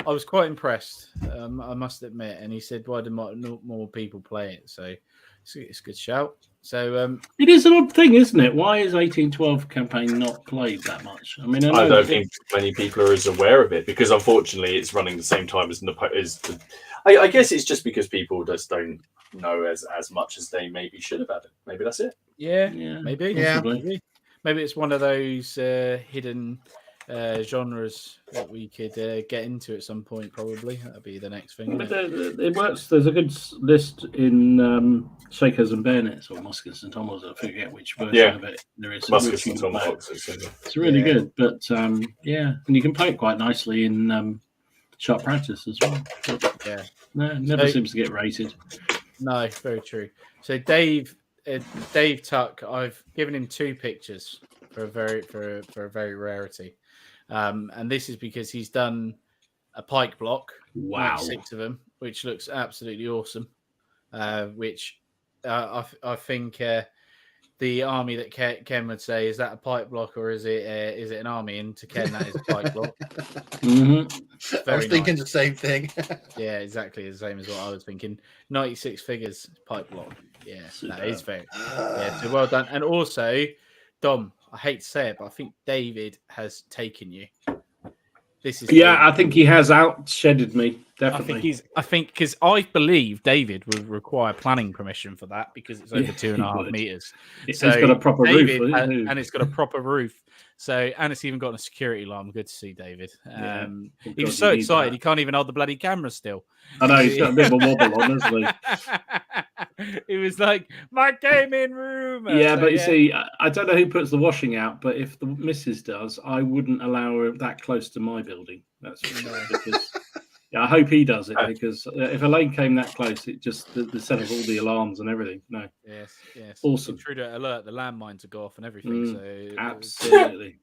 was quite impressed. I must admit. And he said, "Why do more people play it?" So it's a good shout. So
it is an odd thing, isn't it? Why is 1812 campaign not played that much? I mean,
I don't think many people are as aware of it because unfortunately it's running the same time as I guess it's just because people just don't know as much as they maybe should about it. Maybe that's it.
Yeah, maybe. Maybe it's one of those hidden genres that we could get into at some point. Probably that'll be the next thing.
But it works. There's a good list in Shakers and Bayonets or Muskets and Tomahawks. I forget which version of it there is.
Muskets and Tomahawks.
It's really good, but and you can play it quite nicely in sharp practice as well. But, never seems to get rated.
No, very true. So Dave Tuck, I've given him 2 pictures for a very rarity, and this is because he's done a pike block.
Wow,
6 of them, which looks absolutely awesome. Which I think the army that Ken would say, is that a pike block or is it an army? And to Ken, that is a pike block.
I was thinking the same thing.
Yeah, exactly the same as what I was thinking. 96 figures pike block. Yeah, that is very. Yeah, so well done. And also, Dom, I hate to say it, but I think David has taken you. This is
I think he has outshedded me. Definitely.
I think because I believe David would require planning permission for that because it's over 2.5 meters.
It's got a proper roof,
and it's got a proper roof. So, and it's even got a security alarm. Good to see David. He was so excited he can't even hold the bloody camera still.
I know he's got a bit of a wobble on, hasn't
he? He was like, my gaming room.
Yeah, but you see, I don't know who puts the washing out, but if the missus does, I wouldn't allow her that close to my building. That's because I hope he does it because if Elaine came that close, it just the set of all the alarms and everything. No.
Yes.
Awesome.
Intruder alert, the landmine to go off and everything. So
absolutely.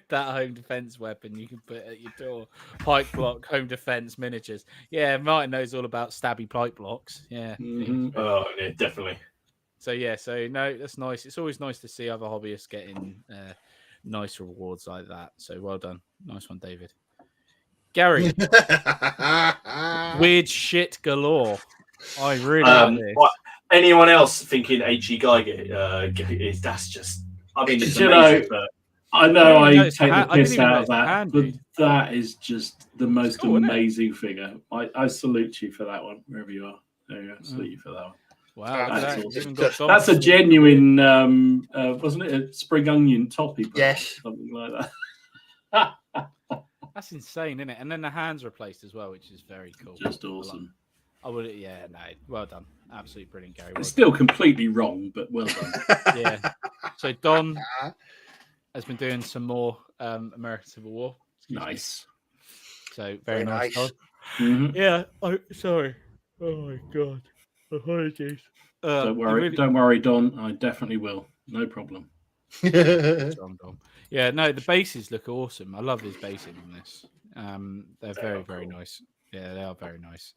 That home defense weapon you can put at your door. Pike block, home defense miniatures. Yeah, Martin knows all about stabby pike blocks. Yeah.
Oh, yeah, definitely.
So no, that's nice. It's always nice to see other hobbyists getting nice rewards like that. So well done. Nice one, David. Gary. Weird shit galore. I really like this.
Anyone else thinking H.E. Geiger is that's just it's amazing, but
I know I take the piss out of that, but that is just the most amazing figure. I salute you for that one, wherever you are. There you go. Salute you for that one.
Wow,
that's awesome. That's a genuine, wasn't it a spring onion toppy?
Yes.
Something like that.
That's insane, isn't it? And then the hands replaced as well, which is very cool.
Just awesome.
Well done. Absolutely brilliant, Gary.
It's still completely wrong, but well done.
Yeah. So Don has been doing some more American Civil War.
Nice.
So very nice.
Mm-hmm.
Yeah. Oh, sorry. Oh my god. Apologies.
Don't worry, Don. I definitely will. No problem.
Yeah, no, the bases look awesome. I love his basing on this. They're very, very nice. Yeah, they are very nice.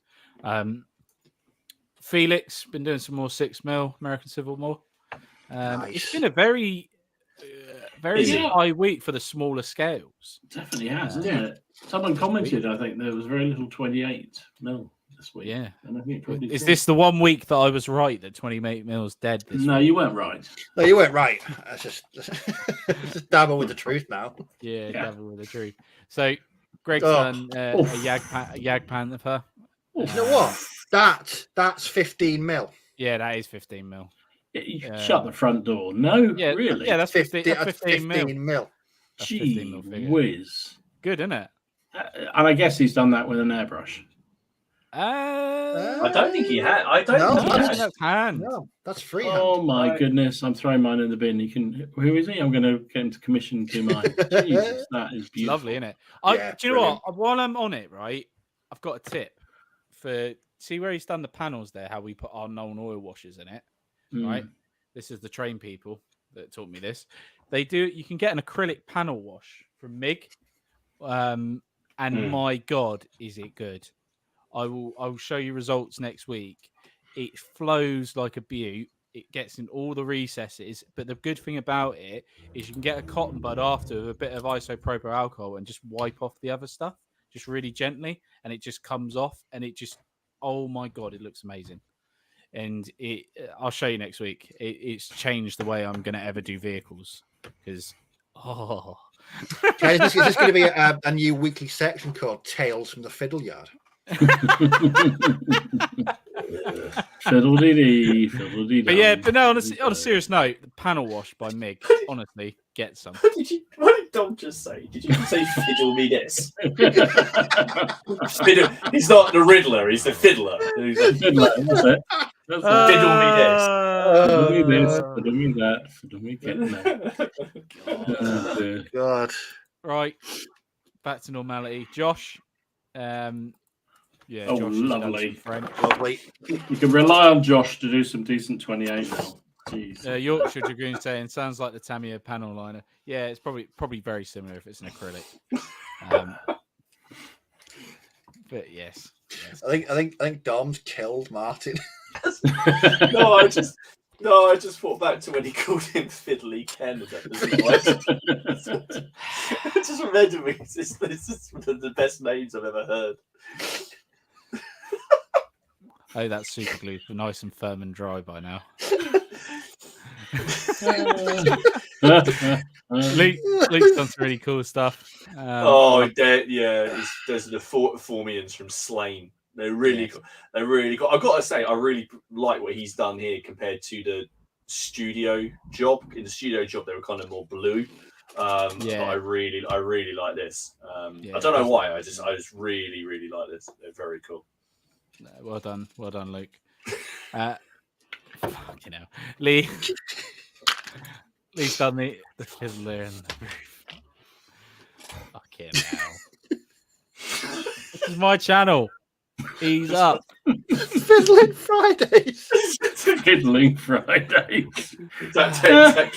Felix been doing some more 6mm American Civil War.
Nice.
It's been a very high week for the smaller scales.
Definitely has, isn't it? Someone commented, I think there was very little 28mm this week.
Yeah.
And I think probably
is this the one week that I was right that 28mm is dead this
No,
week?
You weren't right.
No, you weren't right. That's just dabble with the truth now.
Yeah, dabble with the truth. So Greg's done a Yag Panther.
You know what? That's 15mm.
Yeah, that is 15mm.
Shut the front door. No,
yeah,
really?
Yeah, that's 15mm.
Gee whiz.
Good, isn't it?
And I guess he's done that with an airbrush.
I don't think he had. I don't think he had.
That's hand.
No, that's freehand.
Oh my goodness! I'm throwing mine in the bin. You can. Who is he? I'm going to get him to commission to mine. Jesus, that is beautiful.
Lovely, isn't it? Do you know what? While I'm on it, right, I've got a tip for. See where he's done the panels there. How we put our known oil washers in it, right? This is the train people that taught me this. They do. You can get an acrylic panel wash from MIG, and my God, is it good? I will show you results next week. It flows like a beaut. It gets in all the recesses. But the good thing about it is you can get a cotton bud after with a bit of isopropyl alcohol and just wipe off the other stuff, just really gently, and it just comes off. And it just, oh my God, it looks amazing. and I'll show you next week. It's changed the way I'm going to ever do vehicles because
Okay, is this going to be a new weekly section called Tales from the Fiddle Yard?
Fiddle-dee-dee, fiddle-dee-dum.
But yeah, but no, on a serious note, the panel wash by Mig, honestly, get some.
What did Dom just say? Did you say fiddle me this? He's not the Riddler, he's the fiddler. He's like,
Fiddler, that's it. That's it.
Fiddle me this.
Fiddle me this, fiddle me that, fiddle me getting that.
God.
Right, back to normality. Josh, yeah,
Oh,
Josh
lovely.
Lovely.
You can rely on Josh to do some decent 28 now. Jeez.
Yorkshire Dragoon saying sounds like the Tamiya panel liner. Yeah, it's probably very similar if it's an acrylic. But yes.
I think Dom's killed Martin.
No, I just thought back to when he called him Fiddly Ken. It just reminded me. This is one of the best names I've ever heard.
Oh, that's super glue. Nice and firm and dry by now. Luke's done some really cool stuff.
There's the Formians from Slain. They're really cool. They're really cool. I've got to say, I really like what he's done here compared to the studio job. In the studio job, they were kind of more blue. But I really like this. I don't know why. I just really like this. They're very cool.
Well done, Luke. Fucking hell, Lee's done the fiddler and the roof. Fucking hell. This is my channel. Ease up.
Fiddling Fridays.
Fiddling Fridays.
That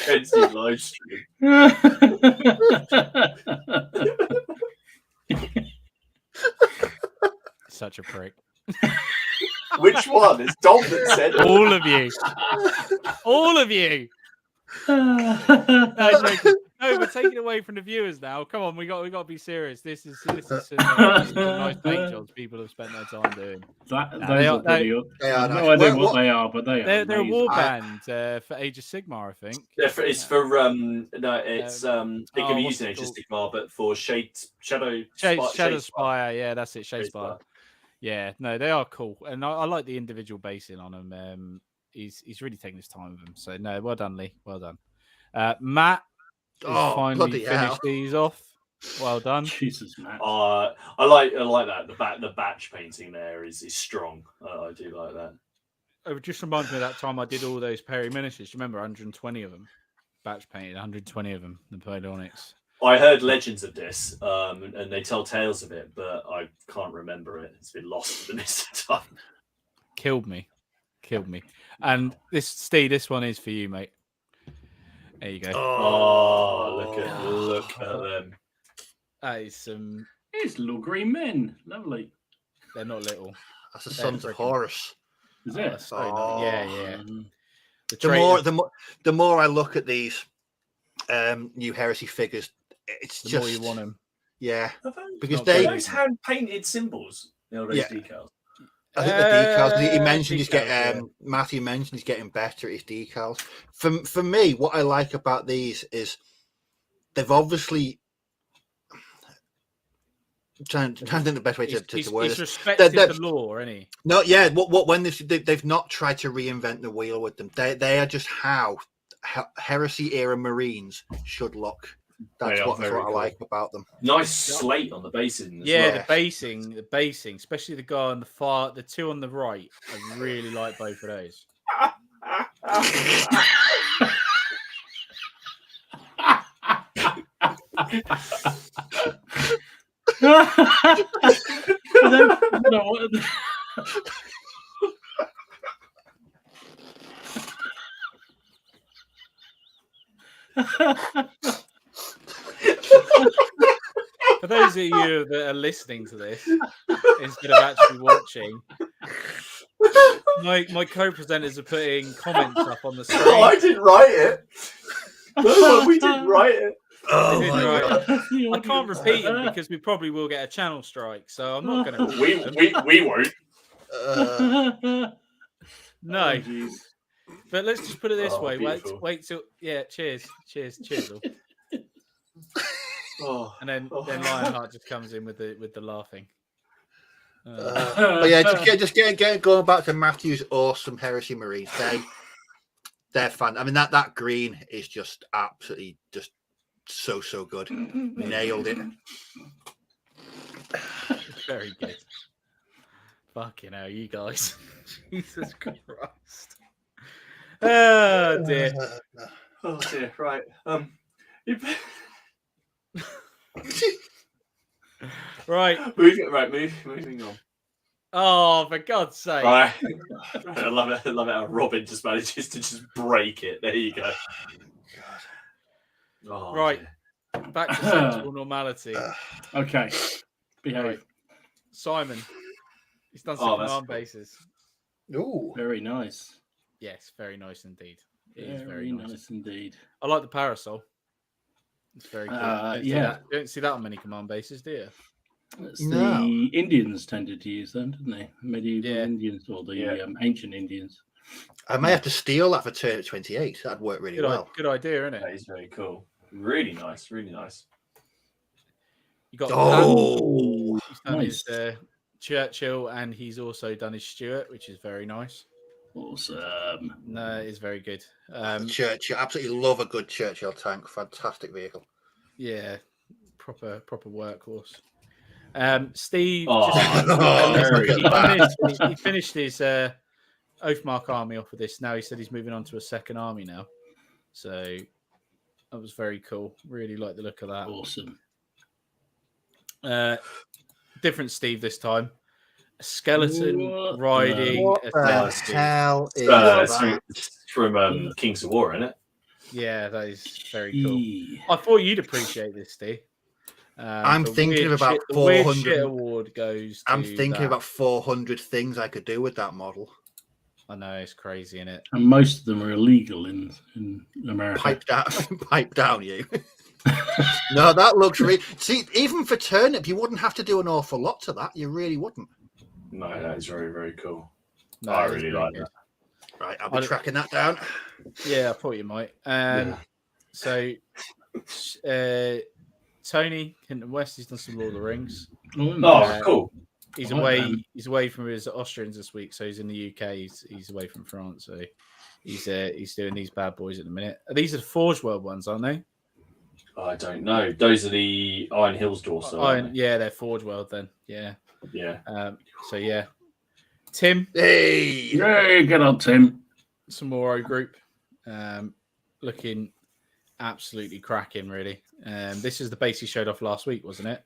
Ken's live stream.
Such a prick.
Which one? It's Dom that said it.
All of you. All of you. No, we're taking away from the viewers now. Come on, we got to be serious. This is some nice paint jobs people have spent their time doing.
They are no idea what they are, but
they're a war band for Age of Sigmar, I think.
It's for it can be used in Age of Sigmar, but for Shadow
Spire. Yeah, that's it. Shadespire. Yeah, no, they are cool, and I like the individual basing on them. He's really taking his time with them. So no, well done, Lee. Well done. Matt has finally finished these off. Well done.
Jesus, Matt.
I like that. The batch painting there is strong. I do like that.
It just reminds me of that time I did all those Perry miniatures. Remember, 120 of them, batch painted, 120 of them, Napoleonics.
I heard legends of this, and they tell tales of it, but I can't remember it. It's been lost in this time.
Killed me. And this one is for you, mate. There you go.
Oh, look at them.
That is some.
It's little green men. Lovely.
They're not little.
That's the Sons of Horus.
Is it?
So nice. Yeah.
The more I look at these new heresy figures, it's
the
just
more you want them.
Yeah, because
those hand painted symbols. Those decals.
I think the decals. He mentioned he's getting. Matthew mentioned he's getting better at his decals. For me, what I like about these is they've obviously. Trying to think the best way to word
this.
He's
respected the law, isn't he?
No, yeah. When they've not tried to reinvent the wheel with them. They are just how heresy era Marines should look. That's what I like about them.
Nice slate on the basing.
The basing, especially the guy on the far, the two on the right. I really like both of those. For those of you that are listening to this instead of actually watching, my co-presenters are putting comments up on the screen.
Oh, I didn't write it. No, we didn't write it.
Oh my God.
I can't repeat them because we probably will get a channel strike, so I'm not going to.
We won't.
No.
Oh,
but let's just put it this way.
Beautiful.
Wait till cheers. all. And then Lionheart just comes in with the laughing.
But yeah, just get going back to Matthew's awesome Heresy Marines. They're fun. I mean that green is just absolutely just so good. Nailed it.
Very good. Fucking hell, you guys. Jesus Christ. Oh dear.
Oh dear. Right.
Right.
Moving on.
Oh, for God's sake.
Right. I love it how Robin just manages to just break it. There you go. Oh,
right.
Dear.
Back to sensible normality.
Okay. Behave.
Right. Simon. He's done some command bases.
Ooh.
Very nice.
Yes, very nice indeed. It
Very
is very
nice indeed.
I like the parasol. It's very cool. You don't see that on many command bases, do you?
The Indians tended to use them, didn't they? Medieval Indians or the ancient Indians.
I may have to steal that for turn 28. That'd work really well.
Good idea, isn't it?
That is very cool. Really nice. Really nice.
You got he's done his Churchill, and he's also done his Stuart, which is very nice.
Awesome.
No, it's very good.
Churchill, absolutely love a good Churchill tank. Fantastic vehicle.
Yeah, proper workhorse. Steve, he finished his Oathmark army off of this. Now he said he's moving on to a second army now. So that was very cool. Really like the look of that.
Awesome.
Different Steve this time. A skeleton riding.
What the hell is
that? From Kings of War, isn't it?
Yeah, that is very cool. I thought you'd appreciate this, Steve.
I'm thinking of about 400
award goes.
I'm thinking about 400 things I could do with that model.
I know, it's crazy, isn't it?
And most of them are illegal in America.
Pipe down, you. No, that looks really. See, even for turnip, you wouldn't have to do an awful lot to that. You really wouldn't.
No, that is very, very cool.
No,
I really like that.
Right, I'll be tracking that down.
Yeah, I thought you might. So, Tony Hinton West, he's done some Lord of the Rings.
Cool.
He's away. He's away from his Austrians this week, so he's in the UK. He's away from France, so he's doing these bad boys at the minute. These are the Forge World ones, aren't they?
I don't know. Those are the Iron Hills doors.
Yeah, they're Forge World then. Yeah.
Yeah.
So yeah, Tim.
Hey, good on Tim.
Some more group, looking absolutely cracking. Really. This is the base he showed off last week, wasn't it?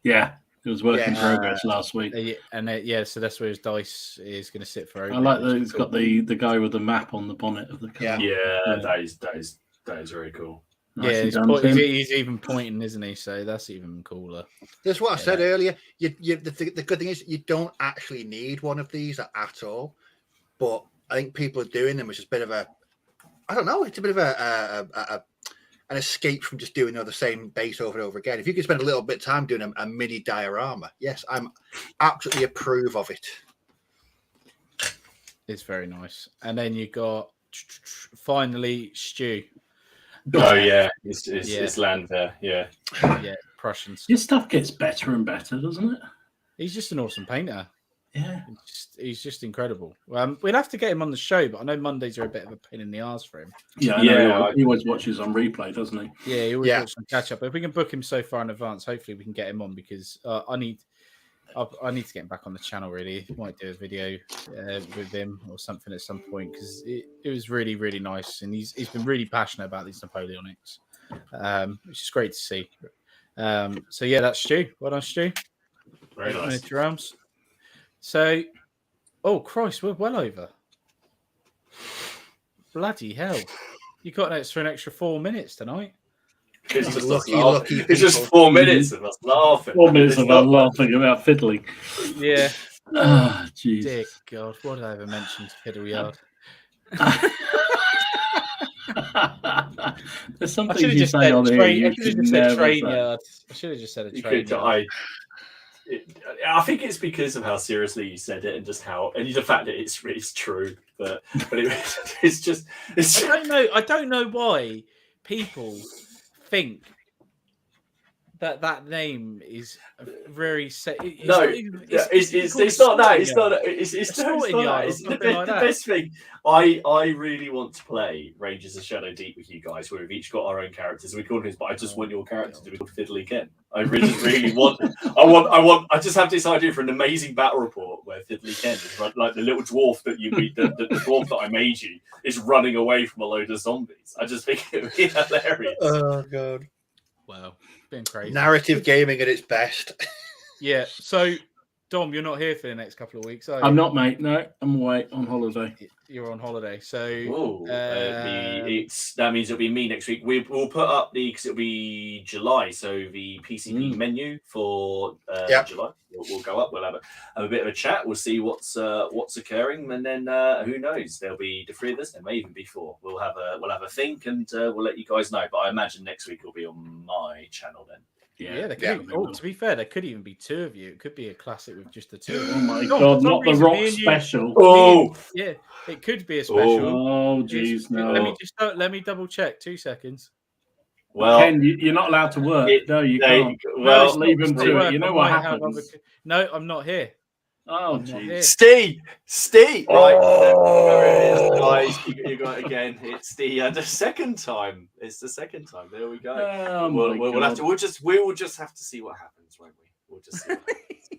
Yeah. It was work in progress last week.
So that's where his dice is going to sit for.
I like that it's got the guy with the map on the bonnet of the car.
Yeah, that is very cool.
Nice he's even pointing, isn't he? So that's even cooler.
That's what I said earlier. The good thing is you don't actually need one of these at all. But I think people are doing them, which is a bit of a, I don't know, it's a bit of an escape from just doing the same base over and over again. If you could spend a little bit of time doing a mini diorama, yes, I'm absolutely approve of it.
It's very nice. And then you got finally Stu.
Oh yeah, it's land there. Yeah,
Prussians.
His stuff gets better and better, doesn't it?
He's just an awesome painter.
Yeah,
he's just incredible. We'd have to get him on the show, but I know Mondays are a bit of a pain in the arse for him.
Yeah, he always watches on replay, doesn't he?
Yeah, he always watches some catch up. But if we can book him so far in advance, hopefully we can get him on because I need to get him back on the channel. Really, might do a video with him or something at some point because it was really, really nice, and he's been really passionate about these Napoleonics, which is great to see. So yeah, that's Stu. Well done, Stu.
Very nice.
Drums. So, oh Christ, we're well over. Bloody hell! You got an extra 4 minutes tonight.
It's just lucky. It's just 4 minutes of us laughing.
4 minutes of us laughing about fiddling.
Yeah.
Oh, jeez.
Dear God, what did I ever mention to Fiddle Yard?
There's something you say on here.
I should have just said train yard. I should have just said a train yard.
I think it's because of how seriously you said it and just how, and the fact that it's true. But it's just.
I don't know why people think that name is very. It's not that. It's not that. It's the best thing. I really want to play Rangers of Shadow Deep with you guys, where we've each got our own characters. We call him, but I just want your character to be called Fiddly Ken. I really want. I just have this idea for an amazing battle report where Fiddly Ken is like the little dwarf that the dwarf that I made you is running away from a load of zombies. I just think it would be hilarious.
Oh god.
Wow. Been crazy.
Narrative gaming at its best.
Yeah. So, Dom, you're not here for the next couple of weeks, are you?
I'm not, mate. No, I'm away on holiday.
You're on holiday, so
that means it'll be me next week. We'll put up because it'll be July, so the PCP menu for July. We'll go up. We'll have a bit of a chat. We'll see what's occurring, and then who knows? There'll be the three of us. There may even be four. We'll have a think, and we'll let you guys know. But I imagine next week will be on my channel then.
Yeah, to be fair, there could even be two of you. It could be a classic with just the two.
Oh my god, not the rock special.
Yeah, it could be a special.
Oh jeez, no.
Let me double check. 2 seconds.
Well,
Ken, you're not allowed to work. No, you can't.
Well,
leave him to it. You know what happens.
No, I'm not here.
Oh jeez,
Steve. Right, there it is, guys. You got it again. It's the second time. It's the second time. There we go.
Oh,
we'll have to. We will just have to see what happens, won't we? We'll just see. What happens.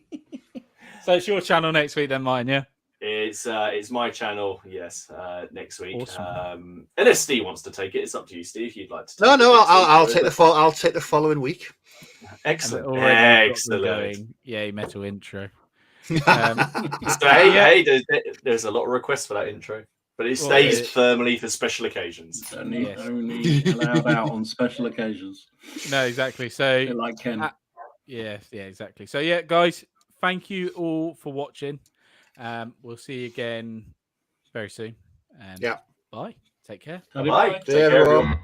So it's your channel next week, then, mine, yeah.
It's my channel. Yes, next week.
Awesome.
Unless Steve wants to take it, it's up to you, Steve. If you'd like to.
I'll take the following week.
Excellent.
Yay, metal intro.
There's a lot of requests for that intro, but it stays firmly for special occasions.
Only allowed out on special occasions.
No, exactly. So,
like Ken.
Yeah, exactly. So, yeah, guys, thank you all for watching. We'll see you again very soon. And bye. Take care.
Bye.
Take care, everyone.